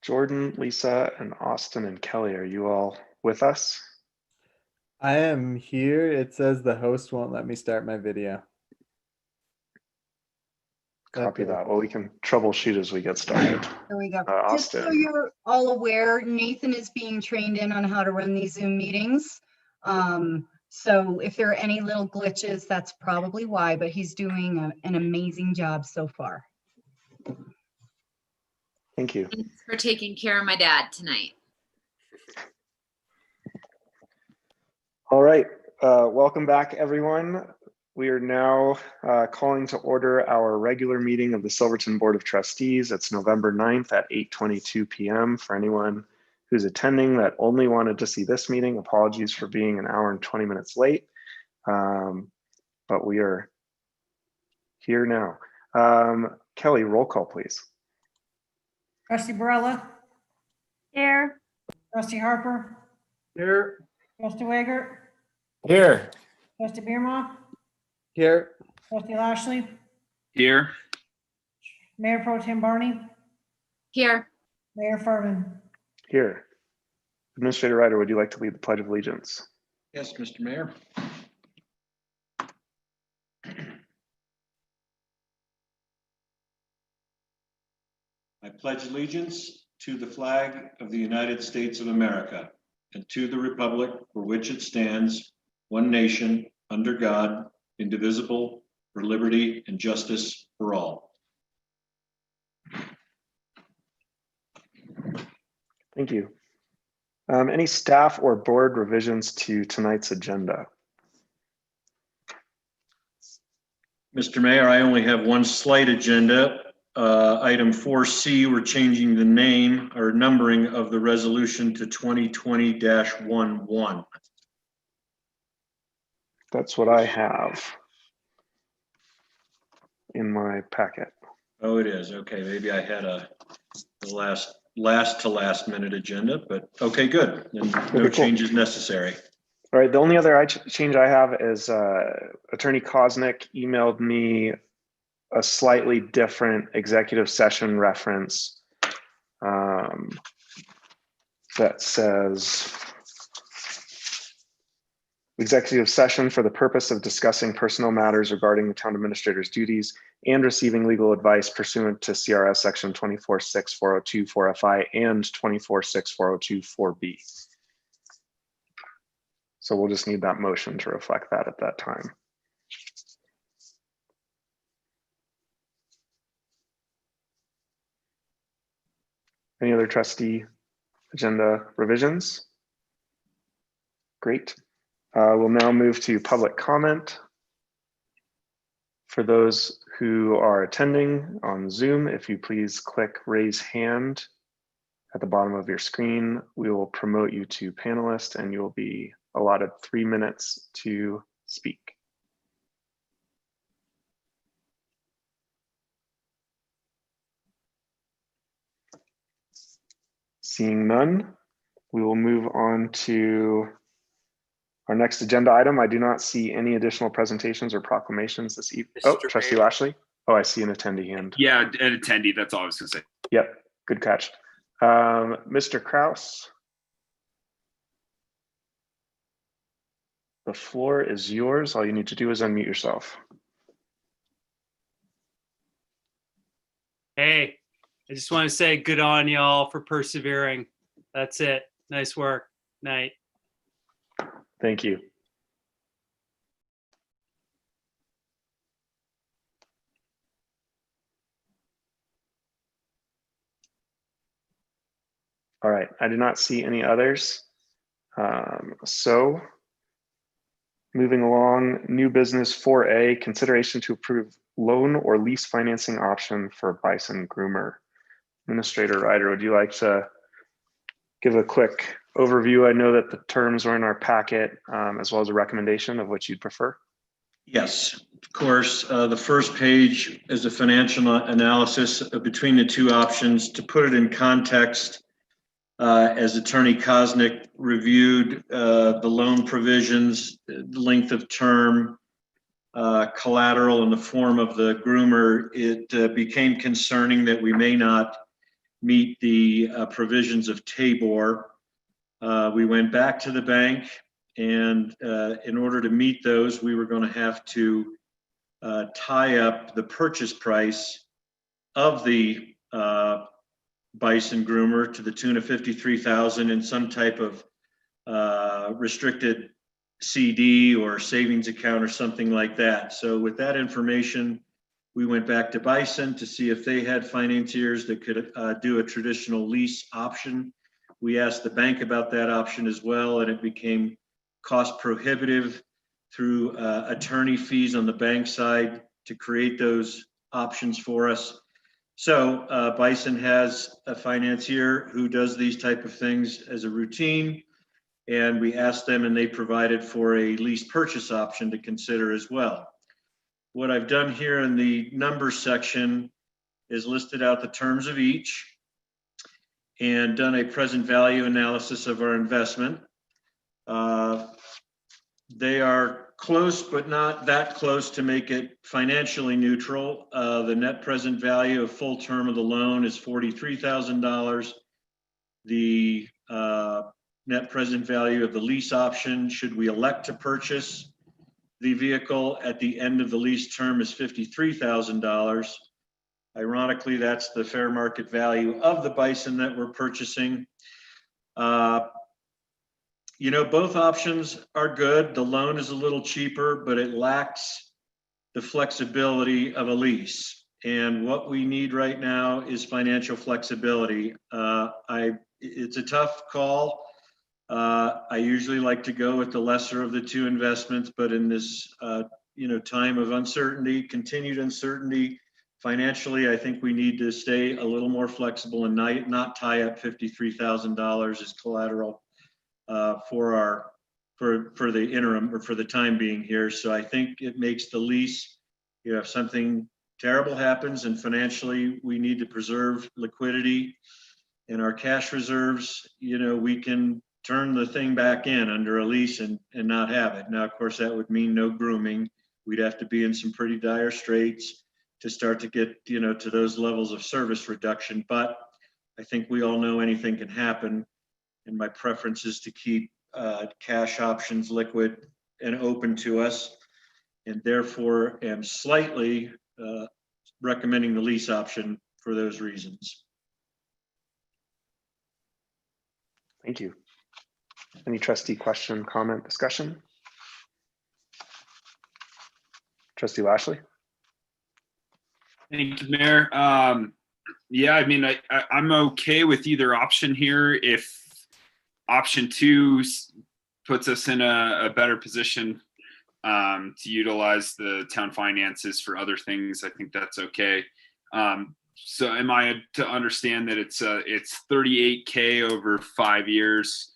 Jordan, Lisa, and Austin and Kelly, are you all with us? I am here. It says the host won't let me start my video. Copy that. Well, we can troubleshoot as we get started. There we go. Just so Austin. you're all aware, Nathan is being trained in on how to run these Zoom meetings. So if there are any little glitches, that's probably why, but he's doing an amazing job so far. Thank you. Thanks for taking care of my dad tonight. All right. Welcome back, everyone. We are now calling to order our regular meeting of the Silverton Board of Trustees. It's November 9th at 8:22 p.m. For anyone who's attending that only wanted to see this meeting, apologies for being an hour and 20 minutes late. But we are here now. Kelly, roll call, please. Trustee Barella. Here. Trustee Harper. Here. Trustee Wager. Here. Trustee Bierma. Here. Trustee Lashley. Here. Mayor Pro Tem Barney. Here. Mayor Furman. Here. Administrator Ryder, would you like to lead the Pledge of Allegiance? Yes, Mr. Mayor. I pledge allegiance to the flag of the United States of America and to the republic for which it stands, one nation, under God, indivisible, for liberty and justice for all. Thank you. Any staff or board revisions to tonight's agenda? Mr. Mayor, I only have one slight agenda. Item 4C, we're changing the name or numbering of the resolution to 2020-11. That's what I have in my packet. Oh, it is. Okay, maybe I had the last to last minute agenda, but okay, good. And no changes necessary. All right, the only other change I have is Attorney Kosnick emailed me a slightly different executive session reference that says executive session for the purpose of discussing personnel matters regarding the town administrator's duties and receiving legal advice pursuant to CRS section 24.6.402 4FI and 24.6.402 4B. So we'll just need that motion to reflect that at that time. Any other trustee agenda revisions? Great. We'll now move to public comment. For those who are attending on Zoom, if you please click raise hand at the bottom of your screen, we will promote you to panelist and you'll be allotted 3 minutes to speak. Seeing none, we will move on to our next agenda item. I do not see any additional presentations or proclamations this evening. Oh, Trustee Lashley. Oh, I see an attendee hand. Yeah, an attendee. That's all I was going to say. Yep, good catch. Mr. Kraus. The floor is yours. All you need to do is unmute yourself. Hey, I just want to say good on y'all for persevering. That's it. Nice work. Night. Thank you. All right, I do not see any others. So moving along, new business 4A, consideration to approve loan or lease financing option for Bison Groomer. Administrator Ryder, would you like to give a quick overview? I know that the terms are in our packet, as well as a recommendation of what you'd prefer. Yes, of course. The first page is a financial analysis between the two options. To put it in context, as Attorney Kosnick reviewed the loan provisions, the length of term, collateral in the form of the groomer, it became concerning that we may not meet the provisions of Tabor. We went back to the bank, and in order to meet those, we were going to have to tie up the purchase price of the bison groomer to the tune of $53,000 in some type of restricted CD or savings account or something like that. So with that information, we went back to Bison to see if they had financiers that could do a traditional lease option. We asked the bank about that option as well, and it became cost prohibitive through attorney fees on the bank side to create those options for us. So Bison has a financier who does these type of things as a routine, and we asked them and they provided for a lease purchase option to consider as well. What I've done here in the numbers section is listed out the terms of each and done a present value analysis of our investment. They are close, but not that close to make it financially neutral. The net present value of full term of the loan is $43,000. The net present value of the lease option, should we elect to purchase the vehicle at the end of the lease term, is $53,000. Ironically, that's the fair market value of the Bison that we're purchasing. You know, both options are good. The loan is a little cheaper, but it lacks the flexibility of a lease. And what we need right now is financial flexibility. It's a tough call. I usually like to go with the lesser of the two investments, but in this time of uncertainty, continued uncertainty, financially, I think we need to stay a little more flexible and not tie up $53,000 as collateral for the interim or for the time being here. So I think it makes the lease, if something terrible happens and financially we need to preserve liquidity in our cash reserves, we can turn the thing back in under a lease and not have it. Now, of course, that would mean no grooming. We'd have to be in some pretty dire straits to start to get, to those levels of service reduction. But I think we all know anything can happen. And my preference is to keep cash options liquid and open to us, and therefore am slightly recommending the lease option for those reasons. Thank you. Any trustee question, comment, discussion? Trustee Lashley? Thank you, Mayor. Yeah, I mean, I'm okay with either option here. If option two puts us in a better position to utilize the town finances for other things, I think that's okay. So am I to understand that it's $38K over 5 years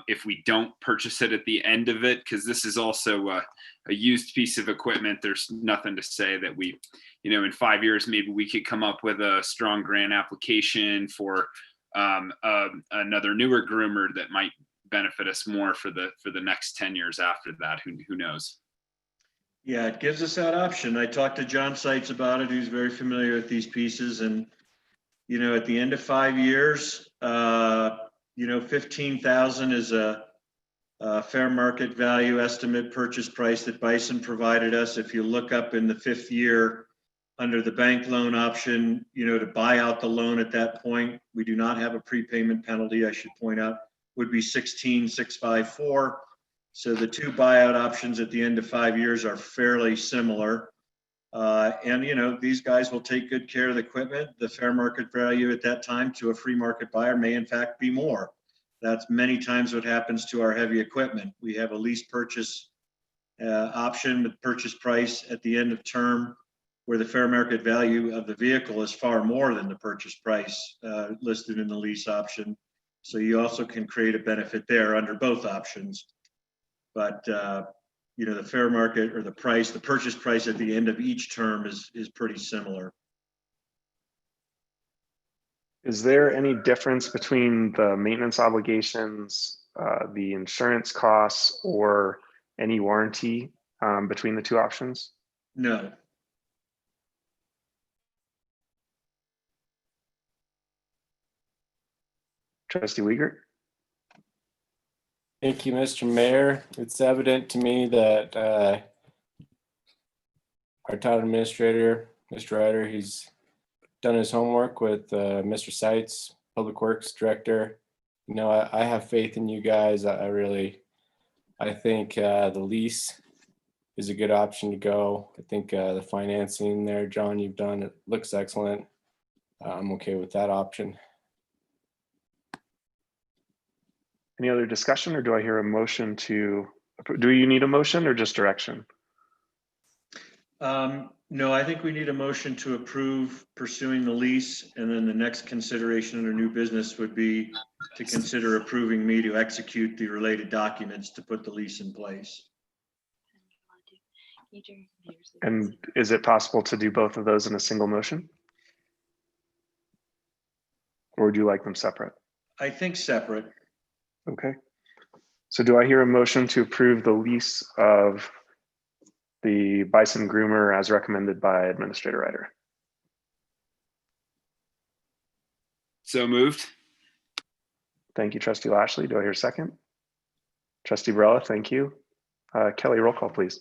if we don't purchase it at the end of it? Because this is also a used piece of equipment. There's nothing to say that we, in 5 years, maybe we could come up with a strong grant application for another newer groomer that might benefit us more for the next 10 years after that. Who knows? Yeah, it gives us that option. I talked to John Seitz about it, who's very familiar with these pieces. And, at the end of 5 years, 15,000 is a fair market value estimate purchase price that Bison provided us. If you look up in the 5th year under the bank loan option, to buy out the loan at that point, we do not have a prepayment penalty, I should point out, would be 16,654. So the two buyout options at the end of 5 years are fairly similar. And, these guys will take good care of the equipment. The fair market value at that time to a free market buyer may in fact be more. That's many times what happens to our heavy equipment. We have a lease purchase option with purchase price at the end of term where the fair market value of the vehicle is far more than the purchase price listed in the lease option. So you also can create a benefit there under both options. But, the fair market or the purchase price at the end of each term is pretty similar. Is there any difference between the maintenance obligations, the insurance costs, or any warranty between the two options? No. Trustee Wiegert. Thank you, Mr. Mayor. It's evident to me that our town administrator, Mr. Ryder, he's done his homework with Mr. Seitz, Public Works Director. You know, I have faith in you guys. I think the lease is a good option to go. I think the financing there, John, you've done, it looks excellent. I'm okay with that option. Any other discussion, or do I hear a motion to, do you need a motion or just direction? No, I think we need a motion to approve pursuing the lease, and then the next consideration under new business would be to consider approving me to execute the related documents to put the lease in place. And is it possible to do both of those in a single motion? Or would you like them separate? I think separate. Okay. So do I hear a motion to approve the lease of the Bison Groomer as recommended by Administrator Ryder? So moved. Thank you, Trustee Lashley. Do I hear a second? Trustee Barella, thank you. Kelly, roll call, please.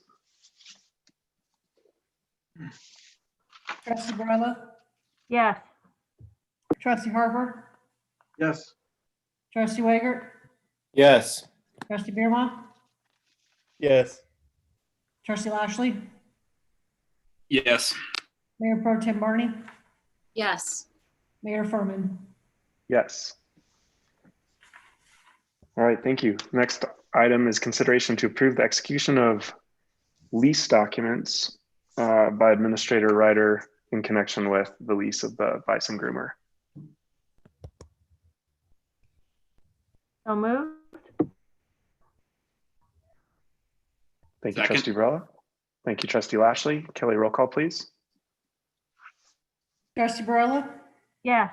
Trustee Barella, Yes. Trustee Harper, Yes. Trustee Wager, Yes. Trustee Beerma, Yes. Trustee Lashley, Yes. Mayor Pro Tem Barney, Yes. Mayor Furman. Yes. All right, thank you. Next item is consideration to approve the execution of lease documents by Administrator Ryder in connection with the lease of the Bison Groomer. So moved. Thank you, Second. Trustee Barella. Thank you, Trustee Lashley. Kelly, roll call, please. Trustee Barella, Yes.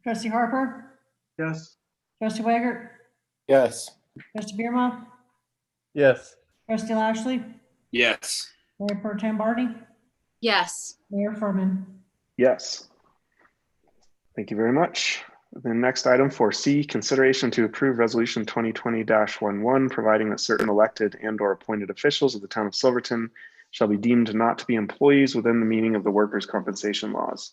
Trustee Harper, Yes. Trustee Wager, Yes. Trustee Beerma, Yes. Trustee Lashley, Yes. Mayor Pro Tem Barney, Yes. Mayor Furman. Yes. Thank you very much. The next item 4C, consideration to approve resolution 2020-11, providing that certain elected and/or appointed officials of the town of Silverton shall be deemed not to be employees within the meaning of the workers' compensation laws.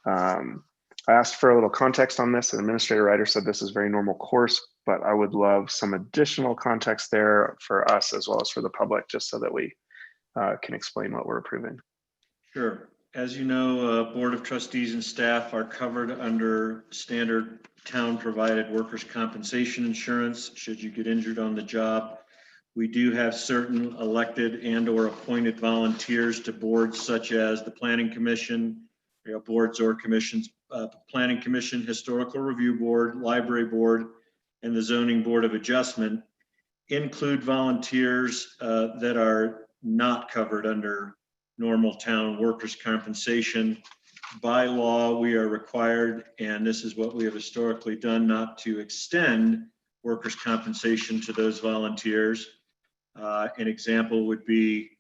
I asked for a little context on this, and Administrator Ryder said this is very normal course, but I would love some additional context there for us as well as for the public, just so that we can explain what we're approving. Sure. As you know, Board of Trustees and staff are covered under standard town-provided workers' compensation insurance should you get injured on the job. We do have certain elected and/or appointed volunteers to boards such as the Planning Commission, boards or commissions, Planning Commission, Historical Review Board, Library Board, and the Zoning Board of Adjustment, include volunteers that are not covered under normal town workers' compensation. By law, we are required, and this is what we have historically done, not to extend workers' compensation to those volunteers. An example would be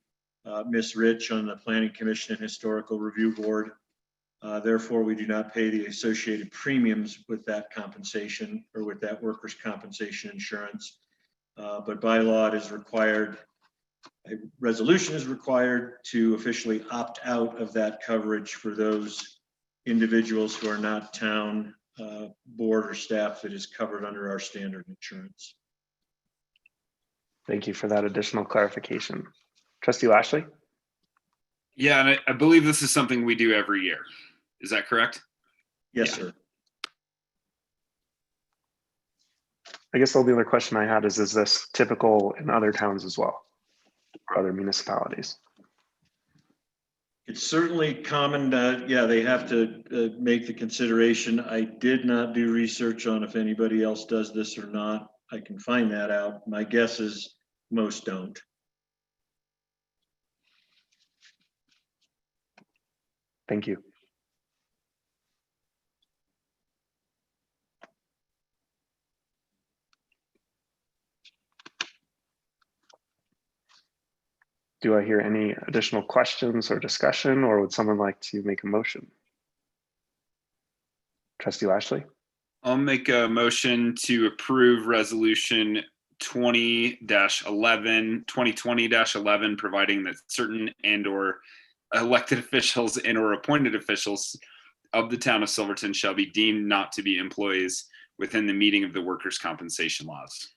Ms. Rich on the Planning Commission and Historical Review Board. Therefore, we do not pay the associated premiums with that compensation or with that workers' compensation insurance. But by law, it is required, a resolution is required to officially opt out of that coverage for those individuals who are not town board or staff that is covered under our standard insurance. Thank you for that additional clarification. Trustee Lashley? Yeah, and I believe this is something we do every year. Is that correct? Yes, Yeah. sir. I guess the only other question I had is this typical in other towns as well, or other municipalities? It's certainly common that, yeah, they have to make the consideration. I did not do research on if anybody else does this or not. I can find that out. My guess is most don't. Thank you. Do I hear any additional questions or discussion, or would someone like to make a motion? Trustee Lashley? I'll make a motion to approve resolution 2020-11, providing that certain and/or elected officials and/or appointed officials of the town of Silverton shall be deemed not to be employees within the meaning of the workers' compensation laws.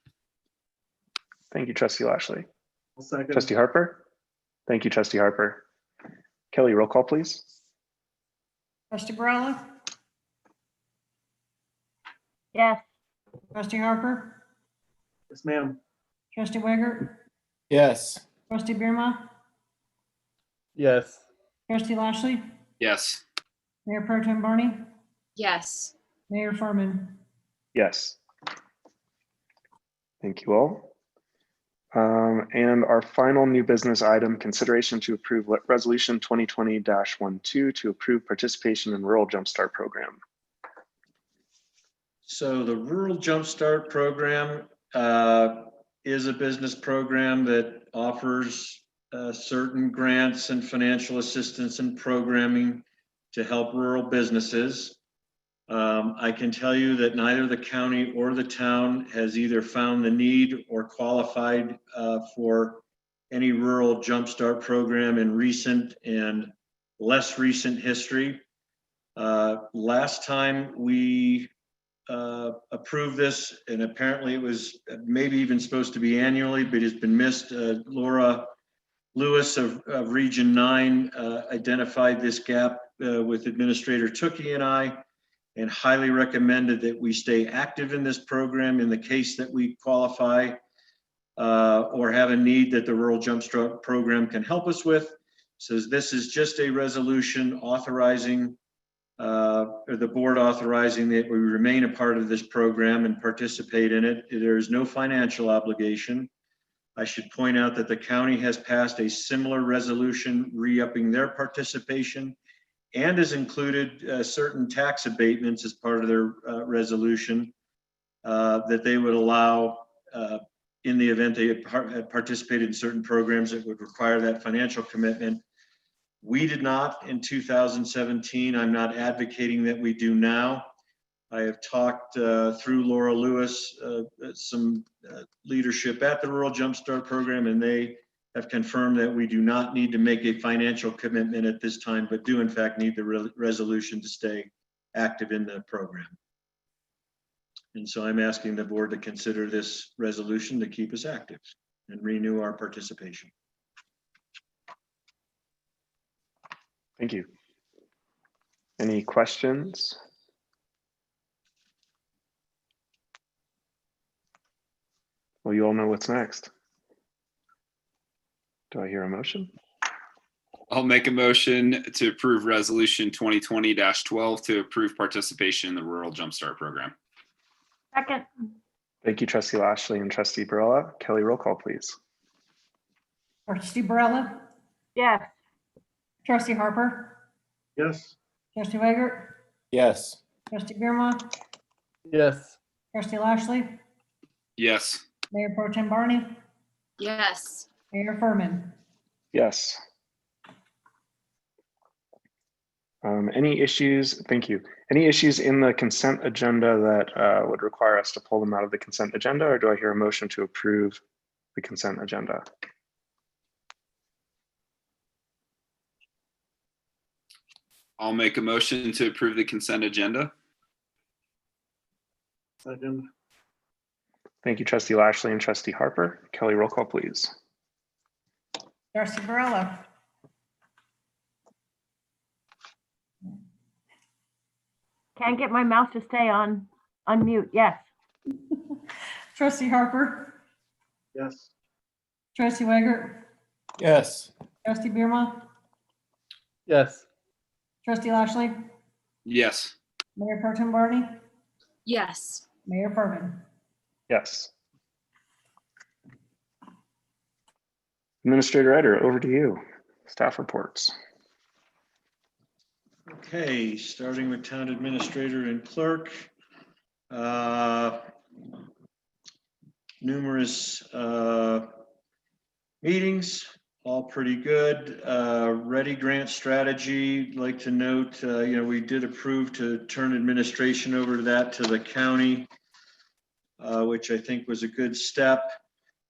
Thank you, Trustee Lashley. I'll second. Trustee Harper? Thank you, Trustee Harper. Kelly, roll call, please. Trustee Barella? Yes. Trustee Harper? Yes, ma'am. Trustee Wiegert? Yes. Trustee Bierma? Yes. Trustee Lashley? Yes. Mayor Pro Tem Barney? Yes. Mayor Furman? Yes. Thank you all. And our final new business item, consideration to approve resolution 2020-12 to approve participation in rural jumpstart program. So the Rural Jumpstart Program is a business program that offers certain grants and financial assistance and programming to help rural businesses. I can tell you that neither the county or the town has either found the need or qualified for any rural jumpstart program in recent and less recent history. Last time we approved this, and apparently it was maybe even supposed to be annually, but it's been missed. Laura Lewis of Region 9 identified this gap with Administrator Tookie and I, and highly recommended that we stay active in this program in the case that we qualify or have a need that the Rural Jumpstart Program can help us with. So this is just a resolution authorizing, or the board authorizing that we remain a part of this program and participate in it. There is no financial obligation. I should point out that the county has passed a similar resolution re-upping their participation and has included certain tax abatements as part of their resolution that they would allow in the event they had participated in certain programs that would require that financial commitment. We did not in 2017. I'm not advocating that we do now. I have talked through Laura Lewis, some leadership at the Rural Jumpstart Program, and they have confirmed that we do not need to make a financial commitment at this time, but do in fact need the resolution to stay active in the program. And so I'm asking the board to consider this resolution to keep us active and renew our participation. Thank you. Any questions? Well, you all know what's next. Do I hear a motion? I'll make a motion to approve resolution 2020-12 to approve participation in the Rural Jumpstart Program. Second. Thank you, Trustee Lashley and Trustee Barella. Kelly, roll call, please. Trustee Barella? Yes. Trustee Harper? Yes. Trustee Wiegert? Yes. Trustee Bierma? Yes. Trustee Lashley? Yes. Mayor Pro Tem Barney? Yes. Mayor Furman? Yes. Any issues? Thank you. Any issues in the consent agenda that would require us to pull them out of the consent agenda, or do I hear a motion to approve the consent agenda? I'll make a motion to approve the consent agenda. Second. Thank you, Trustee Lashley and Trustee Harper. Kelly, roll call, please. Trustee Barella? Can't get my mouse to stay on unmute. Yes. Trustee Harper? Yes. Trustee Wiegert? Yes. Trustee Bierma? Yes. Trustee Lashley? Yes. Mayor Pro Tem Barney? Yes. Mayor Furman? Yes. Administrator Eder, over to you. Staff reports. Okay, starting with town administrator and clerk. Numerous meetings, all pretty good. Ready grant strategy, like to note, we did approve to turn administration over to the county, which I think was a good step.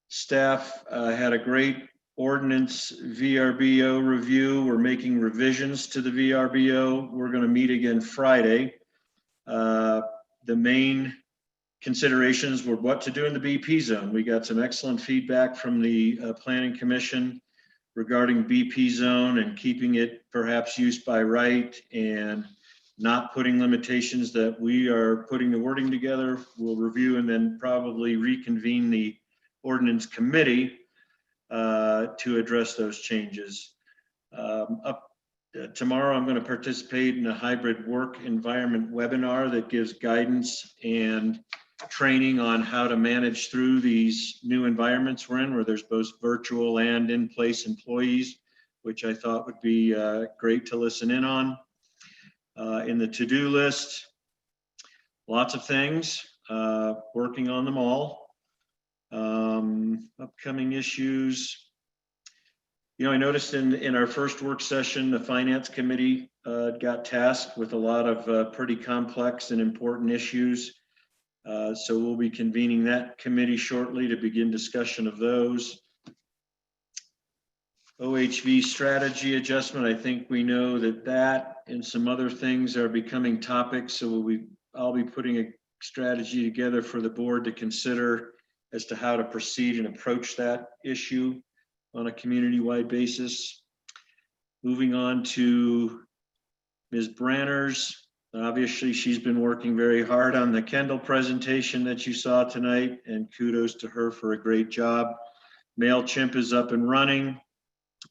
Staff had a great ordinance VRBO review. We're making revisions to the VRBO. We're going to meet again Friday. The main considerations were what to do in the BP zone. We got some excellent feedback from the Planning Commission regarding BP zone and keeping it perhaps used by right and not putting limitations that we are putting the wording together. We'll review and then probably reconvene the ordinance committee to address those changes. Tomorrow, I'm going to participate in a hybrid work environment webinar that gives guidance and training on how to manage through these new environments we're in, where there's both virtual and in-place employees, which I thought would be great to listen in on. In the to-do list, lots of things, working on them all. Upcoming issues. I noticed in our first work session, the Finance Committee got tasked with a lot of pretty complex and important issues. So we'll be convening that committee shortly to begin discussion of those. OHV strategy adjustment. I think we know that and some other things are becoming topics. So I'll be putting a strategy together for the board to consider as to how to proceed and approach that issue on a community-wide basis. Moving on to Ms. Branners. Obviously, she's been working very hard on the KENDALL presentation that you saw tonight, and kudos to her for a great job. MailChimp is up and running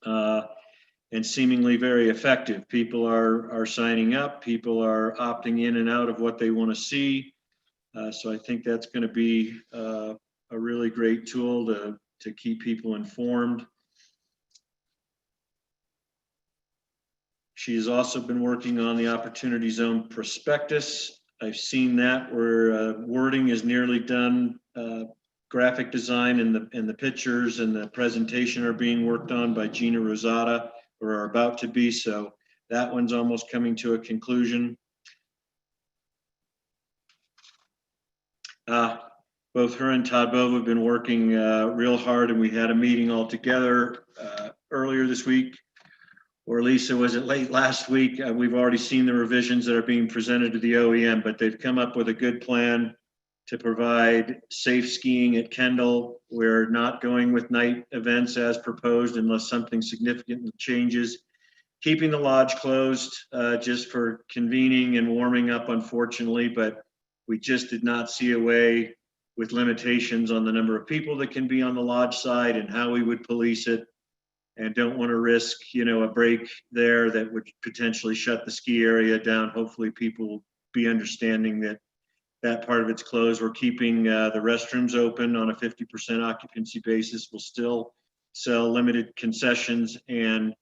and seemingly very effective. People are signing up. People are opting in and out of what they want to see. So I think that's going to be a really great tool to keep people informed. She has also been working on the Opportunity Zone prospectus. I've seen that where wording is nearly done. Graphic design and the pictures and the presentation are being worked on by Gina Rosada, or are about to be. So that one's almost coming to a conclusion. Both her and Todd Bove have been working real hard, and we had a meeting all together earlier this week. Or Lisa, was it late last week? We've already seen the revisions that are being presented to the OEM, but they've come up with a good plan to provide safe skiing at KENDALL. We're not going with night events as proposed unless something significant changes. Keeping the lodge closed just for convening and warming up, unfortunately, but we just did not see a way with limitations on the number of people that can be on the lodge side and how we would police it. And don't want to risk, a break there that would potentially shut the ski area down. Hopefully people will be understanding that part of it's closed. We're keeping the restrooms open on a 50% occupancy basis. We'll still sell limited concessions, and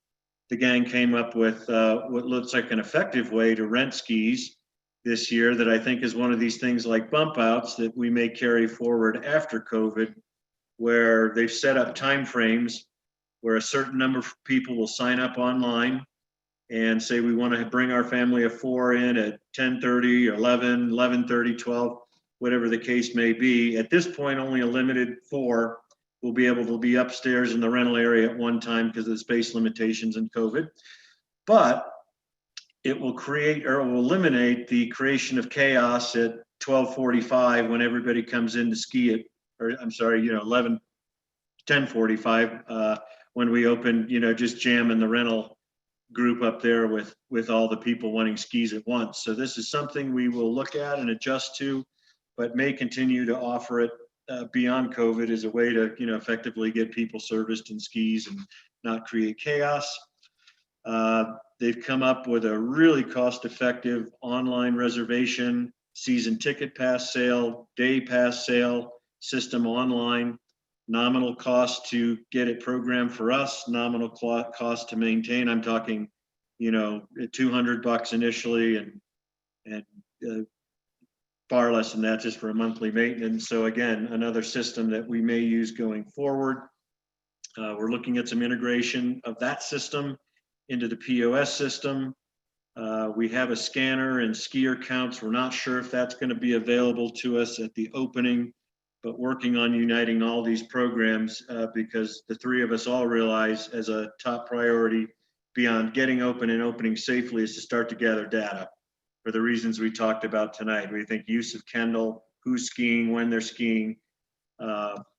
the gang came up with what looks like an effective way to rent skis this year that I think is one of these things like bump outs that we may carry forward after COVID, where they've set up timeframes where a certain number of people will sign up online and say, we want to bring our family of 4 in at 10:30, 11, 11:30, 12, whatever the case may be. At this point, only a limited 4 will be able to be upstairs in the rental area at one time because of the space limitations and COVID. But it will create, or it will eliminate the creation of chaos at 12:45 when everybody comes in to ski at, or I'm sorry, 10:45 when we open, just jam in the rental group up there with all the people wanting skis at once. So this is something we will look at and adjust to, but may continue to offer it beyond COVID as a way to, effectively get people serviced in skis and not create chaos. They've come up with a really cost-effective online reservation, season ticket pass sale, day pass sale system online. Nominal cost to get it programmed for us, nominal cost to maintain. I'm talking, $200 initially and far less than that just for a monthly maintenance. So again, another system that we may use going forward. We're looking at some integration of that system into the POS system. We have a scanner and skier counts. We're not sure if that's going to be available to us at the opening, but working on uniting all these programs because the three of us all realize as a top priority beyond getting open and opening safely is to start to gather data for the reasons we talked about tonight. We think use of KENDALL, who's skiing, when they're skiing,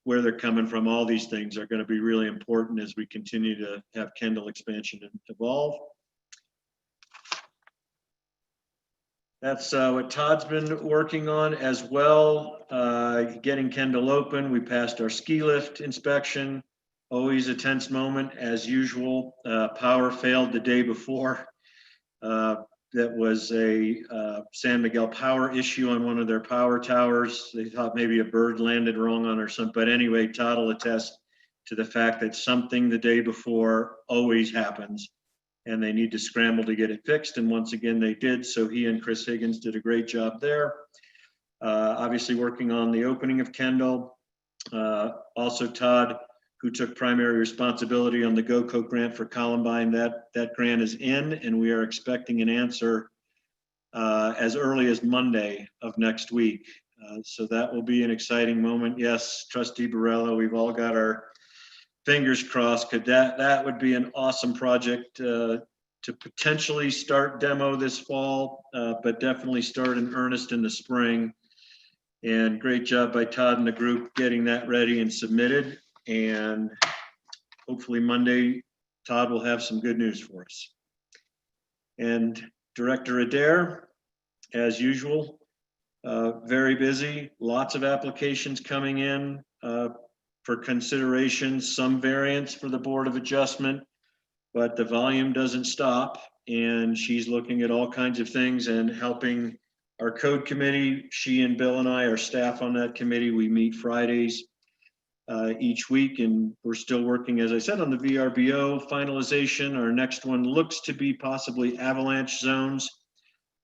where they're coming from, all these things are going to be really important as we continue to have KENDALL expansion and evolve. That's what Todd's been working on as well, getting KENDALL open. We passed our ski lift inspection. Always a tense moment as usual. Power failed the day before. That was a San Miguel power issue on one of their power towers. They thought maybe a bird landed wrong on or something. But anyway, Todd will attest to the fact that something the day before always happens and they need to scramble to get it fixed. And once again, they did. So he and Chris Higgins did a great job there. Obviously working on the opening of KENDALL. Also Todd, who took primary responsibility on the GOCO grant for Columbine. That grant is in, and we are expecting an answer as early as Monday of next week. So that will be an exciting moment. Yes, Trustee Barella, we've all got our fingers crossed, because that would be an awesome project to potentially start demo this fall, but definitely start in earnest in the spring. And great job by Todd and the group getting that ready and submitted. And hopefully Monday, Todd will have some good news for us. And Director Adair, as usual, very busy, lots of applications coming in for consideration, some variance for the Board of Adjustment, but the volume doesn't stop. And she's looking at all kinds of things and helping our code committee. She and Bill and I are staff on that committee. We meet Fridays each week, and we're still working, as I said, on the VRBO finalization. Our next one looks to be possibly avalanche zones,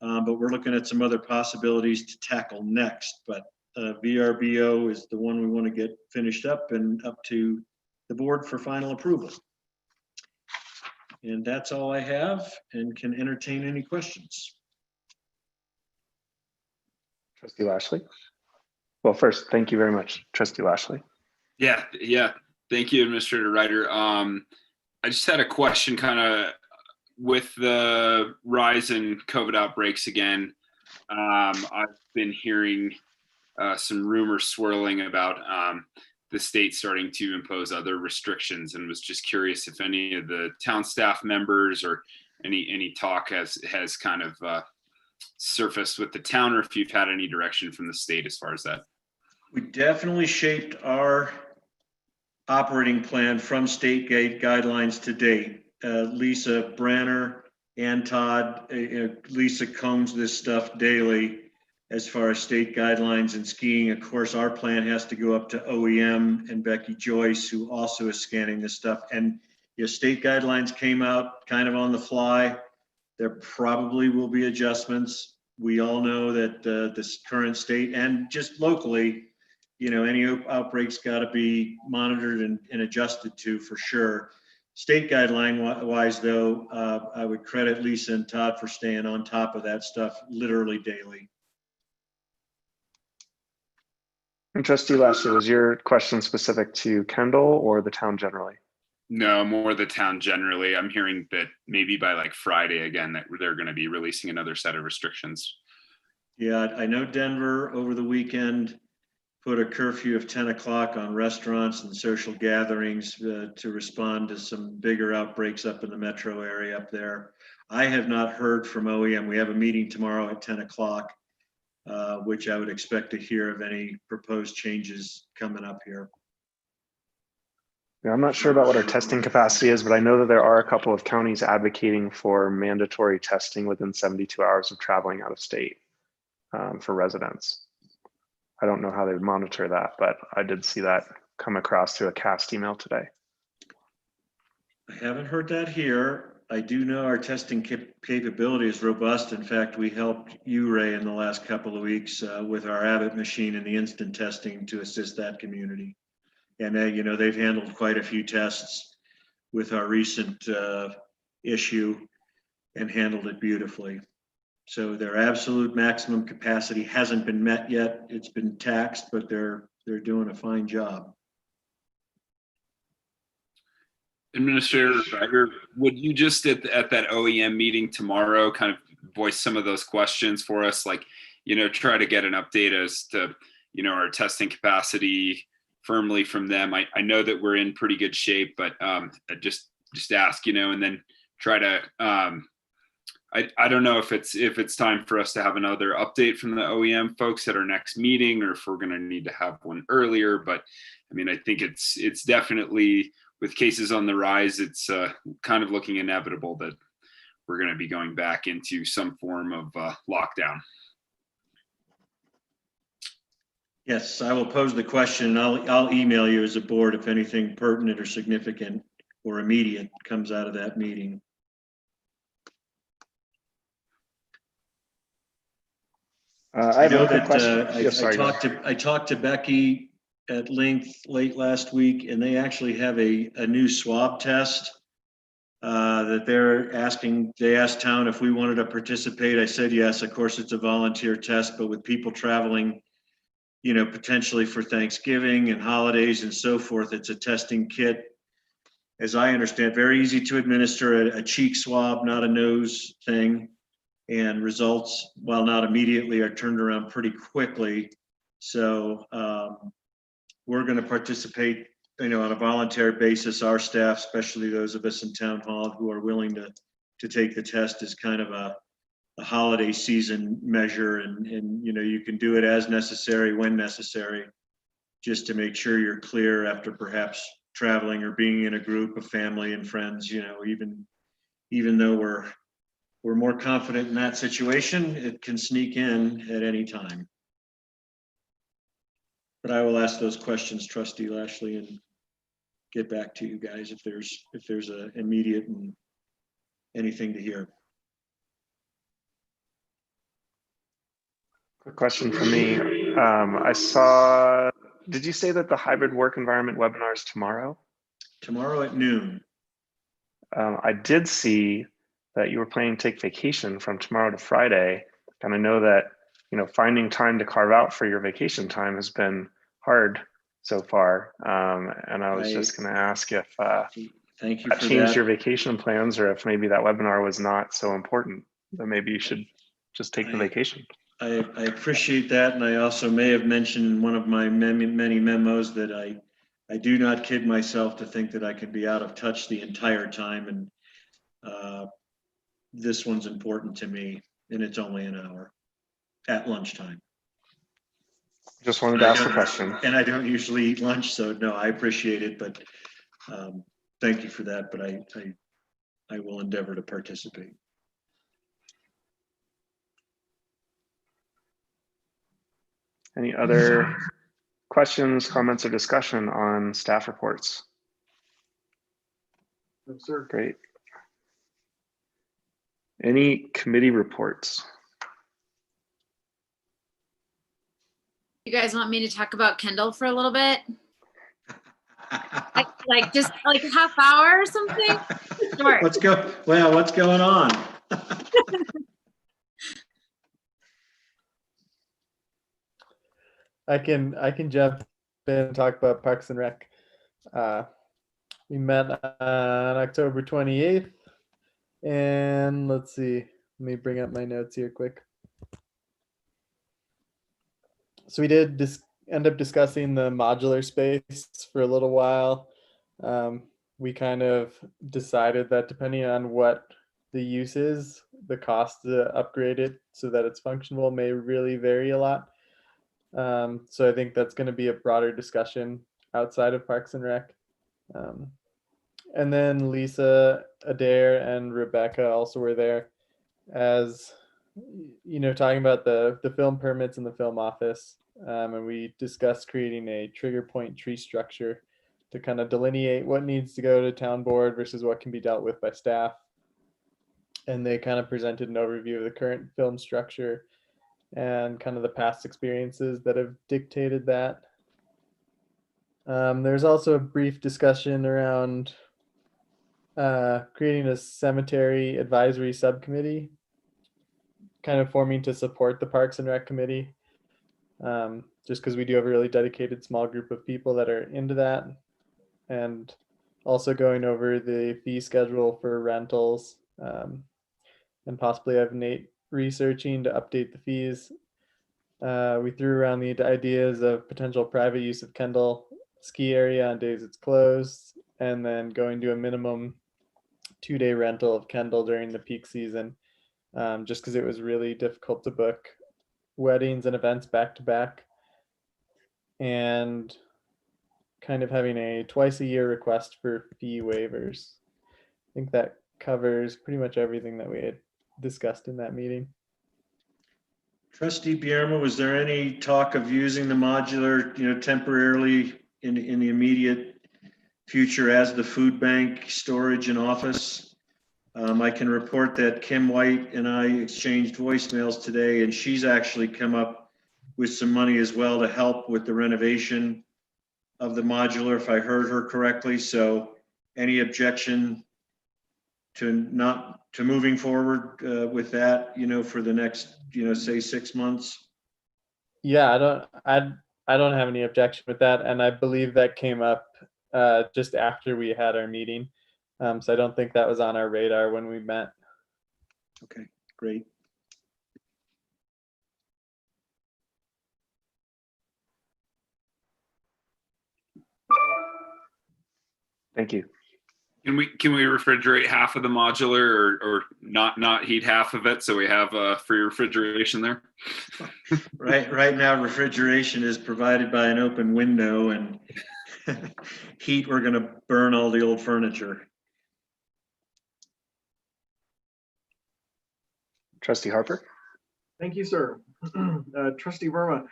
but we're looking at some other possibilities to tackle next. But VRBO is the one we want to get finished up and up to the board for final approval. And that's all I have, and can entertain any questions. Trustee Lashley. Well, first, thank you very much, Trustee Lashley. Yeah. Thank you, Administrator Ryder. I just had a question kind of with the rise in COVID outbreaks again. I've been hearing some rumors swirling about the state starting to impose other restrictions, and was just curious if any of the town staff members or any talk has kind of surfaced with the town, or if you've had any direction from the state as far as that. We definitely shaped our operating plan from state guidelines to date. Lisa Branner and Todd, Lisa combs this stuff daily as far as state guidelines and skiing. Of course, our plan has to go up to OEM and Becky Joyce, who also is scanning this stuff. And state guidelines came out kind of on the fly. There probably will be adjustments. We all know that this current state and just locally, any outbreaks got to be monitored and adjusted to for sure. State guideline wise though, I would credit Lisa and Todd for staying on top of that stuff literally daily. And Trustee Lashley, was your question specific to KENDALL or the town generally? No, more the town generally. I'm hearing that maybe by like Friday again, that they're going to be releasing another set of restrictions. Yeah, I know Denver over the weekend put a curfew of 10 o'clock on restaurants and social gatherings to respond to some bigger outbreaks up in the metro area up there. I have not heard from OEM. We have a meeting tomorrow at 10 o'clock, which I would expect to hear of any proposed changes coming up here. Yeah, I'm not sure about what our testing capacity is, but I know that there are a couple of counties advocating for mandatory testing within 72 hours of traveling out of state for residents. I don't know how they would monitor that, but I did see that come across through a cast email today. I haven't heard that here. I do know our testing capability is robust. In fact, we helped you, Ray, in the last couple of weeks with our Abbott machine and the instant testing to assist that community. And, they've handled quite a few tests with our recent issue and handled it beautifully. So their absolute maximum capacity hasn't been met yet. It's been taxed, but they're doing a fine job. Administrator Geiger, would you just at that OEM meeting tomorrow kind of voice some of those questions for us? Like, try to get an update as to, our testing capacity firmly from them. I know that we're in pretty good shape, but just ask, and then try to, I don't know if it's time for us to have another update from the OEM folks at our next meeting, or if we're going to need to have one earlier. But I mean, I think it's definitely, with cases on the rise, it's kind of looking inevitable that we're going to be going back into some form of lockdown. Yes, I will pose the question. I'll email you as a board if anything pertinent or significant or immediate comes out of that meeting. I know that I talked to Becky at length late last week, and they actually have a new swab test that they're asking. They asked town if we wanted to participate. I said yes. Of course, it's a volunteer test, but with people traveling, potentially for Thanksgiving and holidays and so forth, it's a testing kit. As I understand, very easy to administer, a cheek swab, not a nose thing. And results, while not immediately, are turned around pretty quickly. So we're going to participate, on a voluntary basis. Our staff, especially those of us in town hall who are willing to take the test, is kind of a holiday season measure. And you can do it as necessary, when necessary, just to make sure you're clear after perhaps traveling or being in a group of family and friends. Even though we're more confident in that situation, it can sneak in at any time. But I will ask those questions, Trustee Lashley, and get back to you guys if there's a immediate and anything to hear. Quick question for me. I saw, did you say that the hybrid work environment webinar is tomorrow? Tomorrow at noon. I did see that you were planning to take vacation from tomorrow to Friday. And I know that, finding time to carve out for your vacation time has been hard so far. And I was just going to ask if thank you that for changed that. your vacation plans, or if maybe that webinar was not so important, that maybe you should just take the vacation. I appreciate that. And I also may have mentioned in one of my many memos that I do not kid myself to think that I can be out of touch the entire time. And this one's important to me, and it's only an hour at lunchtime. Just wanted to ask the question. And I don't usually eat lunch, so no, I appreciate it, but thank you for that. But I will endeavor to participate. Any other questions, comments, or discussion on staff reports? No, sir. Great. Any committee reports? You guys want me to talk about KENDALL for a little bit? Just like a half hour or something? Sure. What's going on? I can jump in and talk about Parks and Rec. We met on October 28th, and let's see, let me bring up my notes here quick. So we did end up discussing the modular space for a little while. We kind of decided that depending on what the use is, the cost to upgrade it so that it's functional may really vary a lot. So I think that's going to be a broader discussion outside of Parks and Rec. And then Lisa, Adair, and Rebecca also were there as, talking about the film permits in the film office. And we discussed creating a trigger point tree structure to kind of delineate what needs to go to town board versus what can be dealt with by staff. And they kind of presented an overview of the current film structure and kind of the past experiences that have dictated that. There's also a brief discussion around creating a cemetery advisory subcommittee, kind of forming to support the Parks and Rec Committee. Just because we do have a really dedicated small group of people that are into that, and also going over the fee schedule for rentals, and possibly have Nate researching to update the fees. We threw around the ideas of potential private use of Kendall ski area on days it's closed, and then going to a minimum 2-day rental of Kendall during the peak season, just because it was really difficult to book weddings and events back to back, and kind of having a twice a year request for fee waivers. I think that covers pretty much everything that we had discussed in that meeting. Trustee Bierma, was there any talk of using the modular, temporarily in the immediate future as the food bank, storage, and office? I can report that Kim White and I exchanged voicemails today, and she's actually come up with some money as well to help with the renovation of the modular, if I heard her correctly. So any objection to moving forward with that, for the next, say 6 months? Yeah, I don't have any objection with that, and I believe that came up just after we had our meeting. So I don't think that was on our radar when we met. Okay, great. Thank you. Can we refrigerate half of the modular, or not heat half of it, so we have free refrigeration there? Right now, refrigeration is provided by an open window, and heat, we're going to burn all the old furniture. Trustee Harper. Thank you, sir. Trustee Verma,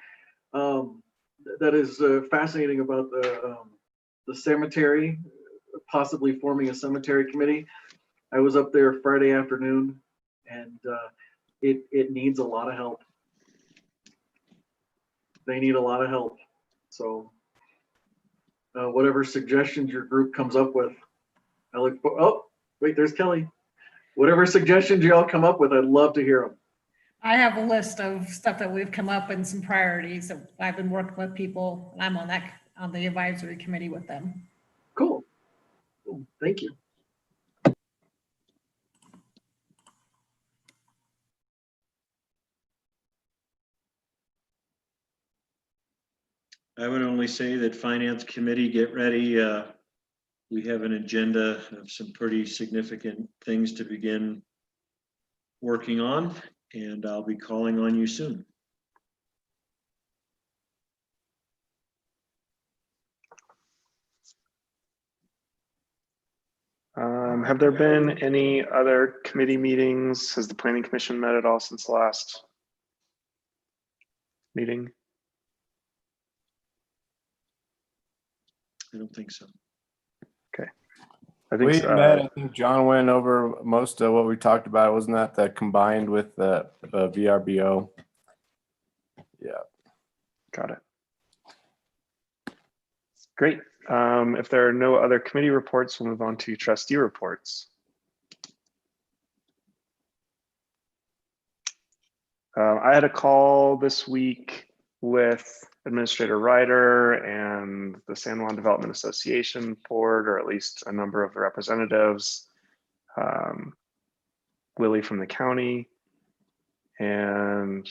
that is fascinating about the cemetery, possibly forming a cemetery committee. I was up there Friday afternoon, and it needs a lot of help. They need a lot of help. So whatever suggestions your group comes up with, I look for, oh, wait, there's Kelly. Whatever suggestions y'all come up with, I'd love to hear them. I have a list of stuff that we've come up and some priorities that I've been working with people. And I'm on the advisory committee with them. Cool. Thank you. I would only say that Finance Committee, get ready. We have an agenda of some pretty significant things to begin working on, and I'll be calling on you soon. Have there been any other committee meetings? Has the Planning Commission met at all since the last meeting? I don't think so. Okay. I think I think John went over most of what we talked about. Wasn't that combined with the VRBO? Yeah. Got it. Great. If there are no other committee reports, we'll move on to trustee reports. I had a call this week with Administrator Ryder and the San Juan Development Association board, or at least a number of the representatives, Willie from the county, and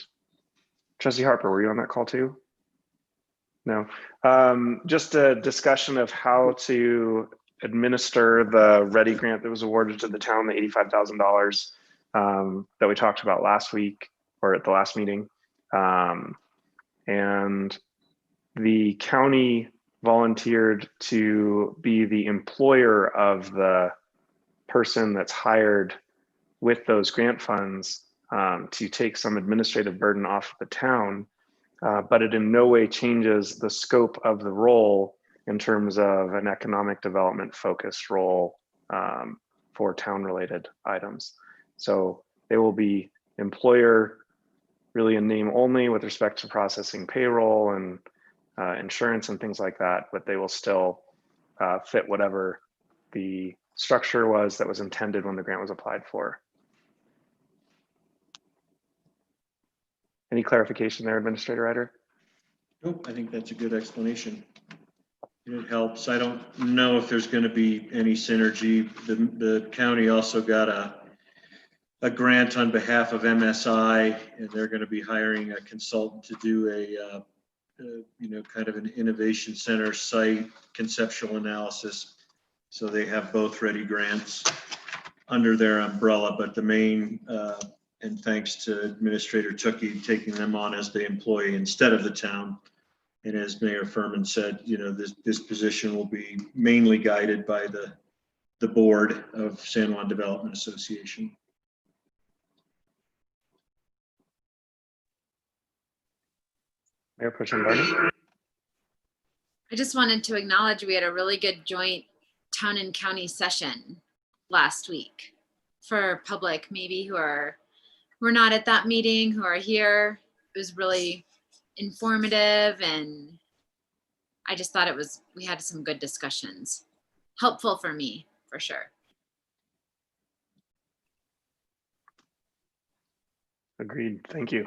Trustee Harper, were you on that call too? No, just a discussion of how to administer the READY grant that was awarded to the town, the $85,000 that we talked about last week or at the last meeting. And the county volunteered to be the employer of the person that's hired with those grant funds to take some administrative burden off of the town. But it in no way changes the scope of the role in terms of an economic development focused role for town related items. So they will be employer really in name only with respect to processing payroll and insurance and things like that, but they will still fit whatever the structure was that was intended when the grant was applied for. Any clarification there, Administrator Ryder? Nope, I think that's a good explanation. It helps. I don't know if there's going to be any synergy. The county also got a grant on behalf of MSI, and they're going to be hiring a consultant to do a kind of an innovation center site conceptual analysis. So they have both ready grants under their umbrella, but the main, and thanks to Administrator Tukey taking them on as the employee instead of the town. And as Mayor Furman said, this position will be mainly guided by the board of San Juan Development Association. Mayor Pro Tem Barney. I just wanted to acknowledge we had a really good joint town and county session last week for public maybe who are not at that meeting, who are here. It was really informative, and I just thought we had some good discussions. Helpful for me, for sure. Agreed. Thank you.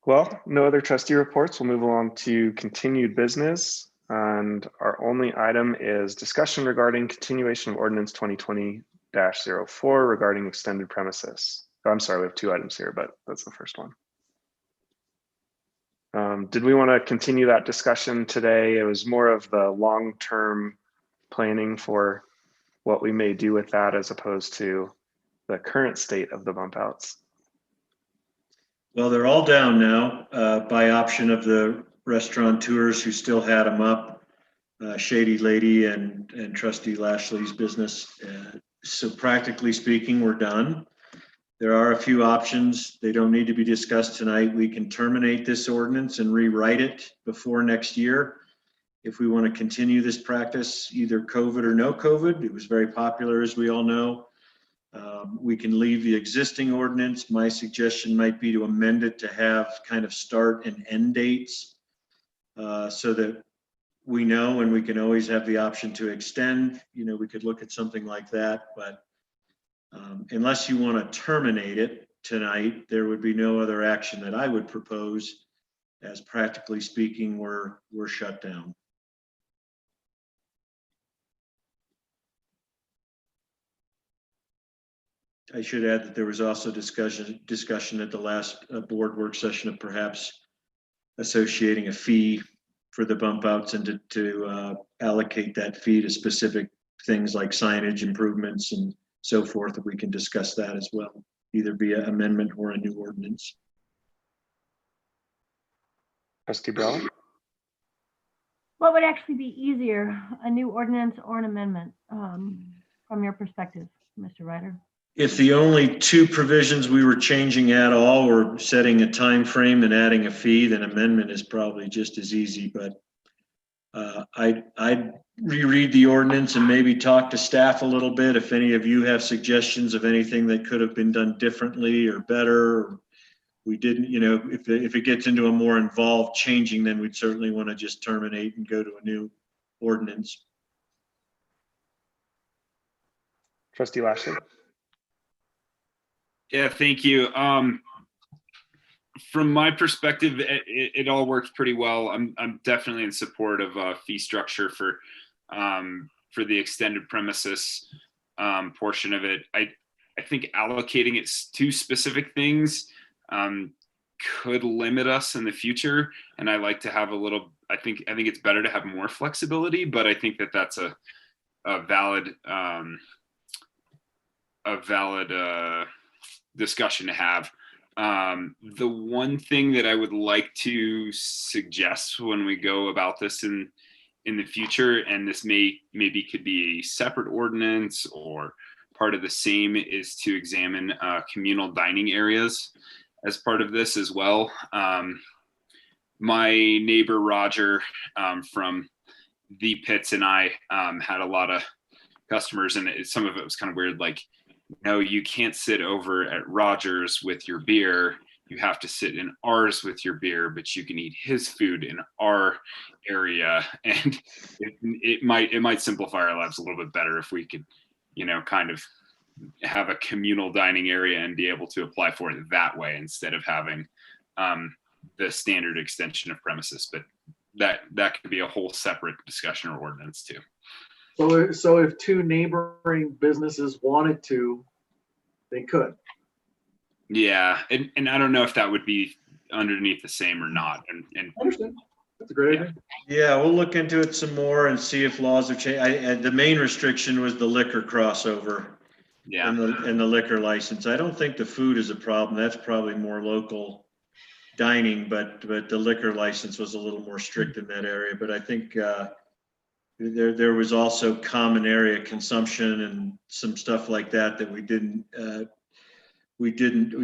Well, no other trustee reports. We'll move along to continued business. And our only item is discussion regarding continuation of ordinance 2020-04 regarding extended premises. Oh, I'm sorry, we have two items here, but that's the first one. Did we want to continue that discussion today? It was more of the long-term planning for what we may do with that as opposed to the current state of the bump outs. Well, they're all down now by option of the restaurateurs who still had them up, Shady Lady and Trustee Lashley's business. So practically speaking, we're done. There are a few options. They don't need to be discussed tonight. We can terminate this ordinance and rewrite it before next year. If we want to continue this practice, either COVID or no COVID, it was very popular, as we all know. We can leave the existing ordinance. My suggestion might be to amend it to have kind of start and end dates so that we know, and we can always have the option to extend. We could look at something like that, but unless you want to terminate it tonight, there would be no other action that I would propose, as practically speaking, we're shut down. I should add that there was also discussion at the last board work session of perhaps associating a fee for the bump outs and to allocate that fee to specific things like signage improvements and so forth. If we can discuss that as well, either via amendment or a new ordinance. Trustee Brella? What would actually be easier, a new ordinance or an amendment from your perspective, Mr. Ryder? If the only two provisions we were changing at all were setting a time frame and adding a fee, then amendment is probably just as easy. But I'd reread the ordinance and maybe talk to staff a little bit. If any of you have suggestions of anything that could have been done differently or better, or we didn't, if it gets into a more involved changing, then we'd certainly want to just terminate and go to a new ordinance. Trustee Lashley? Yeah, thank you. From my perspective, it all works pretty well. I'm definitely in support of a fee structure for the extended premises portion of it. I think allocating it to specific things could limit us in the future, and I like to have a little. I think it's better to have more flexibility, but I think that that's a valid discussion to have. The one thing that I would like to suggest when we go about this in the future, and this maybe could be a separate ordinance or part of the same, is to examine communal dining areas as part of this as well. My neighbor Roger from the Pits and I had a lot of customers, and some of it was kind of weird, like, no, you can't sit over at Rogers with your beer you have to sit in ours with your beer, but you can eat his food in our area. And it might simplify our lives a little bit better if we could, kind of have a communal dining area and be able to apply for it that way instead of having the standard extension of premises. But that could be a whole separate discussion or ordinance too. So if two neighboring businesses wanted to, they could. Yeah, and I don't know if that would be underneath the same or not. And I understand. That's a great idea. Yeah, we'll look into it some more and see if laws have changed. The main restriction was the liquor crossover. Yeah. And the liquor license. I don't think the food is a problem. That's probably more local dining, but the liquor license was a little more strict in that area. But I think there was also common area consumption and some stuff like that we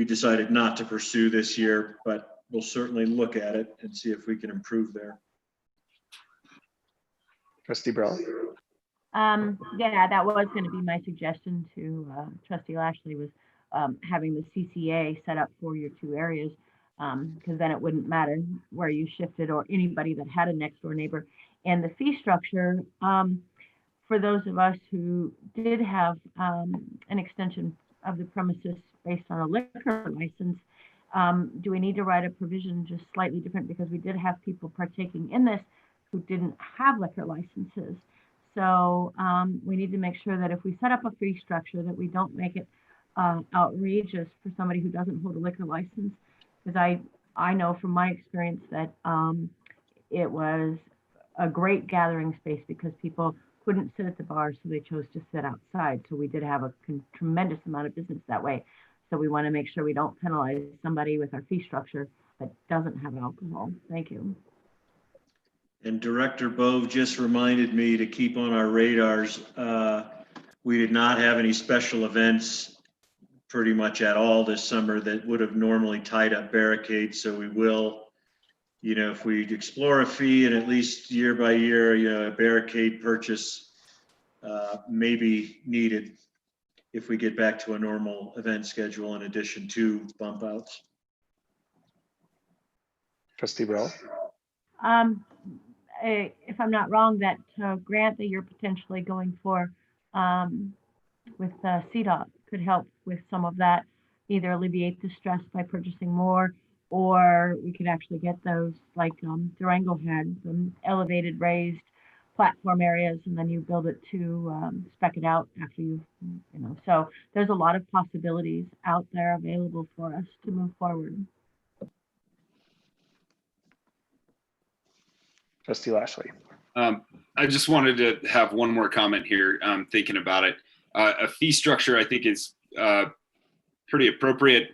decided not to pursue this year, but we'll certainly look at it and see if we can improve there. Trustee Burrell. Yeah, that was going to be my suggestion to Trustee Lashley, was having the CCA set up for your two areas, because then it wouldn't matter where you shifted or anybody that had a next door neighbor. And the fee structure, for those of us who did have an extension of the premises based on a liquor license, do we need to write a provision just slightly different, because we did have people partaking in this who didn't have liquor licenses. So we need to make sure that if we set up a fee structure, that we don't make it outrageous for somebody who doesn't hold a liquor license. Because I know from my experience that it was a great gathering space because people couldn't sit at the bar, so they chose to sit outside. So we did have a tremendous amount of business that way. So we want to make sure we don't penalize somebody with our fee structure that doesn't have alcohol. Thank you. And Director Bove just reminded me to keep on our radars. We did not have any special events pretty much at all this summer that would have normally tied up barricades. So we will, if we explore a fee and at least year by year, a barricade purchase may be needed if we get back to a normal event schedule in addition to bump outs. Trustee Burrell. If I'm not wrong, that grant that you're potentially going for with CDOT could help with some of that, either alleviate the stress by purchasing more, or we could actually get those like Durango had, some elevated raised platform areas, and then you build it to spec it out after so there's a lot of possibilities out there available for us to move forward. Trustee Lashley. I just wanted to have one more comment here. Thinking about it, a fee structure I think is pretty appropriate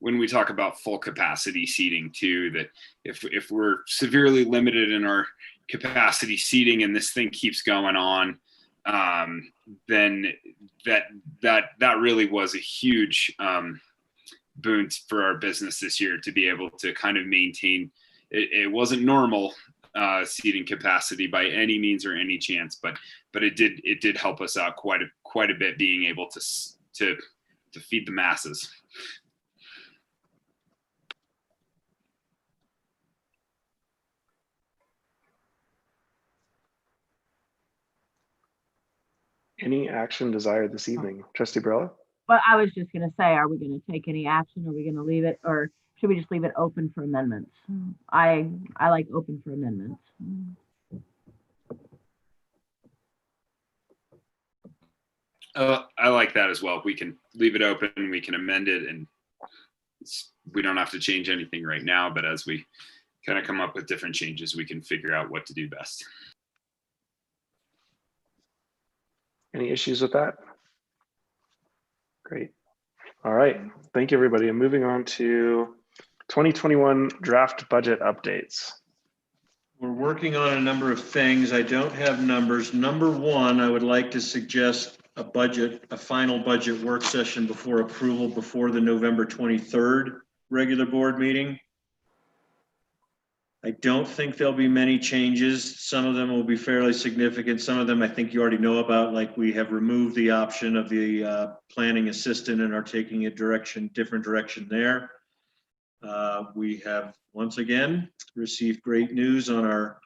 when we talk about full capacity seating too. That if we're severely limited in our capacity seating and this thing keeps going on, then that really was a huge boon for our business this year to be able to kind of maintain. It wasn't normal seating capacity by any means or any chance, but it did help us out quite a bit, being able to feed the masses. Any action desired this evening? Trustee Burrell? Well, I was just going to say, are we going to take any action? Are we going to leave it, or should we just leave it open for amendments? I like open for amendments. I like that as well. We can leave it open, we can amend it, and we don't have to change anything right now, but as we kind of come up with different changes, we can figure out what to do best. Any issues with that? Great. All right. Thank you, everybody. I'm moving on to 2021 draft budget updates. We're working on a number of things. I don't have numbers. Number one, I would like to suggest a final budget work session before approval before the November 23rd regular board meeting. I don't think there'll be many changes. Some of them will be fairly significant. Some of them I think you already know about, like we have removed the option of the planning assistant and are taking a different direction there. We have once again received great news on our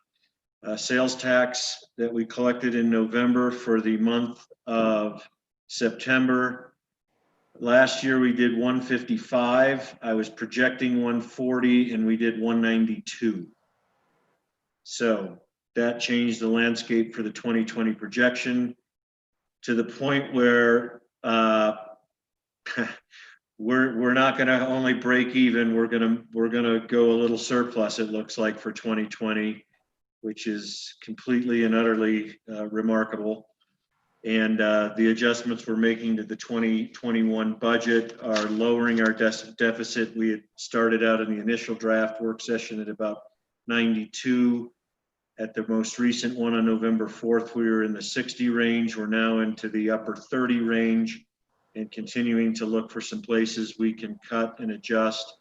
sales tax that we collected in November for the month of September. Last year we did 155. I was projecting 140 and we did 192. So that changed the landscape for the 2020 projection to the point where we're not going to only break even. We're going to go a little surplus. It looks like for 2020, which is completely and utterly remarkable. And the adjustments we're making to the 2021 budget are lowering our deficit. We had started out in the initial draft work session at about 92. At the most recent one on November 4th, we were in the 60 range. We're now into the upper 30 range and continuing to look for some places we can cut and adjust.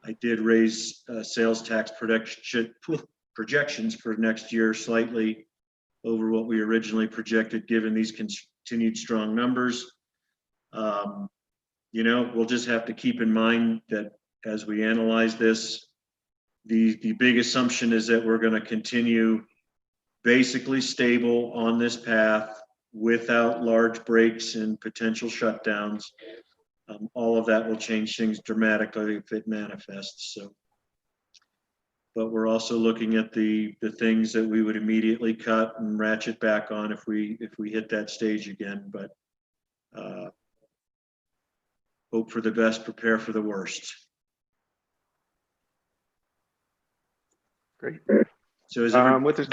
I did raise sales tax projections for next year slightly over what we originally projected, given these continued strong numbers. You know, we'll just have to keep in mind that as we analyze this, the big assumption is that we're going to continue basically stable on this path without large breaks and potential shutdowns. All of that will change things dramatically if it manifests. So, but we're also looking at the things that we would immediately cut and ratchet back on if we hit that stage again. But hope for the best, prepare for the worst. Great. So is everybody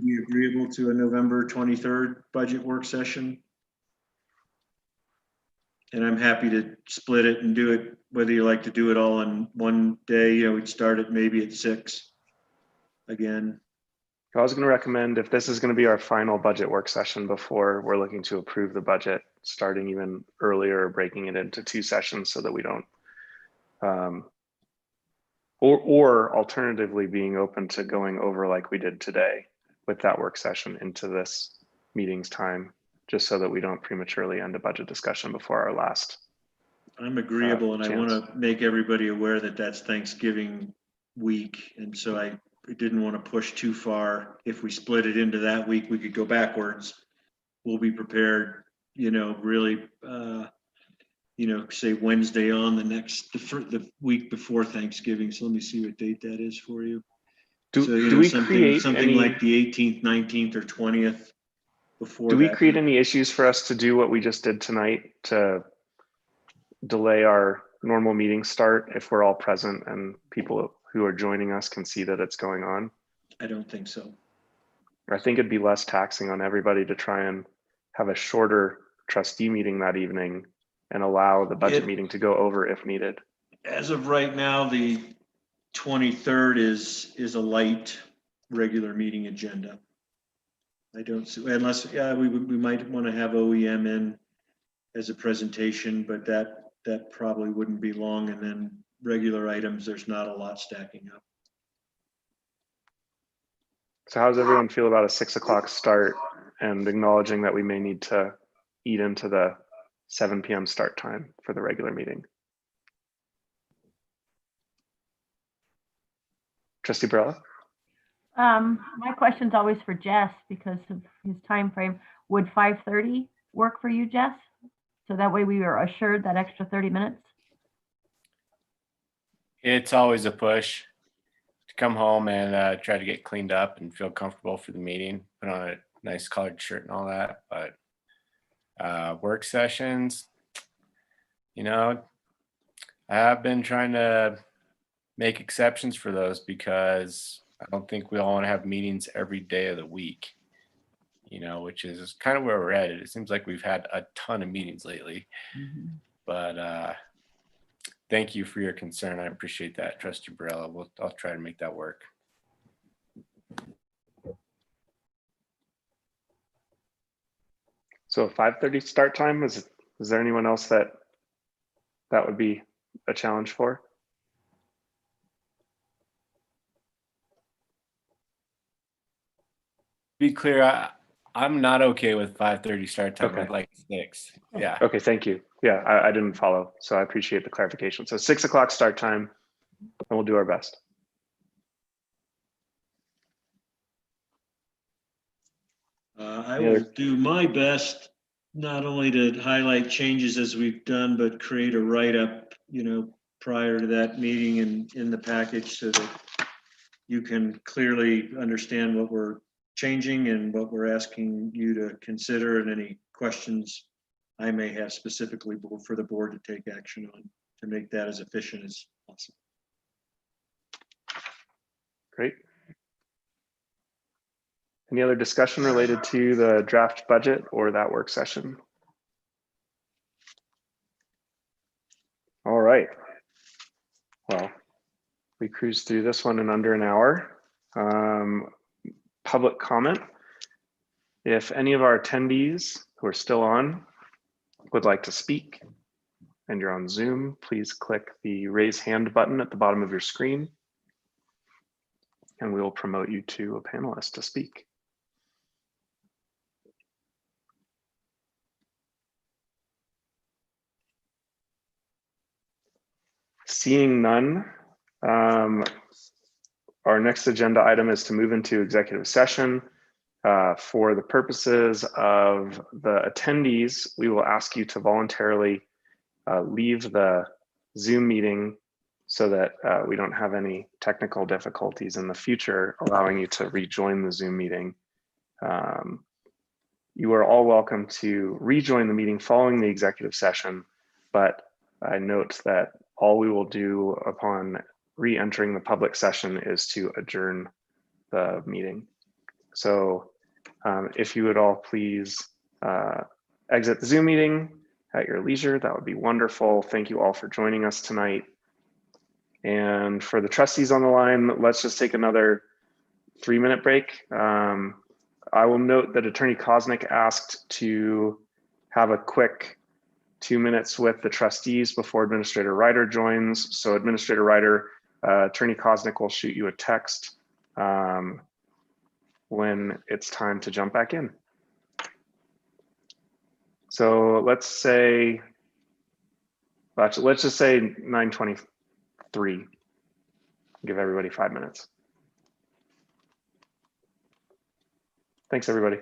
be agreeable to a November 23rd budget work session? And I'm happy to split it and do it, whether you like to do it all in one day. You know, we'd start it maybe at 6 again. I was going to recommend, if this is going to be our final budget work session before we're looking to approve the budget, starting even earlier, breaking it into 2 sessions so that we don't, or alternatively being open to going over like we did today with that work session into this meeting's time, just so that we don't prematurely end a budget discussion before our last. I'm agreeable, and I want to make everybody aware that that's Thanksgiving week, and so I didn't want to push too far. If we split it into that week, we could go backwards. We'll be prepared, you know, really, you know, say Wednesday on the week before Thanksgiving. So let me see what date that is for you. Do we create something like the 18th, 19th, or 20th before? Do we create any issues for us to do what we just did tonight to delay our normal meeting start if we're all present and people who are joining us can see that it's going on? I don't think so. I think it'd be less taxing on everybody to try and have a shorter trustee meeting that evening and allow the budget meeting to go over if needed. As of right now, the 23rd is a light regular meeting agenda. I don't see, unless we might want to have OEM in as a presentation, but that probably wouldn't be long. And then regular items, there's not a lot stacking up. So how does everyone feel about a 6 o'clock start and acknowledging that we may need to eat into the 7 p.m. start time for the regular meeting? Trustee Barella? My question's always for Jess because of his time frame. Would 5:30 work for you, Jess? So that way we are assured that extra 30 minutes? It's always a push to come home and try to get cleaned up and feel comfortable for the meeting, put on a nice collared shirt and all that. But work sessions, you know, I have been trying to make exceptions for those because I don't think we all want to have meetings every day of the week, you know, which is kind of where we're at. It seems like we've had a ton of meetings lately, but thank you for your concern. I appreciate that, Trustee Barella. I'll try to make that work. So a 5:30 start time, is there anyone else that would be a challenge for? Be clear, I'm not okay with 5:30 start time. Okay. I'd like 6. Yeah. Okay, thank you. Yeah, I didn't follow, so I appreciate the clarification. So 6 o'clock start time, and we'll do our best. I will do my best, not only to highlight changes as we've done, but create a write-up, prior to that meeting and in the package so that you can clearly understand what we're changing and what we're asking you to consider, and any questions I may have specifically for the board to take action on to make that as efficient as possible. Great. Any other discussion related to the draft budget or that work session? All right. Well, we cruised through this one in under an hour. Public comment. If any of our attendees who are still on would like to speak and you're on Zoom, please click the raise hand button at the bottom of your screen and we will promote you to a panelist to speak. Seeing none, our next agenda item is to move into executive session. For the purposes of the attendees, we will ask you to voluntarily leave the Zoom meeting so that we don't have any technical difficulties in the future, allowing you to rejoin the Zoom meeting. You are all welcome to rejoin the meeting following the executive session, but I note that all we will do upon re-entering the public session is to adjourn the meeting. So if you would all please exit the Zoom meeting at your leisure, that would be wonderful. Thank you all for joining us tonight. And for the trustees on the line, let's just take another 3-minute break. I will note that Attorney Kosnick asked to have a quick 2 minutes with the trustees before Administrator Ryder joins. So Administrator Ryder, Attorney Kosnick will shoot you a text when it's time to jump back in. So let's just say 9:23. Give everybody 5 minutes. Thanks, everybody.